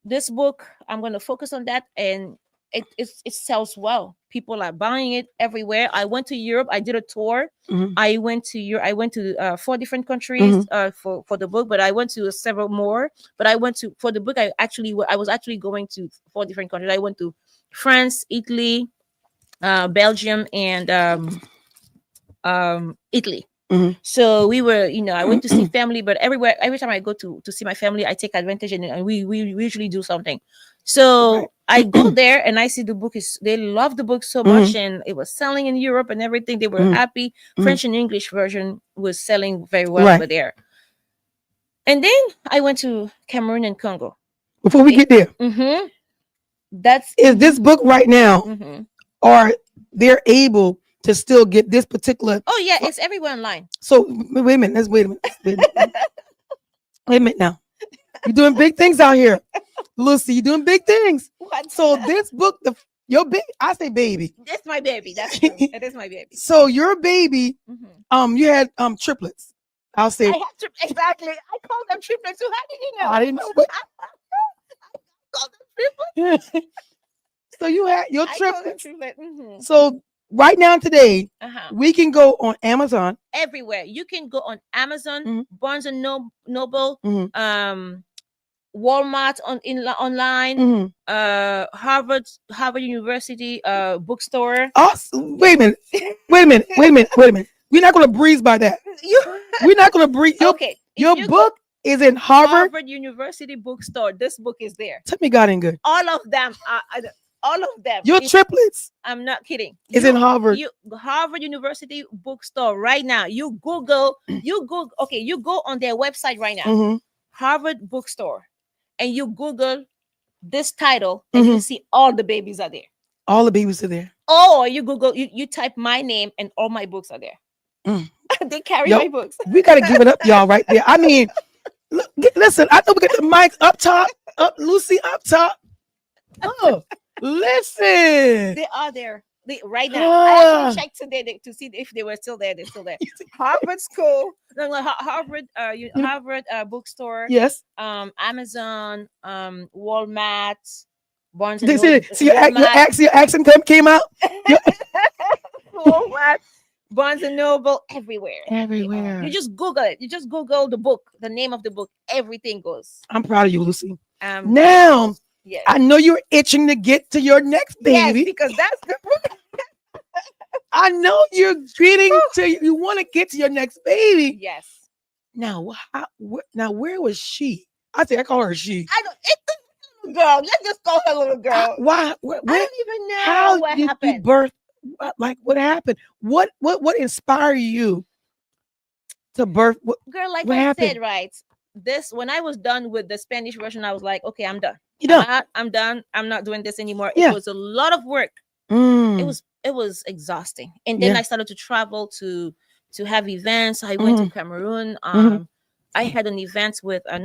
This book, I'm going to focus on that, and it sells well. People are buying it everywhere. I went to Europe. I did a tour. I went to Europe. I went to 4 different countries for the book, but I went to several more. But I went to, for the book, I was actually going to 4 different countries. I went to France, Italy, Belgium, and Italy. So we were, I went to see family, but every time I go to see my family, I take advantage, and we usually do something. So I go there and I see the book they love the book so much, and it was selling in Europe and everything. They were happy. French and English version was selling very well over there. And then I went to Cameroon and Congo. Before we get there, is this book right now, or they're able to still get this particular? Oh yeah, it's everywhere online. So wait a minute. Wait a minute. Wait a minute now. You're doing big things out here, Lucie. You're doing big things. What? So this book, your baby, I say baby. That's my baby. That's true. It is my baby. So your baby, you had triplets. I'll say. I had exactly. I called them triplets. So how did you know? I didn't know. But I called them triplets. So you had your triplets. So right now today, we can go on Amazon. Everywhere. You can go on Amazon, Barnes and Noble, Walmart online, Harvard University bookstore. Awesome. Wait a minute. We're not going to breeze by that. We're not going to breeze. Okay. Your book is in Harvard University bookstore. This book is there. Tell me God ain't good. All of them are. All of them. Your triplets. I'm not kidding. It's in Harvard. Harvard University bookstore right now. You Google. Okay, you go on their website right now. Harvard bookstore, and you Google this title, and you see all the babies are there. All the babies are there. Oh, you Google. You type my name, and all my books are there. They carry my books. We gotta give it up, y'all, right there. I mean, listen. I know we got the mic up top, Lucie up top. Oh. Listen, they are there right now. I actually checked today to see if they were still there. They're still there. Harvard School, Harvard, Harvard bookstore. Yes. Amazon, Walmart, Barnes and Noble. See your accent came out. Walmart, Barnes and Noble, everywhere. Everywhere. You just Google it. You just Google the book, the name of the book. Everything goes. I'm proud of you, Lucie. Now. Yes. I know you're itching to get to your next baby. Yes, because that's the I know you're getting to. You want to get to your next baby. Yes. Now, where was she? I call her she. I don't. It's the little girl. Let's just call her little girl. Why? I don't even know how what did happened. You birth? Like what happened? What inspired you to birth? Girl, like what I happened? said, right? When I was done with the Spanish version, I was like, okay, I'm done. You done? I'm done. I'm not doing this anymore. Yeah. It was a lot of work. It was exhausting. And then I started to travel to have events. I went to Cameroon. I had an event with a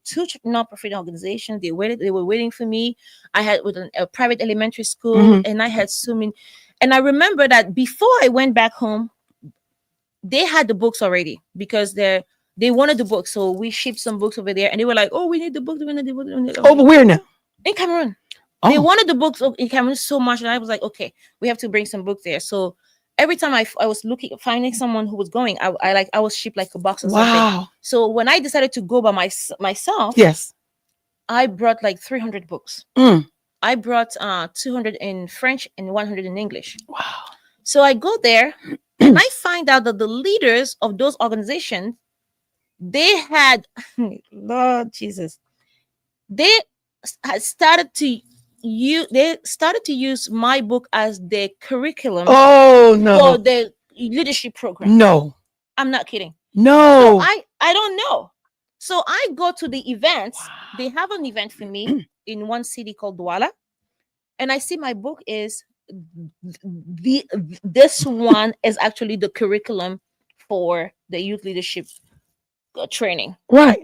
two non-profit organizations. They were waiting for me. I had with a private elementary school, and I had so many. And I remember that before I went back home, they had the books already because they wanted the book, so we shipped some books over there, and they were like, "Oh, we need the book. We need the book." Over where now? In Cameroon. Oh. They wanted the books in Cameroon so much, and I was like, "Okay, we have to bring some books there." So every time I was finding someone who was going, I was shipped like a box or something. So when I decided to go by myself, yes, I brought like 300 books. I brought 200 in French and 100 in English. Wow. So I go there, and I find out that the leaders of those organizations. They had, Lord Jesus, they had started to use my book as their curriculum. Oh no! For the leadership program. No, I'm not kidding. No, so I don't know. So I go to the events. They have an event for me in one city called Douala, and I see my book is the this one is actually the curriculum for the youth leadership training. Right.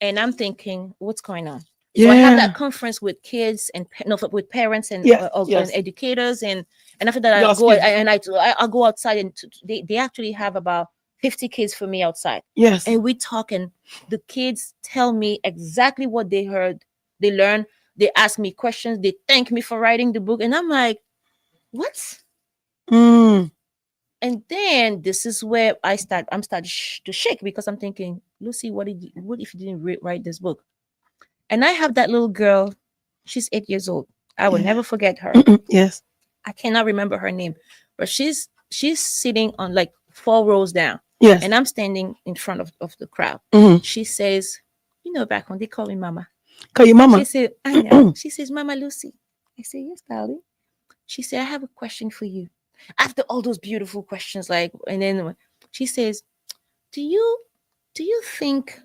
And I'm thinking, what's going on? So I have that conference with kids and with parents and, and educators, and after that I go and I go outside, and they actually have about 50 kids for me outside. Yes. And we talk, and the kids tell me exactly what they heard, they learn, they ask me questions, they thank me for writing the book, and I'm like, what? And then this is where I'm starting to shake, because I'm thinking, Lucie, what if you didn't write this book? And I have that little girl. She's 8 years old. I will never forget her. Yes. I cannot remember her name, but she's sitting on like 4 rows down. Yes. And I'm standing in front of the crowd. She says, back when they call me Mama. Call you Mama? She said, I know. She says, Mama Lucie. I say, yes, darling. She said, I have a question for you. After all those beautiful questions, and then she says, do you think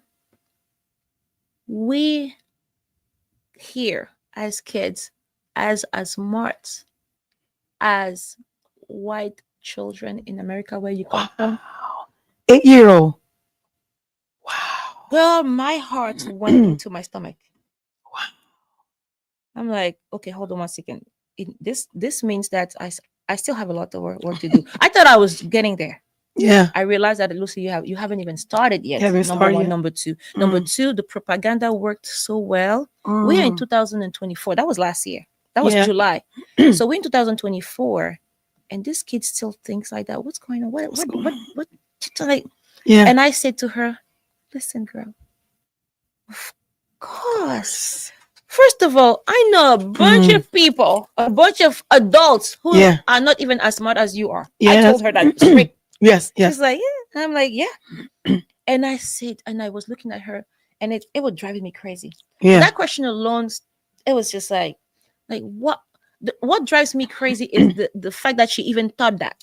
we here as kids as smart as white children in America where you come from? 8-year-old. Wow. Girl, my heart went into my stomach. Wow. I'm like, okay, hold on 1 second. This means that I still have a lot of work to do. I thought I was getting there. Yeah. I realized that, Lucie, you haven't even started yet. Number one. Number two. Number two, the propaganda worked so well. We're in 2024. That was last year. That was July. So we're in 2024, and this kid still thinks like that. What's going on? What? Like, yeah. And I said to her, listen, girl, of course. First of all, I know a bunch of people, a bunch of adults who are not even as smart as you are. I told her that straight. Yes. She's like, yeah. And I'm like, yeah. And I said, and I was looking at her, and it was driving me crazy. Yeah. That question alone, it was just like what drives me crazy is the fact that she even thought that.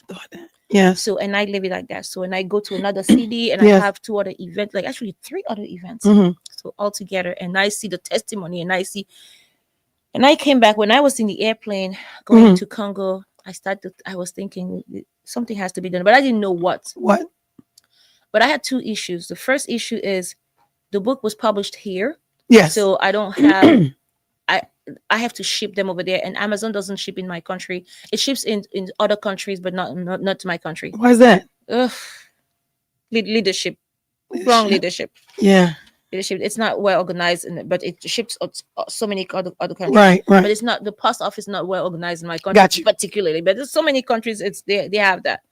Yeah. So, and I leave it like that. So, and I go to another city, and I have 2 other events, like actually 3 other events. So all together, and I see the testimony, and I came back when I was in the airplane going to Congo. I was thinking something has to be done, but I didn't know what. What? But I had 2 issues. The first issue is the book was published here. Yes. So I don't have, I have to ship them over there, and Amazon doesn't ship in my country. It ships in other countries, but not to my country. Why is that? Leadership. Wrong leadership. Yeah. Leadership. It's not well organized, but it ships so many other countries. Right. But it's not, the post office not well organized in my country particularly. But there's so many countries they have that.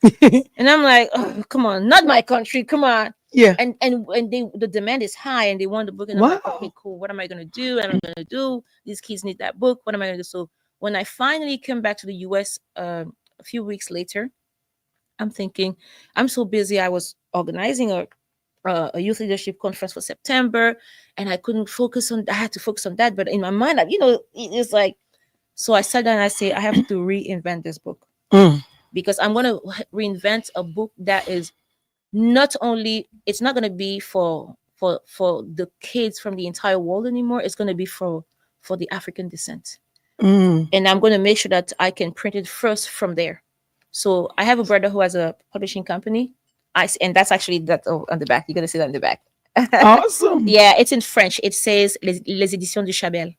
And I'm like, oh, come on, not my country, come on. Yeah. And the demand is high, and they want the book, and I'm like, okay, cool. What am I gonna do? What am I gonna do? These kids need that book. What am I gonna do? So when I finally came back to the US a few weeks later, I'm thinking, I'm so busy. I was organizing a youth leadership conference for September, and I couldn't focus on. I had to focus on that, but in my mind, it's like. So I sat down and I say, I have to reinvent this book because I'm gonna reinvent a book that is not only. It's not gonna be for the kids from the entire world anymore. It's gonna be for the African descent, and I'm gonna make sure that I can print it first from there. So I have a brother who has a publishing company. And that's actually that on the back. You're gonna see that on the back. Awesome. Yeah, it's in French. It says Les Éditions du Chabelle.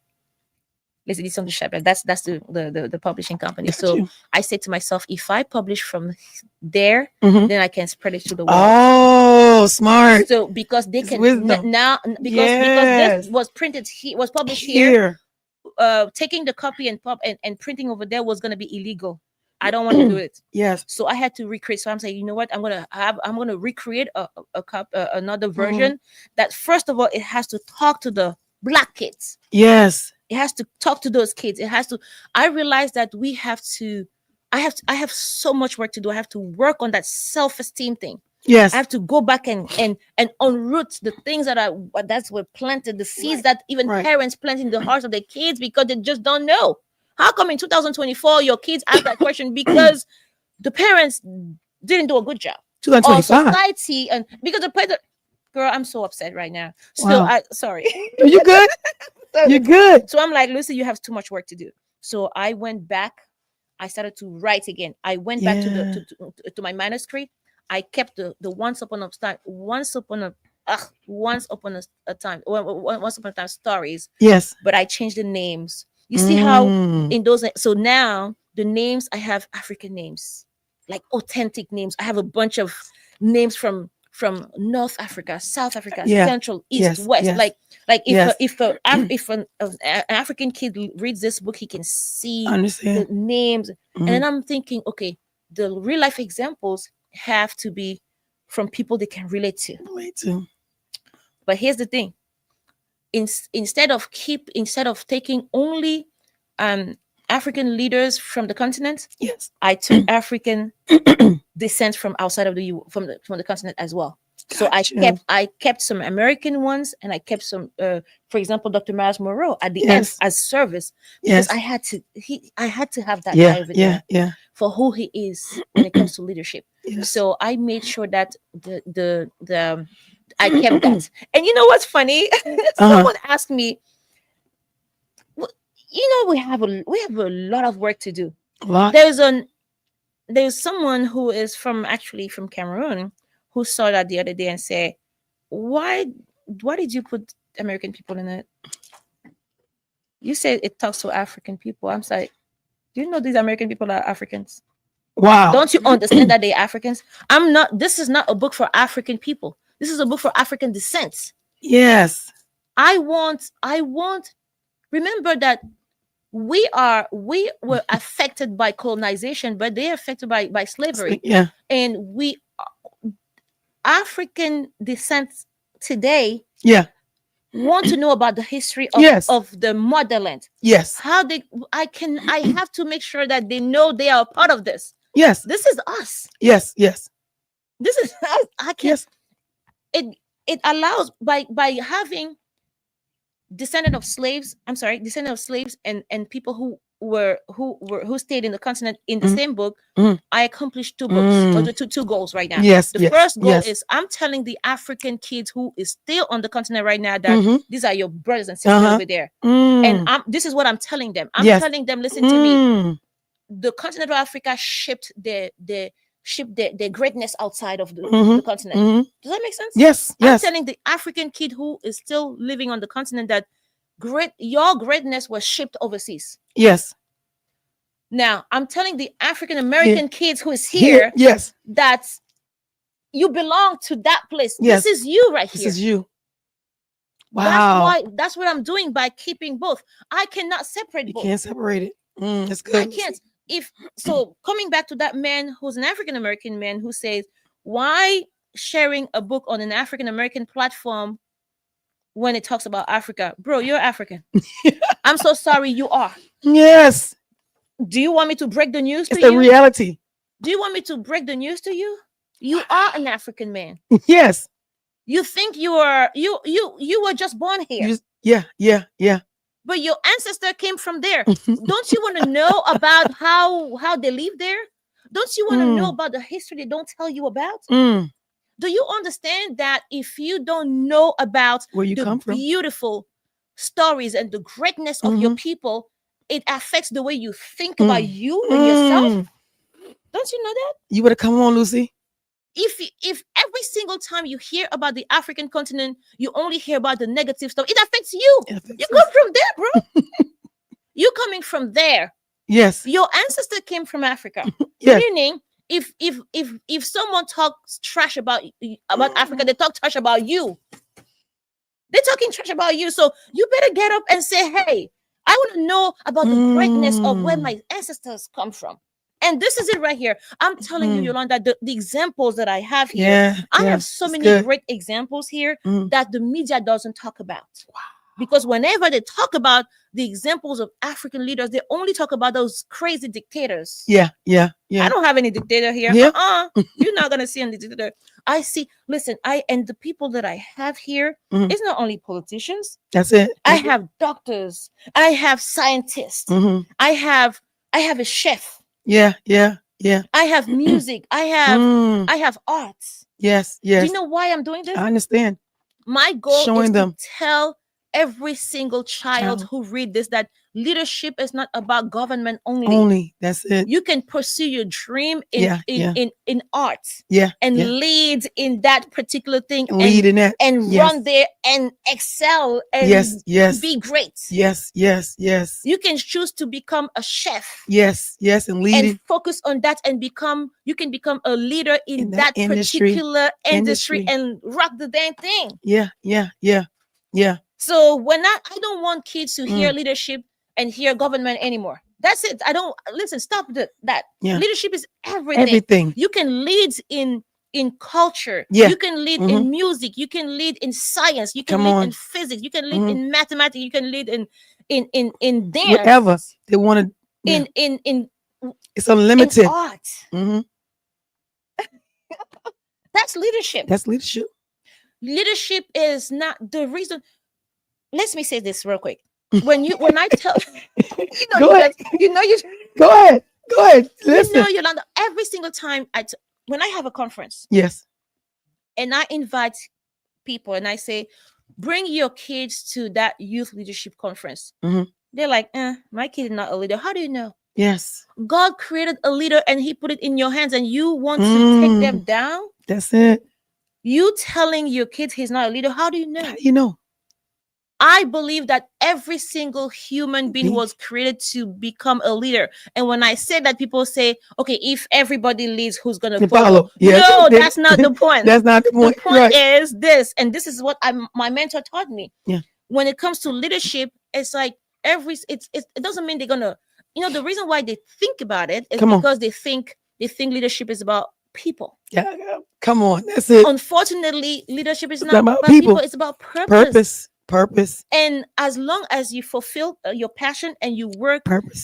Les Éditions du Chabelle. That's the publishing company. So I said to myself, if I publish from there, then I can spread it to the world. Oh, smart. So because they can now because this was printed was published here. Taking the copy and printing over there was gonna be illegal. I don't want to do it. Yes. So I had to recreate. So I'm saying, you know what? I'm gonna recreate another version that, first of all, it has to talk to the Black kids. Yes. It has to talk to those kids. It has to. I realized that we have to. I have so much work to do. I have to work on that self-esteem thing. Yes. I have to go back and unroot the things that were planted, the seeds that even parents plant in the hearts of their kids because they just don't know. How come in 2024 your kids ask that question? Because the parents didn't do a good job. 2025. Or society, and because the girl, I'm so upset right now. So Wow. sorry. Are you good? You're good. So I'm like, Lucy, you have too much work to do. So I went back. I started to write again. I went back to the Yeah. to my manuscript. I kept the once upon a time, once upon a time stories, Yes. but I changed the names. You see how Mm. in those, so now the names, I have African names, like authentic names. I have a bunch of names from North Africa, South Africa, Yeah. Central, East, Yes. West. Yes. Like Yes. if an African kid reads this book, he can see the Understand. names. And Mhm. then I'm thinking, okay, the real life examples have to be from people they can relate to. Relate to. But here's the thing: instead of taking only um African leaders from the continent, Yes. I took African descent from outside of from the continent as well. So Gotcha. I kept some American ones, and I kept some, for example, Dr. Miles Monroe at the end Yes. as service, because Yes. I had to have that Yeah. guy over Yeah. there Yeah. for who he is when it comes to leadership. Yes. So I made sure that the I kept that. And you know what's funny? Someone asked me, "Well, we have a lot of work to do." A lot. There's someone who is from Cameroon, who saw that the other day and said, "Why did you put American people in it? You said it talks to African people." I'm like, "Do you know these American people are Africans? Wow. Don't you understand that they're Africans? I'm not. This is not a book for African people. This is a book for African descent. Yes. I want. Remember that we were affected by colonization, but they're affected by slavery, Yeah. and we African descent today Yeah. want to know about the history of, Yes. of the motherland. Yes. How they I have to make sure that they know they are a part of this. Yes. This is us. Yes. Yes. This is us. I can't. Yes. It allows by having descendant of slaves and people who stayed in the continent in the same book. I accomplished two books, or two goals right now. Yes. The Yes. first goal Yes. is I'm telling the African kids who is still on the continent right now that these are your brothers and sisters over there. And this is what I'm telling them. I'm Yes. telling them, listen to me. The continent of Africa shipped their greatness outside of the continent. Does that make sense? Yes. I'm Yes. telling the African kid who is still living on the continent that your greatness was shipped overseas. Yes. Now I'm telling the African American kids who is Here. here Yes. that you belong to that place. Yes. This is you right here. This is you. Wow. That's what I'm doing by keeping both. I cannot separate You both. can't separate it. That's good. I can't. So coming back to that man who's an African American man who says, why sharing a book on an African American platform when it talks about Africa? Bro, you're African. I'm so sorry, you are. Yes. Do you want me to break the news to It's the you? reality. Do you want me to break the news to you? You are an African man. Yes. You think you were just born here. Yeah. But your ancestor came from there. Don't you want to know about how they live there? Don't you want to know about the history they don't tell you about? Do you understand that if you don't know about where you the come from, beautiful stories and the greatness of your people, it affects the way you think about you and yourself? Don't you know that? You better come on, Lucy. If every single time you hear about the African continent, you only hear about the negative stuff, it affects you. You come from there, bro. You coming from there. Yes. Your ancestor came from Africa. Yes. Meaning, if someone talks trash about Africa, they talk trash about you. They're talking trash about you. So you better get up and say, hey, I want to know about the greatness of where my ancestors come from. And this is it right here. I'm telling you, Yolanda, the examples that I have here, I have so many great examples here that the media doesn't talk about. Wow. Because whenever they talk about the examples of African leaders, they only talk about those crazy dictators. Yeah. I don't have any dictator here. Yeah. You're not going to see any dictator. I see, listen, and the people that I have here, it's not only politicians. That's it. I have doctors. I have scientists. I have a chef. Yeah. I have music. I have arts. Yes. Do you know why I'm doing this? I understand. My goal is Showing to them. tell every single child who read this that leadership is not about government only. That's it. You can pursue your dream Yeah, in art yeah, and yeah. lead in that particular thing Lead in that. and Yes. run there and excel and Yes, yes. be great. Yes, yes, yes. You can choose to become a chef. Yes, yes, and leading. And focus on that and you can become a leader in that particular industry and rock the damn thing. Yeah, yeah, yeah, yeah. So when I don't want kids to hear leadership and hear government anymore. That's it. I don't listen. Stop that. Yeah. Leadership is everything. Everything. You can lead in culture. Yeah. You can lead in music. You can lead in science. You can lead in physics. You can lead in mathematics. You can lead in dance. Whatever they want to. Yeah. In it's unlimited. In art. That's leadership. That's leadership. Leadership is not the reason. Let me say this real quick. When I tell go ahead. Go ahead. Listen. Yolanda, every single time when I have a conference, yes, and I invite people and I say, bring your kids to that youth leadership conference. They're like, my kid is not a leader. How do you know? Yes. God created a leader and he put it in your hands and you want to take them down? That's it. You telling your kids he's not a leader, how do you know? How do you know? I believe that every single human being was created to become a leader. And when I say that, people say, okay, if everybody leads, who's going to follow? Yes. No, that's not the point. That's not the point. The point is this, and this is what my mentor taught me. Yeah. When it comes to leadership, it's like it doesn't mean they're going to, the reason why they think about it is because they think leadership is about people. Yeah, come on. That's it. Unfortunately, leadership is not about people. It's about Purpose. And as long as you fulfill your passion and you work,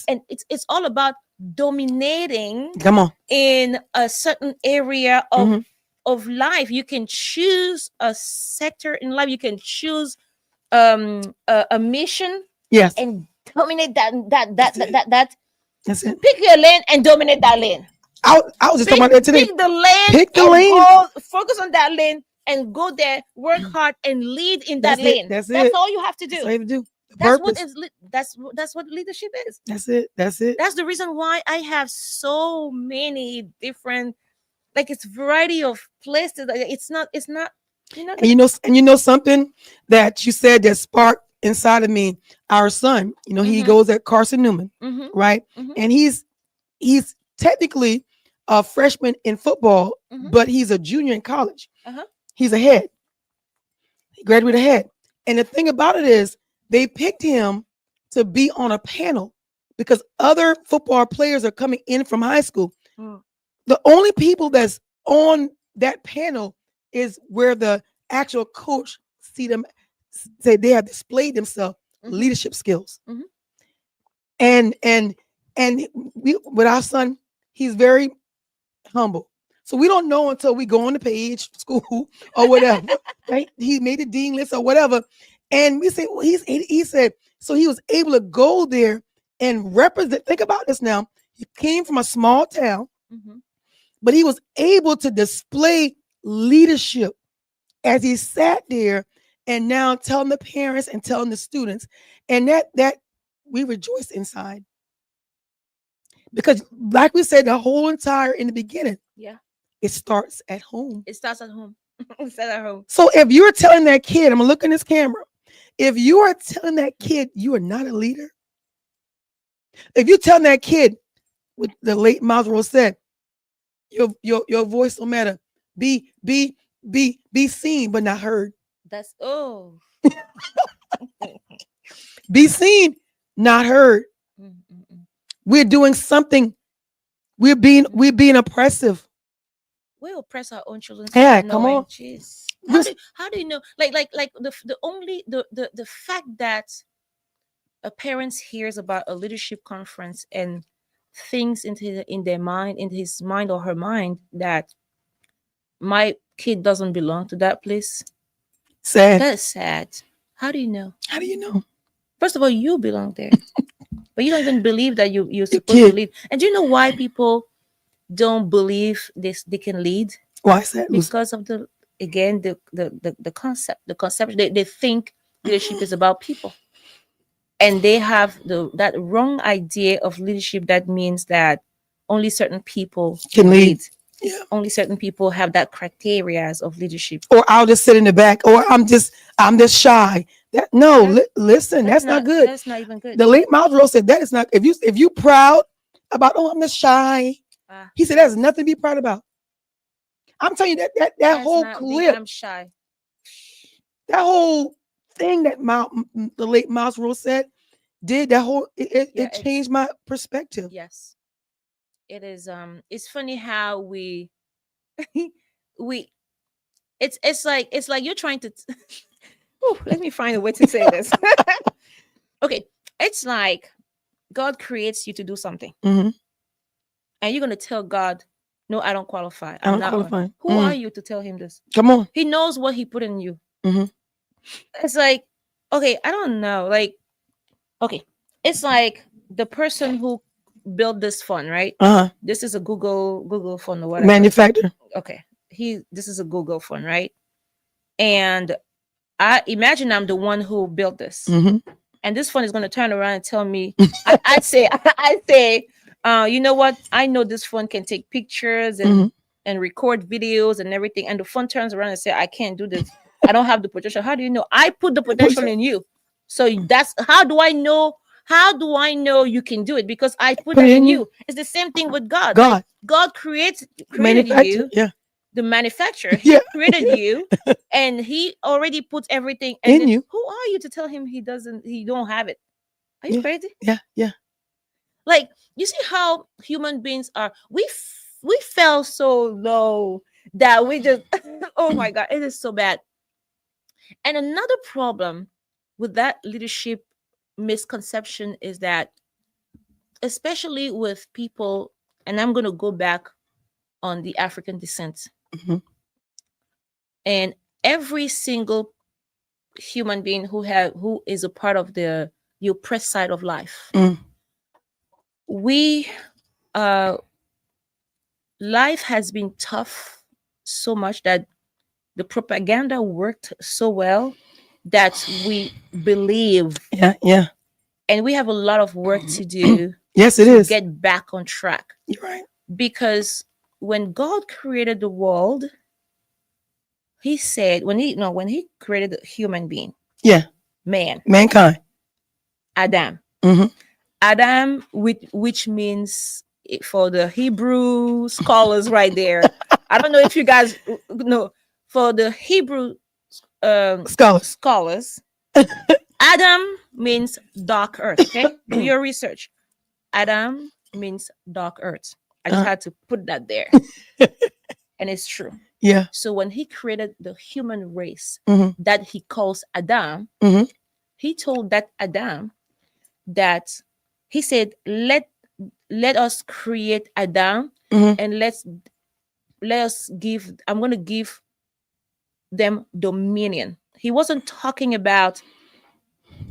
and it's all about dominating. Come on. In a certain area of life, you can choose a sector in life. You can choose a mission. Yes. And dominate that. That's it. Pick your lane and dominate that lane. I was just talking about that today. Pick the lane. Pick the lane. Focus on that lane. And go there, work hard, and lead in that lane. That's all you have to do. That's all you have to do. That's what leadership is. That's it. That's the reason why I have so many different, it's variety of places. It's not. And you know something that you said that sparked inside of me. Our son, he goes at Carson Newman, right? And he's technically a freshman in football, but he's a junior in college. He's ahead. He graduated ahead. And the thing about it is they picked him to be on a panel because other football players are coming in from high school. The only people that's on that panel is where the actual coach see them say they have displayed themselves leadership skills. And we, with our son, he's very humble. So we don't know until we go on the page, school or whatever. Right? He made the dean list or whatever. And we say, well, he said, so he was able to go there and represent. Think about this now. He came from a small town, but he was able to display leadership as he sat there and now telling the parents and telling the students. And that we rejoice inside. Because like we said, the whole entire in the beginning. Yeah. It starts at home. It starts at home. It starts at home. So if you're telling that kid, I'm gonna look in this camera. If you are telling that kid you are not a leader, if you're telling that kid, what the late Miles Rowe said, your voice don't matter. Be seen but not heard. That's Be seen, not heard. We're doing something. We're being oppressive. We oppress our own children. Yeah, come on. Jeez. How do you know? Like the fact that a parent hears about a leadership conference and thinks in his mind or her mind that my kid doesn't belong to that place. Sad. That's sad. How do you know? How do you know? First of all, you belong there, but you don't even believe that you're supposed to lead. And do you know why people don't believe they can lead? Why is that? Because of the again, the concept, they think leadership is about people, and they have that wrong idea of leadership that means that only certain people Can lead. Yeah. Only certain people have that criteria of leadership. Or I'll just sit in the back, or I'm just shy. Listen, that's not good. That's not even good. The late Miles Rowe said that is not, if you proud about, oh, I'm just shy. He said there's nothing to be proud about. I'm telling you that whole clip. I'm shy. That whole thing that the late Miles Rowe said did that whole it changed my perspective. Yes, it is. It's funny how we it's like you're trying to. Let me find a way to say this. Okay, it's like God creates you to do something, and you're gonna tell God, "No, I don't qualify. I'm not qualified." Who are you to tell him this? Come on. He knows what he put in you. It's like, okay, I don't know. Like, okay, it's like the person who built this phone, right? This is a Google phone or whatever. Manufacturer. Okay, this is a Google phone, right? And I imagine I'm the one who built this, and this phone is going to turn around and tell me, I'd say, you know what? I know this phone can take pictures and record videos and everything, and the phone turns around and say, I can't do this. I don't have the potential. How do you know? I put the potential in you. So that's how do I know? How do I know you can do it? Because I put that in you. It's the same thing with God. God created you. Yeah. The manufacturer, he created you, and he already put everything in you. Who are you to tell him he don't have it? Are you crazy? Yeah. Like, you see how human beings are. We fell so low that we just oh my God, it is so bad. And another problem with that leadership misconception is that, especially with people, and I'm going to go back on the African descent, and every single human being who is a part of the oppressed side of life, we life has been tough so much that the propaganda worked so well that we believe. Yeah. And we have a lot of work to do. Yes, it is. Get back on track. You're right. Because when God created the world, he said, when he created the human being. Yeah. Mankind. Adam. Adam, which means, for the Hebrew scholars right there, I don't know if you guys know, for the Hebrew scholars, Adam means dark earth. Okay, do your research. Adam means dark earth. I just had to put that there, and it's true. Yeah. So when he created the human race that he calls Adam, he told that Adam that he said, let us create Adam, and let us give. I'm going to give them dominion. He wasn't talking about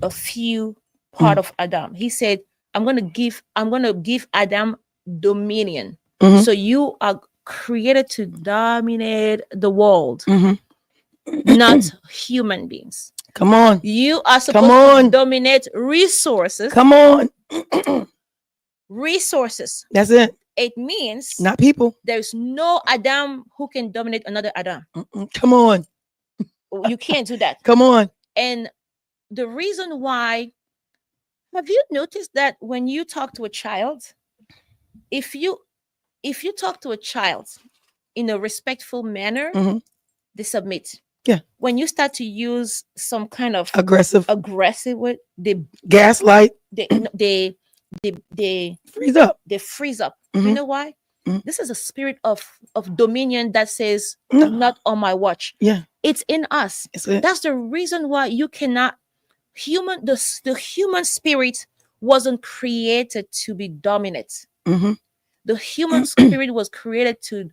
a few part of Adam. He said, I'm going to give Adam dominion. So you are created to dominate the world, not human beings. Come on. You are supposed to dominate resources. Come on. Resources. That's it. It means not people. There's no Adam who can dominate another Adam. Come on. You can't do that. Come on. And the reason why, have you noticed that when you talk to a child, if you talk to a child in a respectful manner, they submit. Yeah. When you start to use some kind of aggressive word, they gaslight. They freeze up. They freeze up. You know why? This is a spirit of dominion that says, not on my watch. Yeah. It's in us. That's the reason why you cannot the human spirit wasn't created to be dominant. The human spirit was created to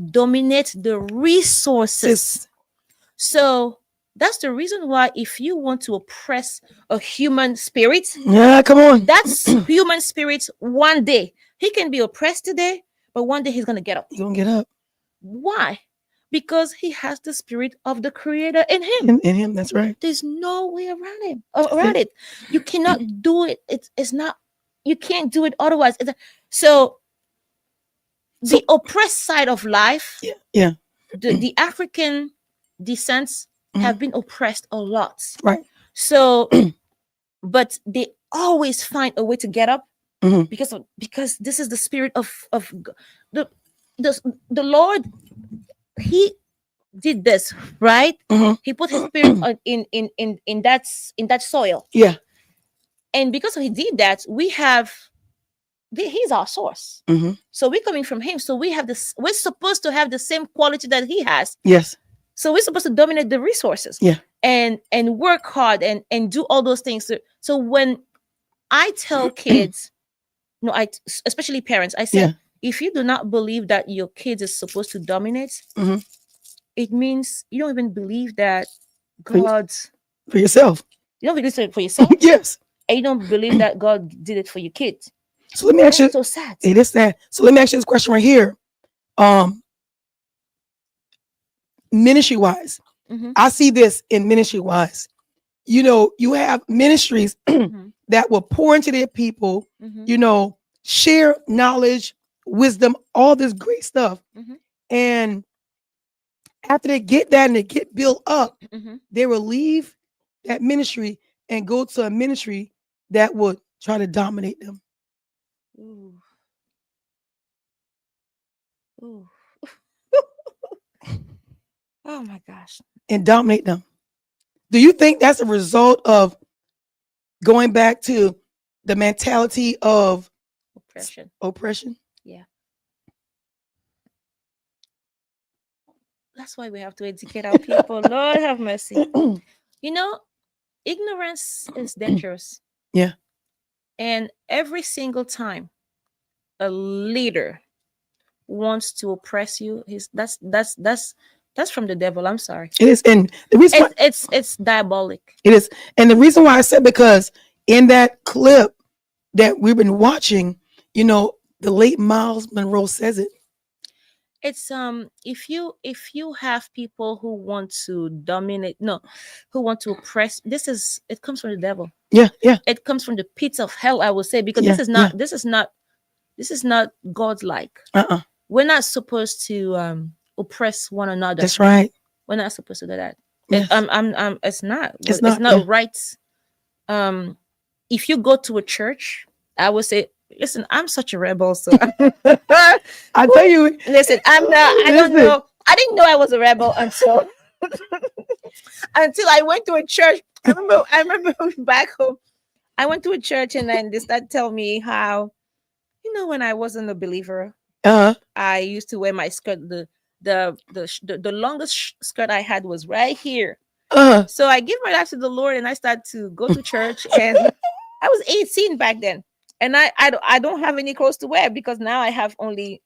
dominate the resources. So that's the reason why, if you want to oppress a human spirit, come on. That's human spirit. One day he can be oppressed today, but one day he's gonna get up. He's gonna get up. Why? because he has the spirit of the creator in him. In him, that's right. There's no way around it. You cannot do it. It's not, you can't do it otherwise. So the oppressed side of life, the African descents have been oppressed a lot. Right. So, but they always find a way to get up because this is the spirit of the Lord. He did this, right? He put his spirit in that soil. Yeah. And because he did that, we have he's our source. So we're coming from him. So we have this, we're supposed to have the same quality that he has. Yes. So we're supposed to dominate the resources. Yeah. And work hard and do all those things. So when I tell kids, especially parents, I say, if you do not believe that your kids is supposed to dominate, it means you don't even believe that God's for yourself. You don't believe it for yourself. Yes. And you don't believe that God did it for your kids. So let me ask you. So sad. It is sad. So let me ask you this question right here. Ministry wise, I see this in ministry wise. You have ministries that will pour into their people, share knowledge, wisdom, all this great stuff. And after they get that and they get built up, they will leave that ministry and go to a ministry that would try to dominate them. Ooh. Ooh. Oh my gosh. And dominate them. Do you think that's a result of going back to the mentality of oppression? Yeah. That's why we have to educate our people. Lord have mercy. Ignorance is dangerous. Yeah. And every single time a leader wants to oppress you, that's from the devil. I'm sorry. It is, and the reason it's diabolic. It is, and the reason why I said, because in that clip that we've been watching, the late Miles Monroe says it. It's if you have people who want to dominate, who want to oppress, it comes from the devil. Yeah. It comes from the pits of hell, I would say, because this is not God-like. We're not supposed to oppress one another. That's right. We're not supposed to do that. Yes. It's not right. If you go to a church, I would say, listen, I'm such a rebel, so I tell you, listen, I'm not. I don't know. I didn't know I was a rebel until I went to a church. I remember back home. I went to a church and then they started telling me how, when I wasn't a believer, I used to wear my skirt. The longest skirt I had was right here. So I give my life to the Lord and I started to go to church, and I was 18 back then. And I don't have any clothes to wear because now I have only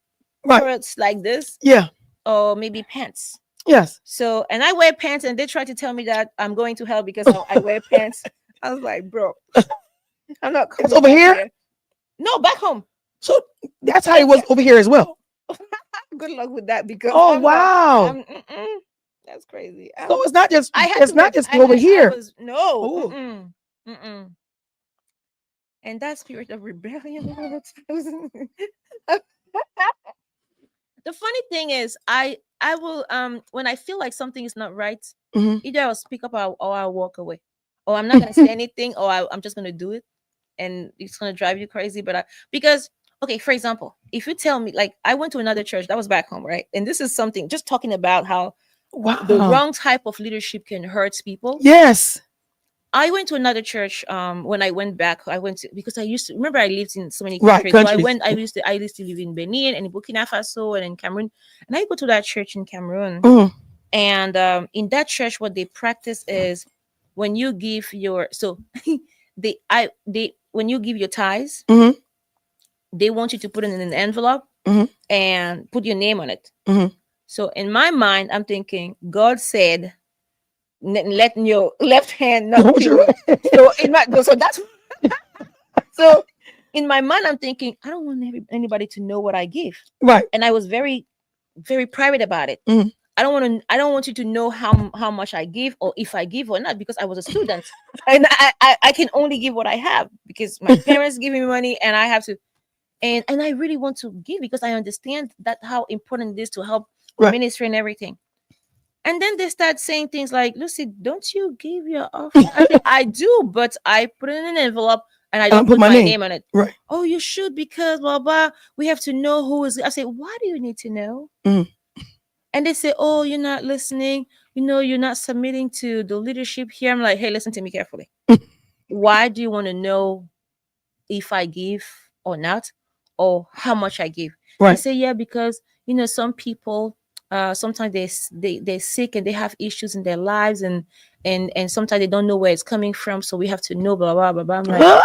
shirts like this. Yeah. Or maybe pants. Yes. So, and I wear pants and they try to tell me that I'm going to hell because I wear pants. I was like, bro, I'm not coming. It's over here? No, back home. So that's how it was over here as well. Good luck with that because wow. That's crazy. So it's not just over here. No. And that spirit of rebellion. The funny thing is, I will when I feel like something is not right, either I'll speak up or I'll walk away, or I'm not gonna say anything, or I'm just gonna do it, and it's gonna drive you crazy. But because okay, for example, if you tell me, like, I went to another church that was back home, right, and this is something just talking about how the wrong type of leadership can hurt people. Yes. I went to another church when I went back. Because I used to remember I lived in so many countries. So I used to live in Benin and in Burkina Faso and in Cameroon. And I go to that church in Cameroon. And in that church, what they practice is when you give your when you give your tithes, they want you to put it in an envelope and put your name on it. So in my mind, I'm thinking, God said, letting your left hand not so in my mind I'm thinking, I don't want anybody to know what I give, right? And I was very, very private about it. I don't want you to know how much I give or if I give or not, because I was a student and I can only give what I have because my parents give me money and I have to, and I really want to give because I understand that how important it is to help the ministry and everything. And then they start saying things like, Lucy, don't you give your offering? I say, I do, but I put it in an envelope and I don't put my name on it. Right. Oh, you should, because blah, blah. We have to know who is. I say, why do you need to know? And they say, oh, you're not listening. You're not submitting to the leadership here. I'm like, hey, listen to me carefully. Why do you want to know if I give or not, or how much I give? Right. They say, yeah, because, some people, sometimes they're sick and they have issues in their lives, and sometimes they don't know where it's coming from. So we have to know, blah, blah, blah, blah. I'm like,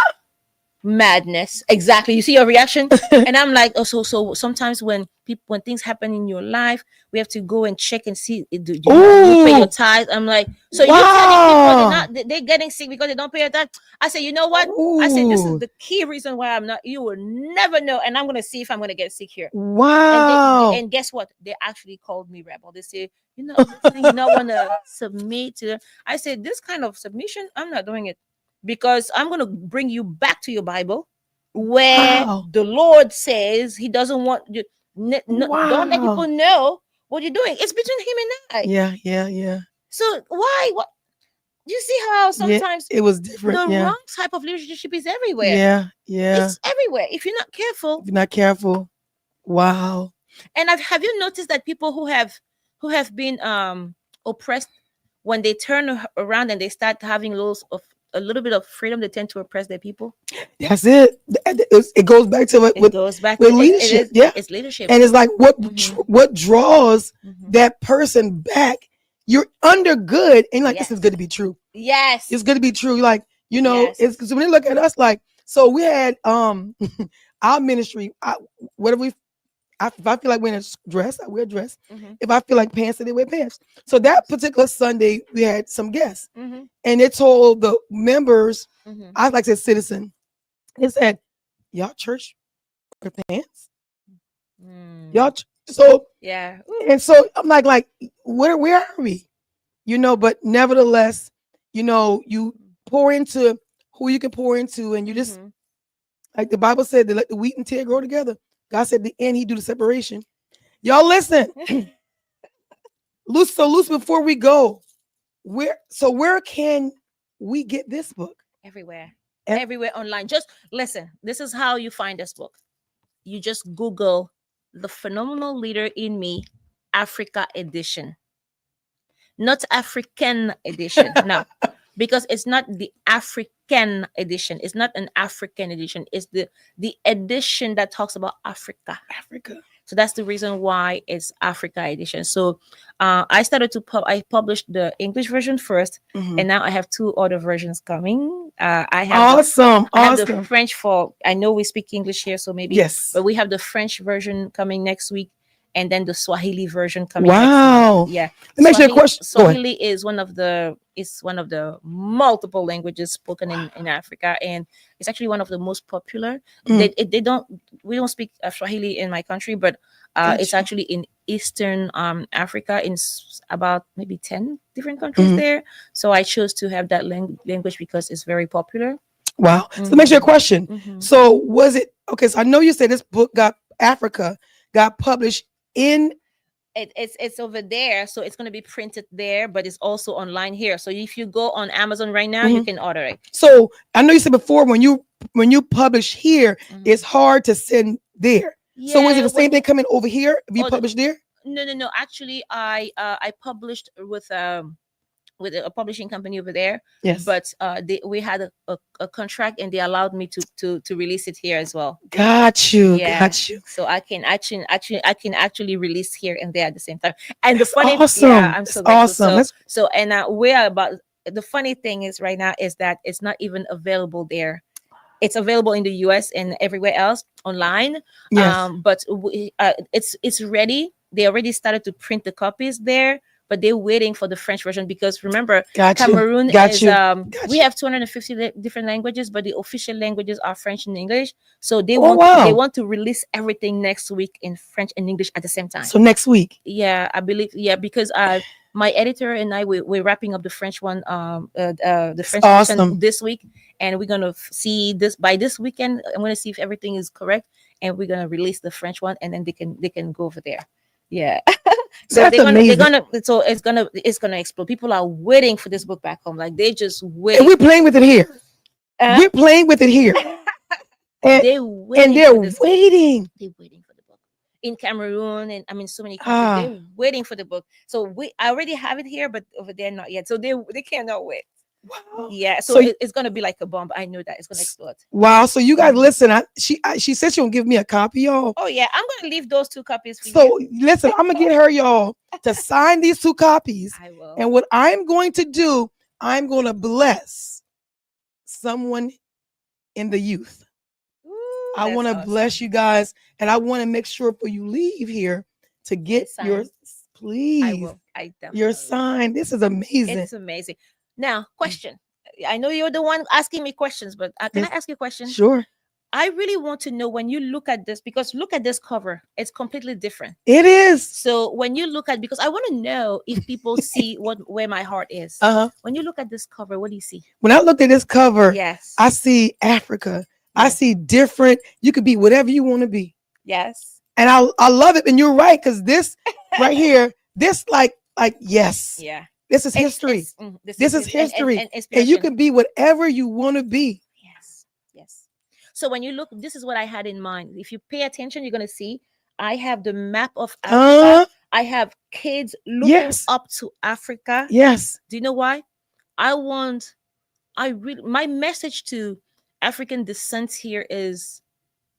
madness. Exactly. You see your reaction? And I'm like, oh, so sometimes when things happen in your life, we have to go and check and see, do you pay your tithes? I'm like, so you're telling people they're getting sick because they don't pay your tithes? I said, you know what? I said, this is the key reason why I'm not, you will never know. And I'm going to see if I'm going to get sick here. Wow. And guess what? They actually called me rebel. They say, you not want to submit to them. I said, this kind of submission, I'm not doing it. Because I'm going to bring you back to your Bible where the Lord says he doesn't want you. Don't let people know what you're doing. It's between him and I. Yeah. So why? What? You see how sometimes it was different. The wrong type of leadership is everywhere. Yeah. It's everywhere. If you're not careful. Wow. And have you noticed that people who have been oppressed, when they turn around and they start having a little bit of freedom, they tend to oppress their people? That's it. It goes back to with leadership. It's leadership. And it's like what draws that person back. You're under good, and like, this is good to be true. Yes, it's good to be true. Like, it's because when they look at us, like, so we had our ministry. If I feel like wearing a dress, I wear a dress. If I feel like pants, they wear pants. So that particular Sunday, we had some guests, and they told the members, I like to say citizen, they said, y'all church wear pants? Y'all so yeah. And so I'm like, where are we? But nevertheless, you pour into who you can pour into, and you just, like the Bible said, to let the wheat and tear grow together. God said at the end, he do the separation. Y'all listen. Luce, before we go, where can we get this book? Everywhere. Everywhere online. Just listen. This is how you find this book. You just Google The Phenomenal Leader in Me, Africa edition. Not African edition. No. Because it's not the African edition. It's not an African edition. It's the edition that talks about Africa. So that's the reason why it's Africa edition. So I started to I published the English version first, and now I have 2 other versions coming. I have the French for, I know we speak English here, so maybe, but we have the French version coming next week. And then the Swahili version coming next month. Yeah. Let me ask you a question. Swahili is one of the multiple languages spoken in Africa, and it's actually one of the most popular. We don't speak Swahili in my country, but it's actually in Eastern Africa, in about maybe 10 different countries there. So I chose to have that language because it's very popular. Wow. So let me ask you a question. So was it okay? So I know you said this book got published in it's over there, so it's going to be printed there, but it's also online here. So if you go on Amazon right now, you can order it. So I know you said before, when you publish here, it's hard to send there. So is it the same thing coming over here if you publish there? No. Actually, I published with a publishing company over there. Yes. But we had a contract, and they allowed me to release it here as well. Got you. So I can actually release here and there at the same time. And the funny, awesome. Yeah, I'm so grateful. Awesome. So we're about, the funny thing is right now is that it's not even available there. It's available in the US and everywhere else online. Yes. But it's ready. They already started to print the copies there. but they're waiting for the French version because remember, Got you. Cameroon Got is you. Got we you. have 250 different languages, but the official languages are French and English. So they Oh, they wow. want to release everything next week in French and English at the same time. So next week. Yeah, I believe. Yeah, because my editor and I we're wrapping up the French one, the French version Awesome. this week, and we're gonna see this by this weekend. I'm gonna see if everything is correct, and we're gonna release the French one, and then they can go over there. Yeah. So That's amazing. so it's gonna explode. People are waiting for this book back home. Like they just And waiting. we're playing with it here. We're playing with it here. And They're waiting they're for this book. waiting. They're waiting for the book in Cameroon, and I mean so many countries. They're waiting for the book. So I already have it here, but over there not yet. So they cannot wait. Wow. Yeah. So it's gonna be like a bomb. I know that it's gonna explode. Wow. So you guys listen. She said she gonna give me a copy, y'all. Oh yeah, I'm gonna leave those 2 copies for So you. listen, I'm gonna get her, y'all, to sign these 2 copies. I will. And what I'm going to do, I'm gonna bless someone in the youth. Ooh, I want to awesome. bless you guys, and I want to make sure before you leave here to get your, please, I will. I definitely your sign. This is amazing. It's amazing. Now, question. I know you're the one asking me questions, but can I ask you a question? Sure. I really want to know when you look at this, because look at this cover. It's completely different. It is. So when you look at, because I want to know if people see where my heart is. When you look at this cover, what do you see? When I looked at this cover, yes, I see Africa. Yes. I see different. You could be whatever you want to be. Yes. And I love it. And you're right, because this right here, this like yes. Yeah. This is history. This is history. And you can be whatever you want to be. Yes. Yes. So when you look, this is what I had in mind. If you pay attention, you're going to see I have the map of Africa. I have kids looking up to Africa. Yes. Do you know why? My message to African descent here is,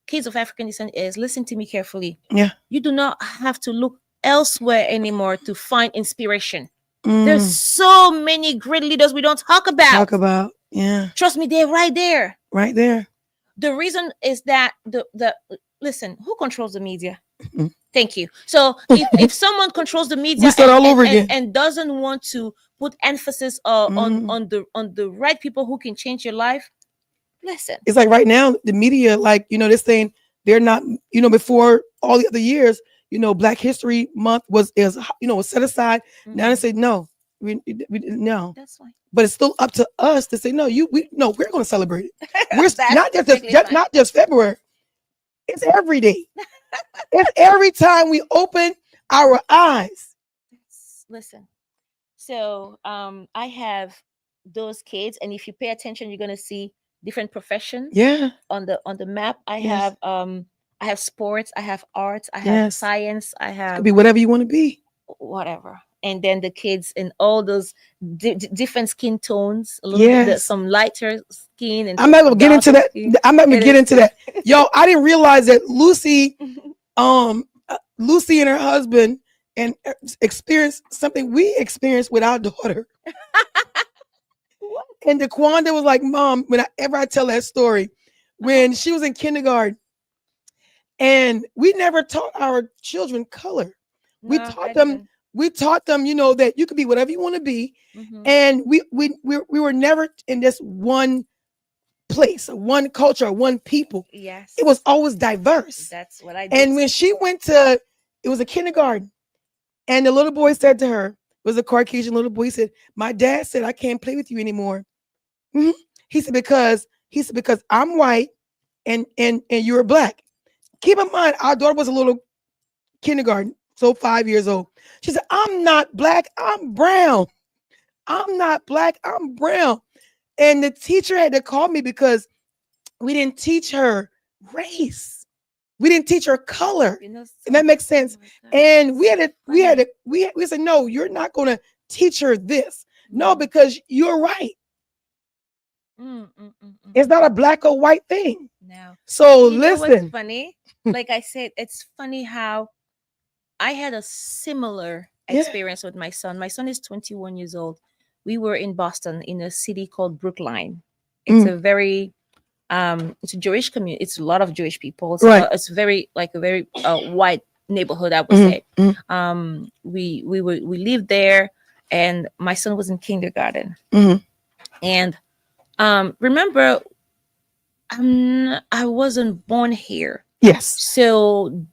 kids of African descent is, listen to me carefully. Yeah. You do not have to look elsewhere anymore to find inspiration. There's so many great leaders we don't talk about. Yeah. Trust me, they're right there. Right there. The reason is that listen, who controls the media? Thank you. So if someone controls the media and doesn't want to put emphasis on the right people who can change your life, listen. It's like right now the media, like this thing, they're not. Before all the other years, Black History Month was set aside. Now they say no, no. That's fine. But it's still up to us to say no. We're going to celebrate it. We're not just February. It's every day. It's every time we open our eyes. Listen. So I have those kids, and if you pay attention, you're gonna see different professions. Yeah. On the map, I have sports, I have arts, I have science, I have. Could be whatever you want to be. Whatever. And then the kids in all those different skin tones, a little bit, some lighter skin. And I'm not gonna get into that. I'm not gonna get into that. Yo, I didn't realize that Lucie and her husband experienced something we experienced with our daughter. And DeQuanda was like, Mom, whenever I tell that story, when she was in kindergarten, and we never taught our children color. We taught them, that you could be whatever you want to be. And we were never in this one place, one culture, one people. Yes. It was always diverse. That's what I did. And when she went to, it was a kindergarten, and the little boy said to her, it was a Caucasian little boy, he said, my dad said, I can't play with you anymore. He said, because I'm white and you're Black. Keep in mind, our daughter was a little kindergarten, so 5 years old. She said, I'm not Black, I'm brown. I'm not Black, I'm brown. And the teacher had to call me because we didn't teach her race. We didn't teach her color. And that makes sense. And we said, no, you're not going to teach her this. No, because you're right. It's not a Black or white thing. No. So listen. What's funny? Like I said, it's funny how I had a similar experience with my son. My son is 21 years old. We were in Boston in a city called Brookline. It's a very, it's a Jewish community. It's a lot of Jewish people. So right. It's very, like a very white neighborhood, I would say. We lived there, and my son was in kindergarten. And remember, I wasn't born here. Yes. So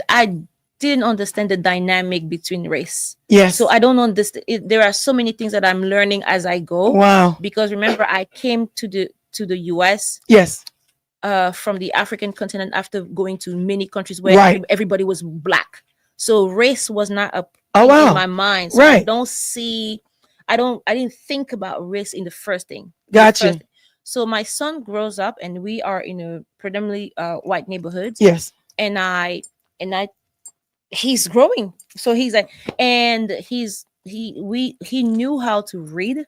I didn't understand the dynamic between race. Yes. So I don't understand. There are so many things that I'm learning as I go. Wow. Because remember, I came to the US. Yes. From the African continent after going to many countries where everybody was black. So race was not a thing in my mind. So I didn't think about race in the first thing. Gotcha. So my son grows up, and we are in a predominantly white neighborhood. Yes. And he's growing. So he's like, and he knew how to read.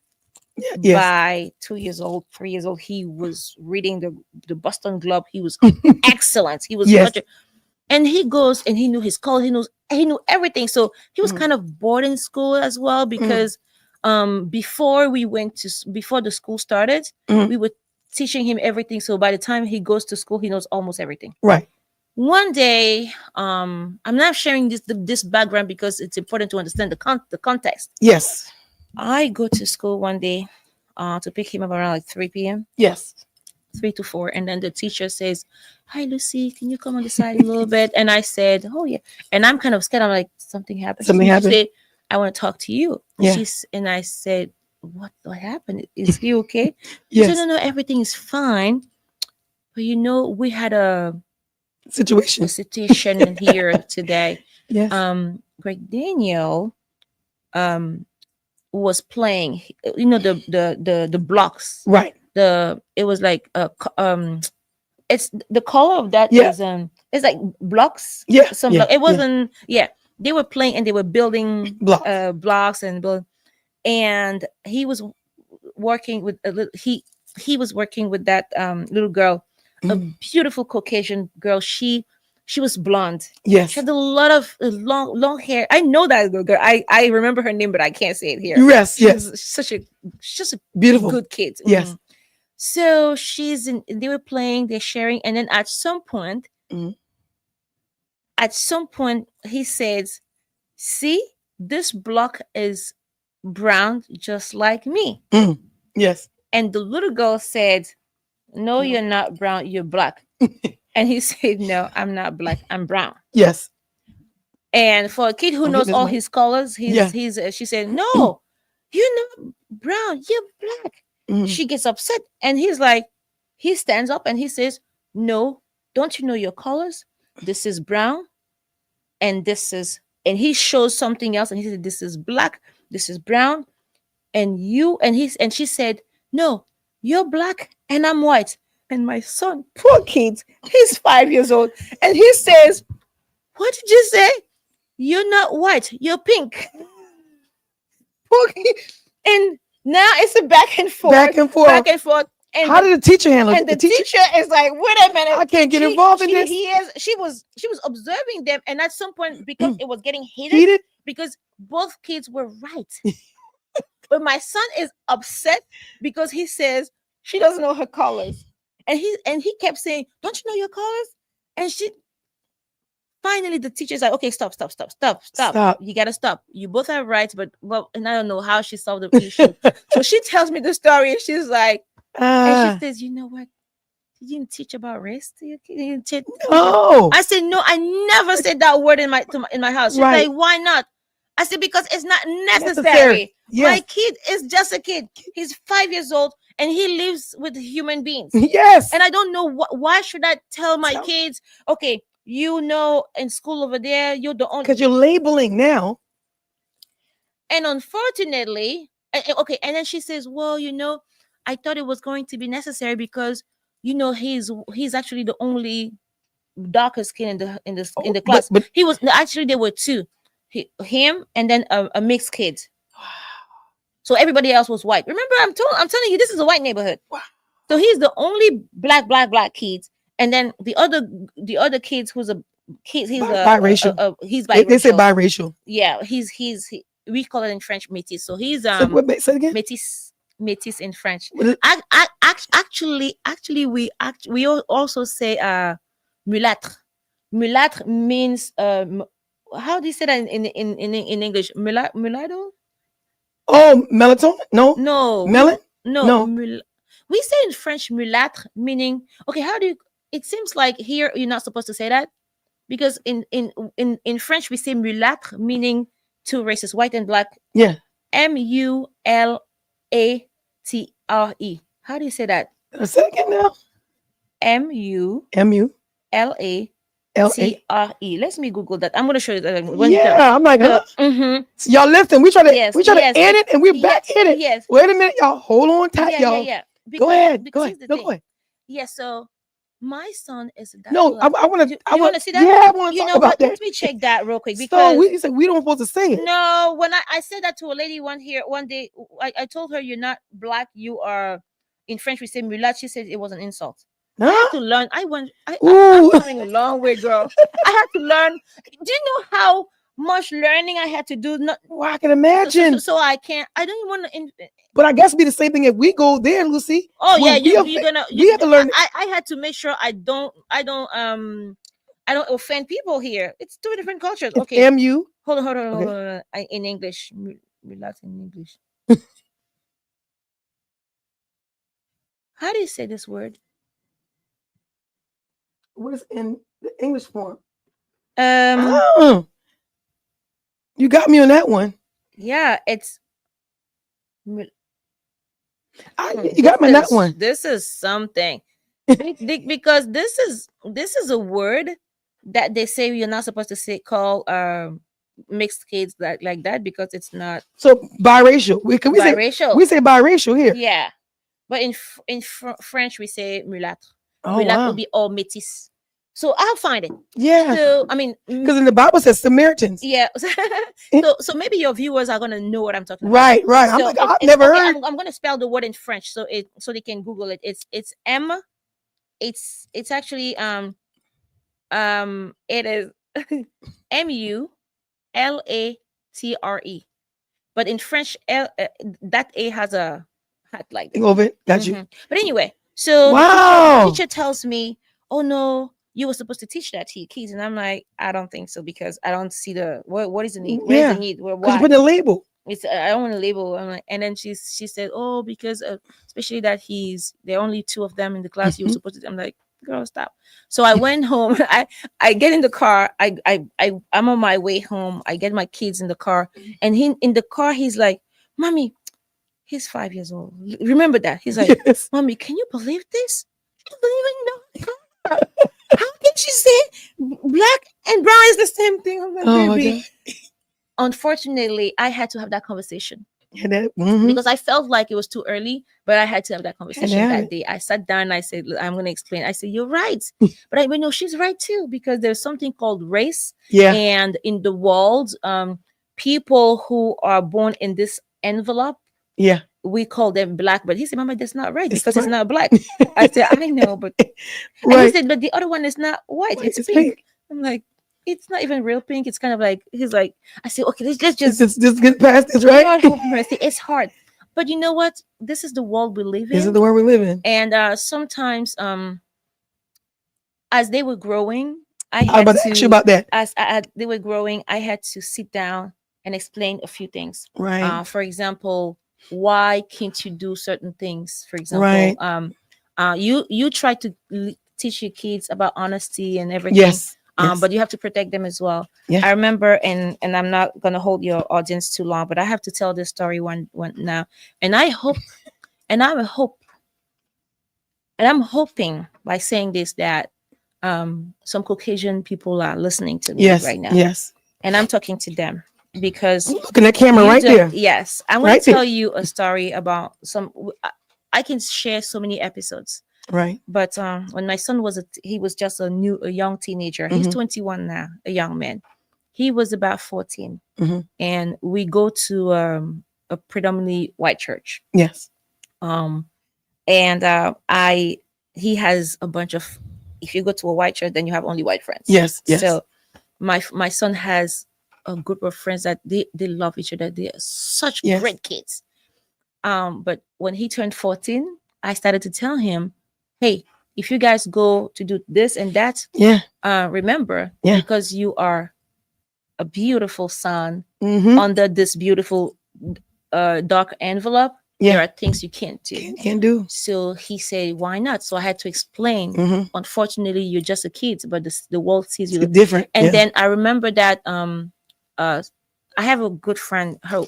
Yes. By 2 years old, 3 years old, he was reading the Boston Globe. He was excellent. He was and he goes and he knew his color. He knew everything. So he was kind of bored in school as well, because before the school started, we were teaching him everything. So by the time he goes to school, he knows almost everything. Right. One day, I'm not sharing this background because it's important to understand the context. Yes. I go to school one day to pick him up around like 3 p.m. Yes. 3 to 4. And then the teacher says, "Hi, Lucie, can you come on the side a little bit?" And I said, "Oh, yeah." And I'm kind of scared. I'm like, something happened. Something happened? She said, "I want to talk to you." Yeah. And I said, what happened? Is he okay? Yes. She said, no, everything is fine. But we had a situation here today. Yes. Greg Daniel was playing, the blocks. Right. It was like it's the color of that is it's like blocks. Yeah. It wasn't. Yeah. They were playing and they were building blocks and he was working with he was working with that little girl, a beautiful Caucasian girl. She was blonde. Yes. She had a lot of long hair. I know that little girl. I remember her name, but I can't say it here. Yes. Yes. She's a beautiful, good kid. Yes. So they were playing, they're sharing, and then at some point, he says, "See, this block is brown, just like me." Yes. And the little girl said, "No, you're not brown, you're black." And he said, "No, I'm not black, I'm brown." Yes. And for a kid who knows all his colors, she said, "No, you're not brown, you're black." She gets upset, and he stands up and he says, "No, don't you know your colors? This is brown, and and he shows something else, and he said, "This is black, this is brown, and she said, "No, you're black and I'm white." And my son, poor kid, he's 5 years old, and he says, "What did you say? You're not white, you're pink." Poor kid. And now it's a back and forth. And how did the teacher handle it? And the teacher is like, "Wait a minute, I can't get involved in this." She was observing them, and at some point, because it was getting heated, because both kids were right. But my son is upset because he says she doesn't know her colors. And he kept saying, "Don't you know your colors?" And finally the teacher's like, "Okay, stop. You gotta stop. You both are right, but and I don't know how she solved the issue." So she tells me the story, and she's like, and she says, "You know what? You didn't teach about race to your kid?" Oh. I said, "No, I never said that word in my house." She's like, "Why not?" I said, "Because it's not necessary. Yes. My kid is just a kid. He's 5 years old and he lives with human beings." Yes. And I don't know why should I tell my kids, "Okay, in school over there, you're the only," because you're labeling now. And unfortunately, okay. And then she says, "Well, I thought it was going to be necessary because he's actually the only darker skin in the class." But he was actually, there were two. Him and then a mixed kid. So everybody else was white. Remember, I'm telling you, this is a white neighborhood. Wow. So he's the only black kid, and then the other kids who's a kid. He's biracial. He's biracial. They say biracial. Yeah, we call it in French métis. So he's say it again? Métis in French. Actually, we also say mulâtre. Mulâtre means how do you say that in English? Mulatto? Oh, melatonin? No. No, Melon? no. No. We say in French mulâtre, meaning okay. How do you? It seems like here you're not supposed to say that because in French we say mulâtre, meaning two races, white and black. Yeah. Mulatre. How do you say that? A second now. Mulatre. MULA. Let me Google that. I'm gonna show you that. Yeah, I'm like, huh? So y'all listen. We try to Yes, end it, and we're back in it. Yes. Wait a minute, y'all. Hold on tight, y'all. Go ahead. Go ahead. No, go ahead. Yeah. So my son is that. No, I want to. You want to see that? Yeah, I want to You talk know about what? that. Let me check that real quick So because you said we don't supposed to say it. no, when I said that to a lady one day, I told her you're not black. You are. In French, we say mulat. She said it was an insult. I had to learn. I'm coming a long way, girl. I had to learn. Do you know how much learning I had to do? Not, well, I can imagine. So I can't. I don't want to. But I guess it'd be the same thing if we go there, Lucie. Oh yeah, you're gonna. We have to learn. I had to make sure I don't offend people here. It's two different cultures. It's okay. MU. Hold on. In English, relax in English. How do you say this word? What is in the English form? You got me on that one. Yeah, it's. You got me on that one. This is something because this is a word that they say you're not supposed to say call mixed kids like that because it's not. So biracial. We say biracial here. Yeah, but in French we say mulâtre. Oh, mulâtre wow. will be all métis. So I'll find it. Yeah. So I mean, because in the Bible says Samaritans. Yeah. so maybe your viewers are gonna know what I'm talking about. Right. So I've never heard. I'm gonna spell the word in French so they can Google it. It's M. It's actually it is MULATRE. But in French, that A has a hat like that. Over it. Got you. But anyway, so the teacher tells me, "Oh no, you were supposed to teach that to your kids," and I'm like, "I don't think so because I don't see the what is the need? Where's the need? Why? Put a label. It's I don't want to label." I'm like, and then she said, "Oh, because especially that there are only two of them in the class. You were supposed to." I'm like, "Girl, stop." So I went home. I get in the car. I'm on my way home. I get my kids in the car, and in the car he's like, "Mommy." He's 5 years old. Remember that. He's like, yes. "Mommy, can you believe this? You don't even know. How can she say black and brown is the same thing?" I'm like, baby. Unfortunately, I had to have that conversation. Because I felt like it was too early, but I had to have that conversation that day. I sat down and I said, "I'm going to explain." I said, "You're right." But I know she's right too, because there's something called race. Yeah. And in the world, people who are born in this envelope, yeah, we call them black. But he said, "Mama, that's not right because it's not black." I said, "I know, but and he said, but the other one is not white, it's pink." I'm like, "It's not even real pink. It's kind of like," he's like, I said, "Okay, let's just get past this, right?" God have mercy. It's hard. But you know what? This is the world we live in. This is the world we live in. And sometimes as they were growing, I was about to ask you about that. As they were growing, I had to sit down and explain a few things. Right. For example, why can't you do certain things? For example, right. You try to teach your kids about honesty and everything. Yes. But you have to protect them as well. Yeah. I remember, and I'm not gonna hold your audience too long, but I have to tell this story one now. And I hope, and I'm hoping by saying this that some Caucasian people are listening to me right now. Yes. And I'm talking to them because look at that camera right there. Yes, I'm going to tell you a story about some. I can share so many episodes. Right. But when my son he was just a young teenager. He's 21 now, a young man. He was about 14. And we go to a predominantly white church. Yes. And he has a bunch of, if you go to a white church, then you have only white friends. Yes. Yes. So my son has a group of friends that they love each other. They are such great kids. But when he turned 14, I started to tell him, "Hey, if you guys go to do this and that, Yeah. Remember, Yeah. because you are a beautiful son Mm-hmm. under this beautiful dark envelope, Yeah. there are things you can't do. Can't do. So he said, why not? So I had to explain. Mm-hmm. Unfortunately, you're just a kid, but the world sees you It's different. And Yeah. then I remember that I have a good friend. Her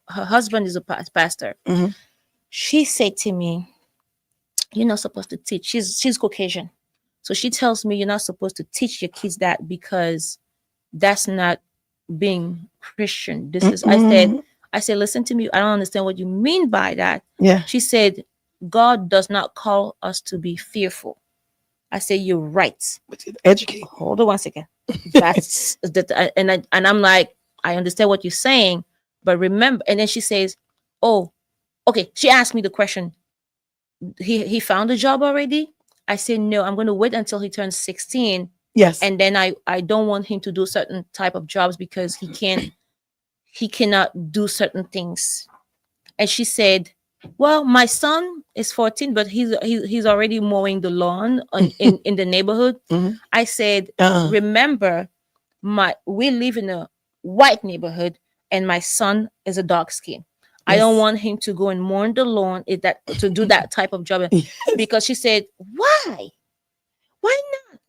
husband is a pastor. Mm-hmm. She said to me, "You're not supposed to teach." She's Caucasian, so she tells me you're not supposed to teach your kids that because that's not being Christian. This is. Mm-hmm. I said, listen to me. I don't understand what you mean by that. Yeah. She said, God does not call us to be fearful. I say, you're right. Educate. Hold on one second. That's that, and I'm like, I understand what you're saying, but remember. And then she says, oh, okay. She asked me the question. He found a job already. I said no. I'm going to wait until he turns 16. Yes. And then I don't want him to do certain type of jobs because he cannot do certain things. And she said, well, my son is 14, but he's already mowing the lawn in the neighborhood. Mm-hmm. I said, remember, we live in a white neighborhood and my son is a dark skin. Yes. I don't want him to go and mow the lawn to do that type of job. Yes. Because she said, why not?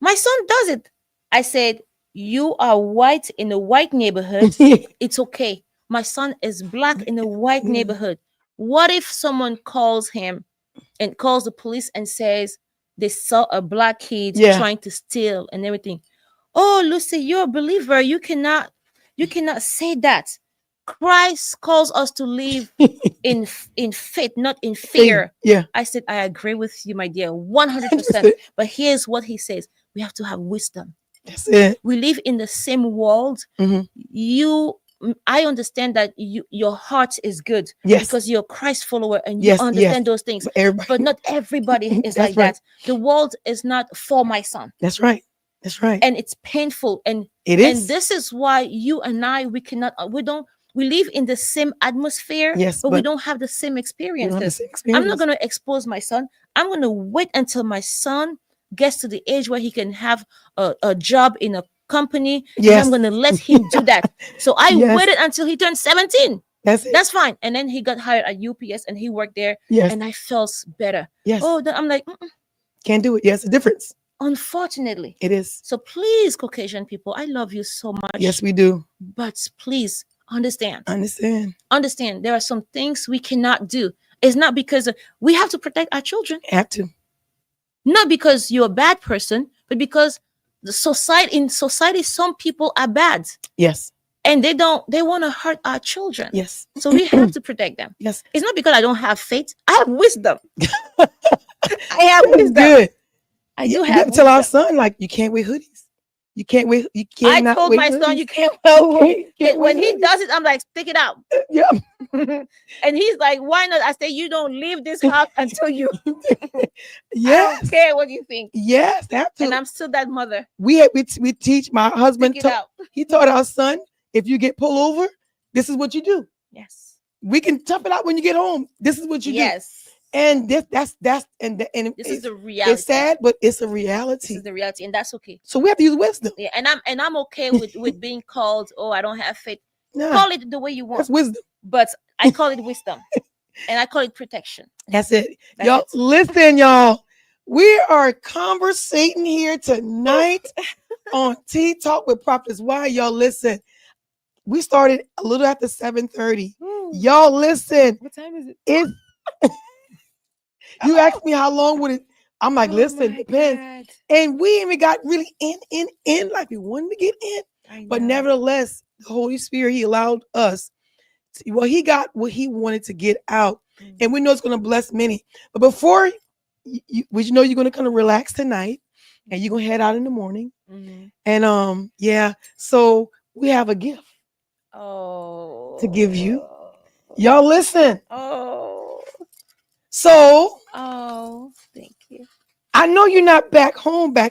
My son does it. I said, you are white in a white neighborhood. It's okay. My son is black in a white neighborhood. What if someone calls him and calls the police and says they saw a black kid trying to steal and everything? Oh, Lucie, you're a believer. You cannot say that. Christ calls us to live in faith, not in fear. Yeah. I said, I agree with you, my dear, 100%. But here's what he says. We have to have wisdom. That's it. We live in the same world. Mm-hmm. I understand that your heart is good because you're a Christ follower and you understand those things. But not everybody is like that. The world is not for my son. That's right. That's right. And it's painful. And it is. And this is why you and I, we live in the same atmosphere, but we don't have the same experiences. I'm not going to expose my son. I'm going to wait until my son gets to the age where he can have a job in a company. Yes. And I'm going to let him do that. So I waited until he turned 17. That's fine. And then he got hired at UPS and he worked there. Yes. And I felt better. Yes. Oh, then I'm like, can't do it. Yes, a difference. Unfortunately, it is. So please, Caucasian people, I love you so much. Yes, we do. But please understand. Understand. There are some things we cannot do. It's not because we have to protect our children. Have to. Not because you're a bad person, but because in society, some people are bad. Yes. And they want to hurt our children. Yes. So we have to protect them. Yes. It's not because I don't have faith. I have wisdom. I have wisdom. Good. I do have. You have to tell our son, like, you can't wear hoodies. You can't wear. You can't. I told my son, you can't wear hoodies. When he does it, I'm like, stick it out. Yeah. And he's like, why not? I say, you don't leave this house until you. Yes. I don't care what you think. Yes, have to. And I'm still that mother. We teach my husband. He taught our son, if you get pulled over, this is what you do. Yes. We can tough it out when you get home. This is what you do. Yes. And this is the reality. It's sad, but it's a reality. This is the reality, and that's okay. So we have to use wisdom. Yeah, and I'm okay with being called, oh, I don't have faith. Nah, call it the way you want. That's wisdom. But I call it wisdom. And I call it protection. That's it. Y'all, listen, y'all. We are conversating here tonight on Tea Talk with Prophetess. Why, y'all, listen. We started a little after 7:30. Y'all, listen. What time is it? It's you asked me how long would it? I'm like, listen, depends. And we even got really in like we wanted to get in. But nevertheless, the Holy Spirit, he allowed us. He got what he wanted to get out. Mm-hmm. And we know it's going to bless many. But before you're going to kind of relax tonight and you're going to head out in the morning. Mm-hmm. And so we have a gift to give you. Y'all listen. So, thank you. I know you're not back home, but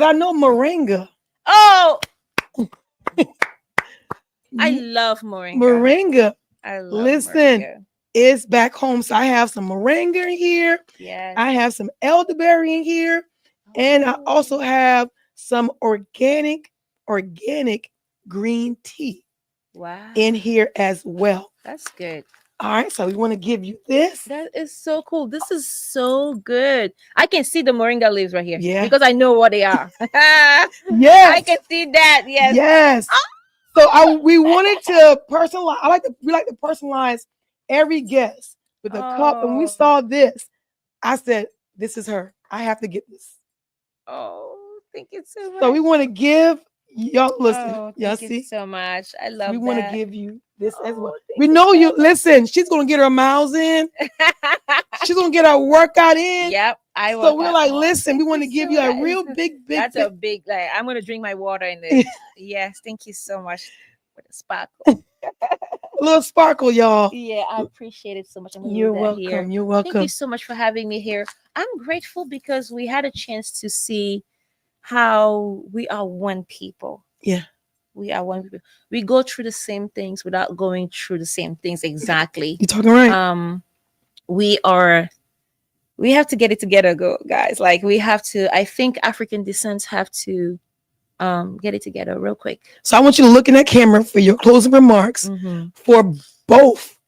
I know moringa. Oh, I love moringa. Moringa. I love listen, moringa. is back home. So I have some moringa in here. Yes. I have some elderberry in here. And I also have some organic green tea in here as well. That's good. All right, so we want to give you this. That is so cool. This is so good. I can see the moringa leaves right here. Yeah. Because I know what they are. Yes. I can see that. Yes. Yes. So we wanted to personalize. We like to personalize every guest with a cup. And when we saw this, I said, "This is her. I have to get this." Oh, thank you so much. So we want to give y'all. Listen, Oh, y'all thank you see. so much. I love We that. want to give you this as well. We know you. Listen, she's gonna get her miles in. She's gonna get her workout in. Yep. So we're like, listen, we want to give you a real big. That's a big. Like, I'm gonna drink my water in this. Yes, thank you so much for the sparkle. A little sparkle, y'all. Yeah, I appreciate it so much. You're welcome. Here. You're welcome. Thank you so much for having me here. I'm grateful because we had a chance to see how we are one people. Yeah. We are one people. We go through the same things without going through the same things exactly. You're talking right. We have to get it together, guys. Like we have to. I think African descents have to get it together real quick. So I want you to look in that camera for your closing remarks for both.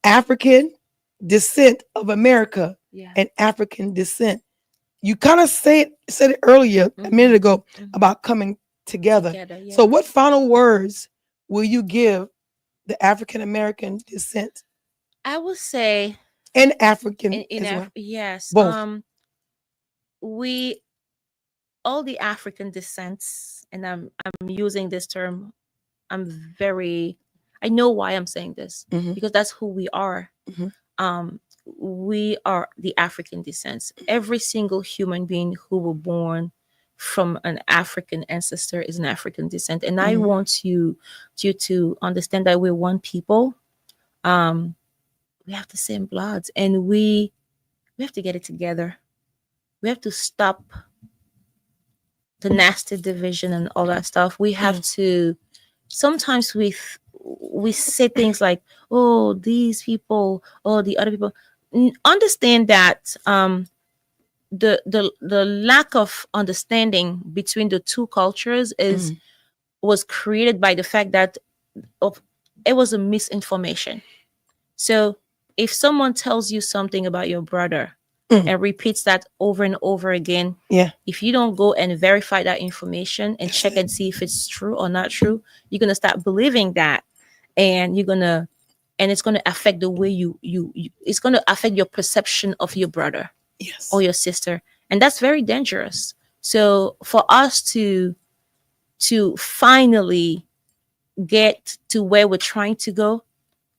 African descent of America and African descent. You kind of said it earlier a minute ago about coming together. So what final words will you give the African American descent? I will say and African as well. Yes. Both. We all the African descents, and I'm using this term. I know why I'm saying this because that's who we are. We are the African descents. Every single human being who were born from an African ancestor is an African descent. And I want you to understand that we're one people. We have the same bloods, and we have to get it together. We have to stop the nasty division and all that stuff. We have to. Sometimes we say things like, "Oh, these people, oh, the other people." Understand that the lack of understanding between the two cultures was created by the fact that it was a misinformation. So if someone tells you something about your brother and repeats that over and over again, if you don't go and verify that information and check and see if it's true or not true, you're gonna start believing that, and it's gonna affect the way you it's gonna affect your perception of your brother or your sister, and that's very dangerous. So for us to finally get to where we're trying to go,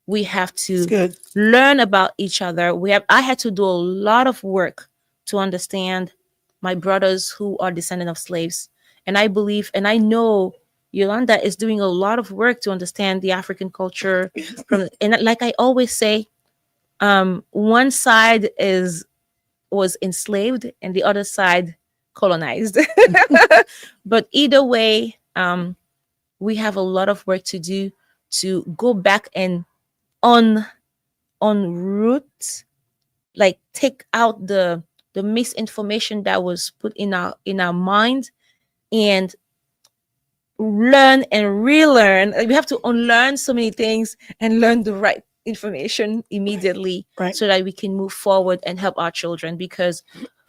we have to learn about each other. I had to do a lot of work to understand my brothers who are descendants of slaves. And I believe, and I know Yolanda is doing a lot of work to understand the African culture. And like I always say, one side was enslaved and the other side colonized. But either way, we have a lot of work to do to go back and root, like take out the misinformation that was put in our mind, and learn and relearn. We have to unlearn so many things and learn the right information immediately, so that we can move forward and help our children, because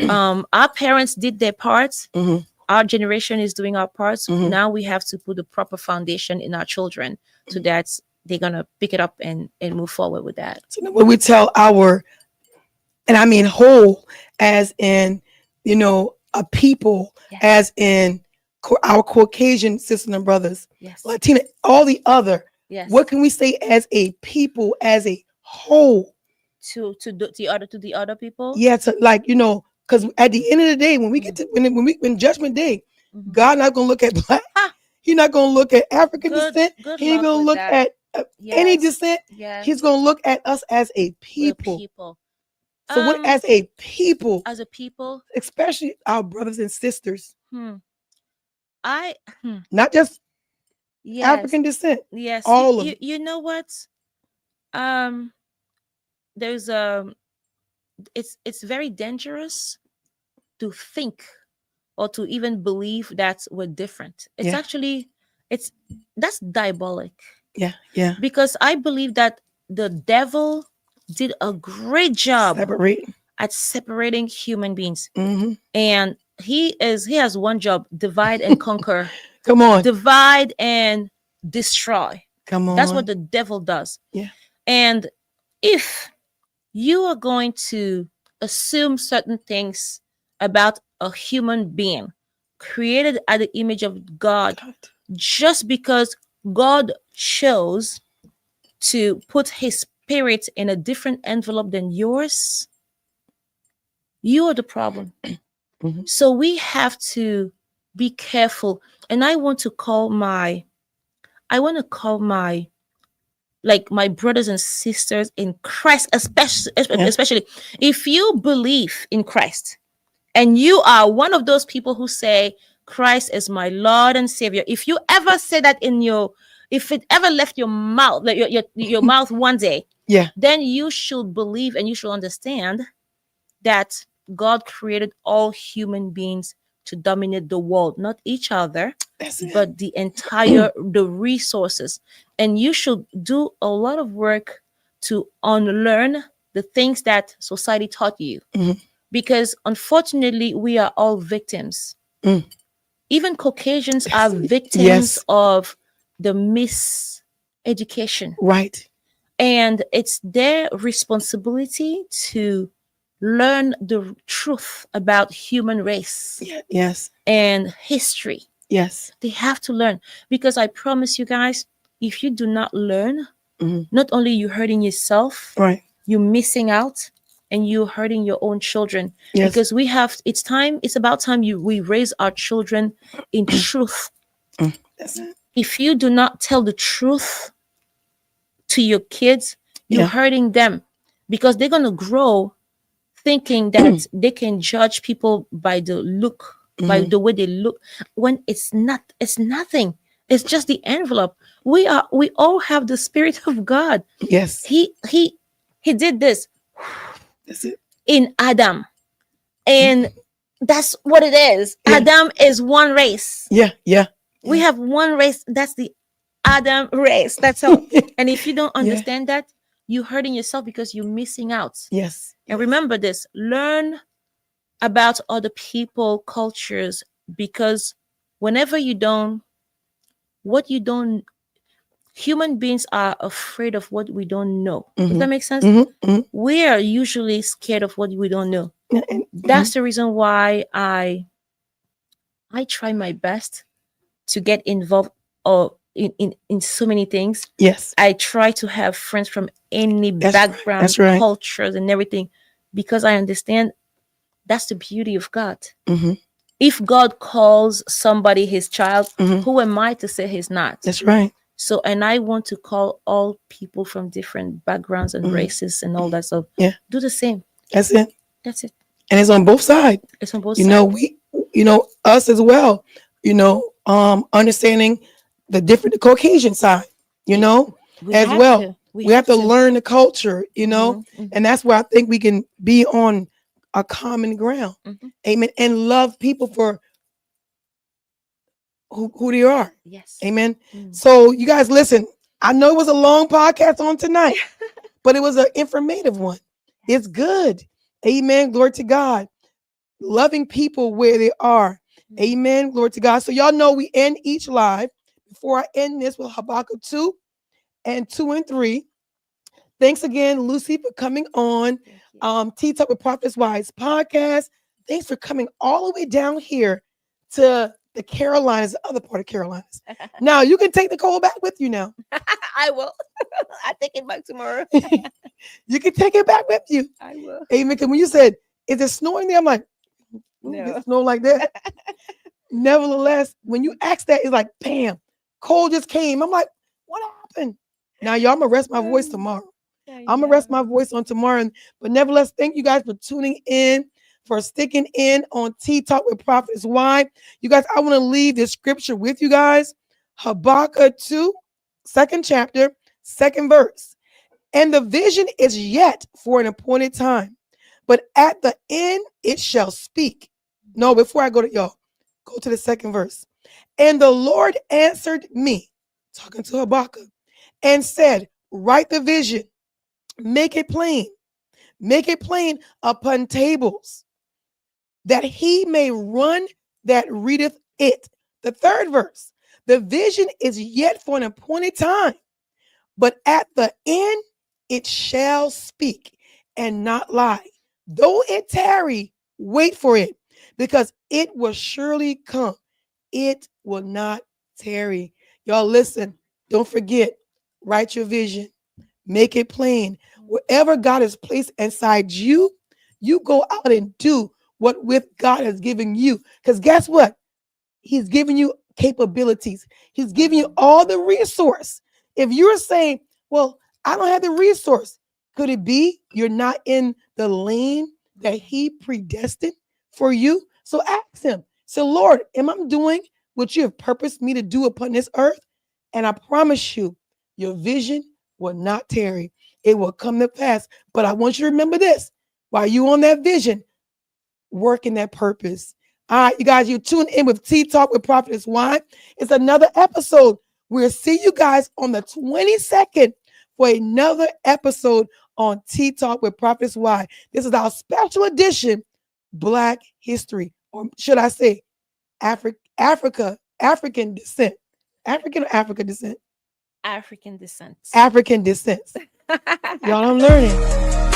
our parents did their parts. Our generation is doing our parts. Now we have to put the proper foundation in our children so that they're gonna pick it up and move forward with that. So when we tell and I mean whole, as in a people, as in our Caucasian sisters and brothers, Latina, all the other. What can we say as a people, as a whole? To the other people? Yeah, because at the end of the day, when we get to when Judgment Day, God not gonna look at black. He's not gonna look at African descent. He ain't gonna look at any descent. He's gonna look at us as a people. So what as a people? As a people, especially our brothers and sisters. Not just African descent. Yes. All of you know what? there's it's very dangerous to think or to even believe that we're different. It's actually, it's that's diabolic. Yeah. Because I believe that the devil did a great job at separating human beings. And he has one job: divide and conquer. Come on. Divide and destroy. Come on. That's what the devil does. Yeah. And if you are going to assume certain things about a human being created at the image of God, just because God chose to put his spirit in a different envelope than yours, you are the problem. So we have to be careful. And I want to call my like my brothers and sisters in Christ, especially if you believe in Christ and you are one of those people who say Christ is my Lord and Savior. If you ever say that if it ever left your mouth, like your mouth one day, then you should believe and you should understand that God created all human beings to dominate the world, not each other, but the entire the resources. And you should do a lot of work to unlearn the things that society taught you, because unfortunately we are all victims. Even Caucasians are victims of the miseducation, right? And it's their responsibility to learn the truth about human race and history. They have to learn, because I promise you guys, if you do not learn, not only you hurting yourself, you're missing out, and you're hurting your own children. Because it's about time we raise our children in truth. If you do not tell the truth to your kids, you're hurting them, because they're gonna grow thinking that they can judge people by the look, by the way they look, when it's nothing. It's just the envelope. We all have the Spirit of God. He did this in Adam, and that's what it is. Adam is one race. We have one race. That's the Adam race. That's all. And if you don't understand that, you're hurting yourself, because you're missing out. And remember this: learn about other people, cultures, because whenever human beings are afraid of what we don't know. Does that make sense? We are usually scared of what we don't know. That's the reason why I try my best to get involved in so many things. I try to have friends from any background, cultures, and everything, because I understand that's the beauty of God. If God calls somebody his child, who am I to say he's not? That's right. So, and I want to call all people from different backgrounds and races and all that stuff. Do the same. That's it. That's it. And it's on both sides. It's on both sides. Us as well, understanding the Caucasian side, we have to learn the culture, and that's where I think we can be on a common ground. Amen. And love people for who they are. Amen. So you guys listen, I know it was a long podcast on tonight, but it was an informative one. It's good. Amen. Glory to God. Loving people where they are. Amen. Glory to God. So y'all know we end each live. Before I end this with Habakkuk 2 and 2 and 3. Thanks again, Lucie, for coming on Tea Talk with Prophetess Wise podcast. Thanks for coming all the way down here to the Carolinas, the other part of Carolinas. Now you can take the cold back with you now. I will. I take it back tomorrow. You can take it back with you. I will. Amen. Because when you said, is it snowing there? I'm like, no, it's snow like that. Nevertheless, when you ask that, it's like, bam, cold just came. I'm like, what happened? Now, y'all, I'm going to rest my voice tomorrow. I'm going to rest my voice on tomorrow. But nevertheless, thank you guys for tuning in, for sticking in on Tea Talk with Prophetess Y. You guys, I want to leave this scripture with you guys. Habakkuk 2, 2nd chapter, 2nd verse. And the vision is yet for an appointed time, but at the end it shall speak. No, before I go to y'all, go to the second verse. And the Lord answered me, talking to Habakkuk, and said, write the vision, make it plain upon tables, that he may run that readeth it. The third verse, the vision is yet for an appointed time, but at the end it shall speak and not lie. Though it tarry, wait for it, because it will surely come. It will not tarry. Y'all listen, don't forget, write your vision, make it plain. Whatever God has placed inside you, you go out and do what with God has given you. Because guess what? He's giving you capabilities. He's giving you all the resource. If you're saying, well, I don't have the resource, could it be you're not in the lane that he predestined for you? So ask him. So Lord, am I doing what you have purposed me to do upon this earth? And I promise you, your vision will not tarry. It will come to pass. But I want you to remember this. While you on that vision, work in that purpose. All right, you guys, you tune in with Tea Talk with Prophetess Y. It's another episode. We'll see you guys on the 22nd for another episode on Tea Talk with Prophetess Y. This is our special edition, Black History, or should I say African descent. African or African descent? African descent. African descent. Y'all, I'm learning.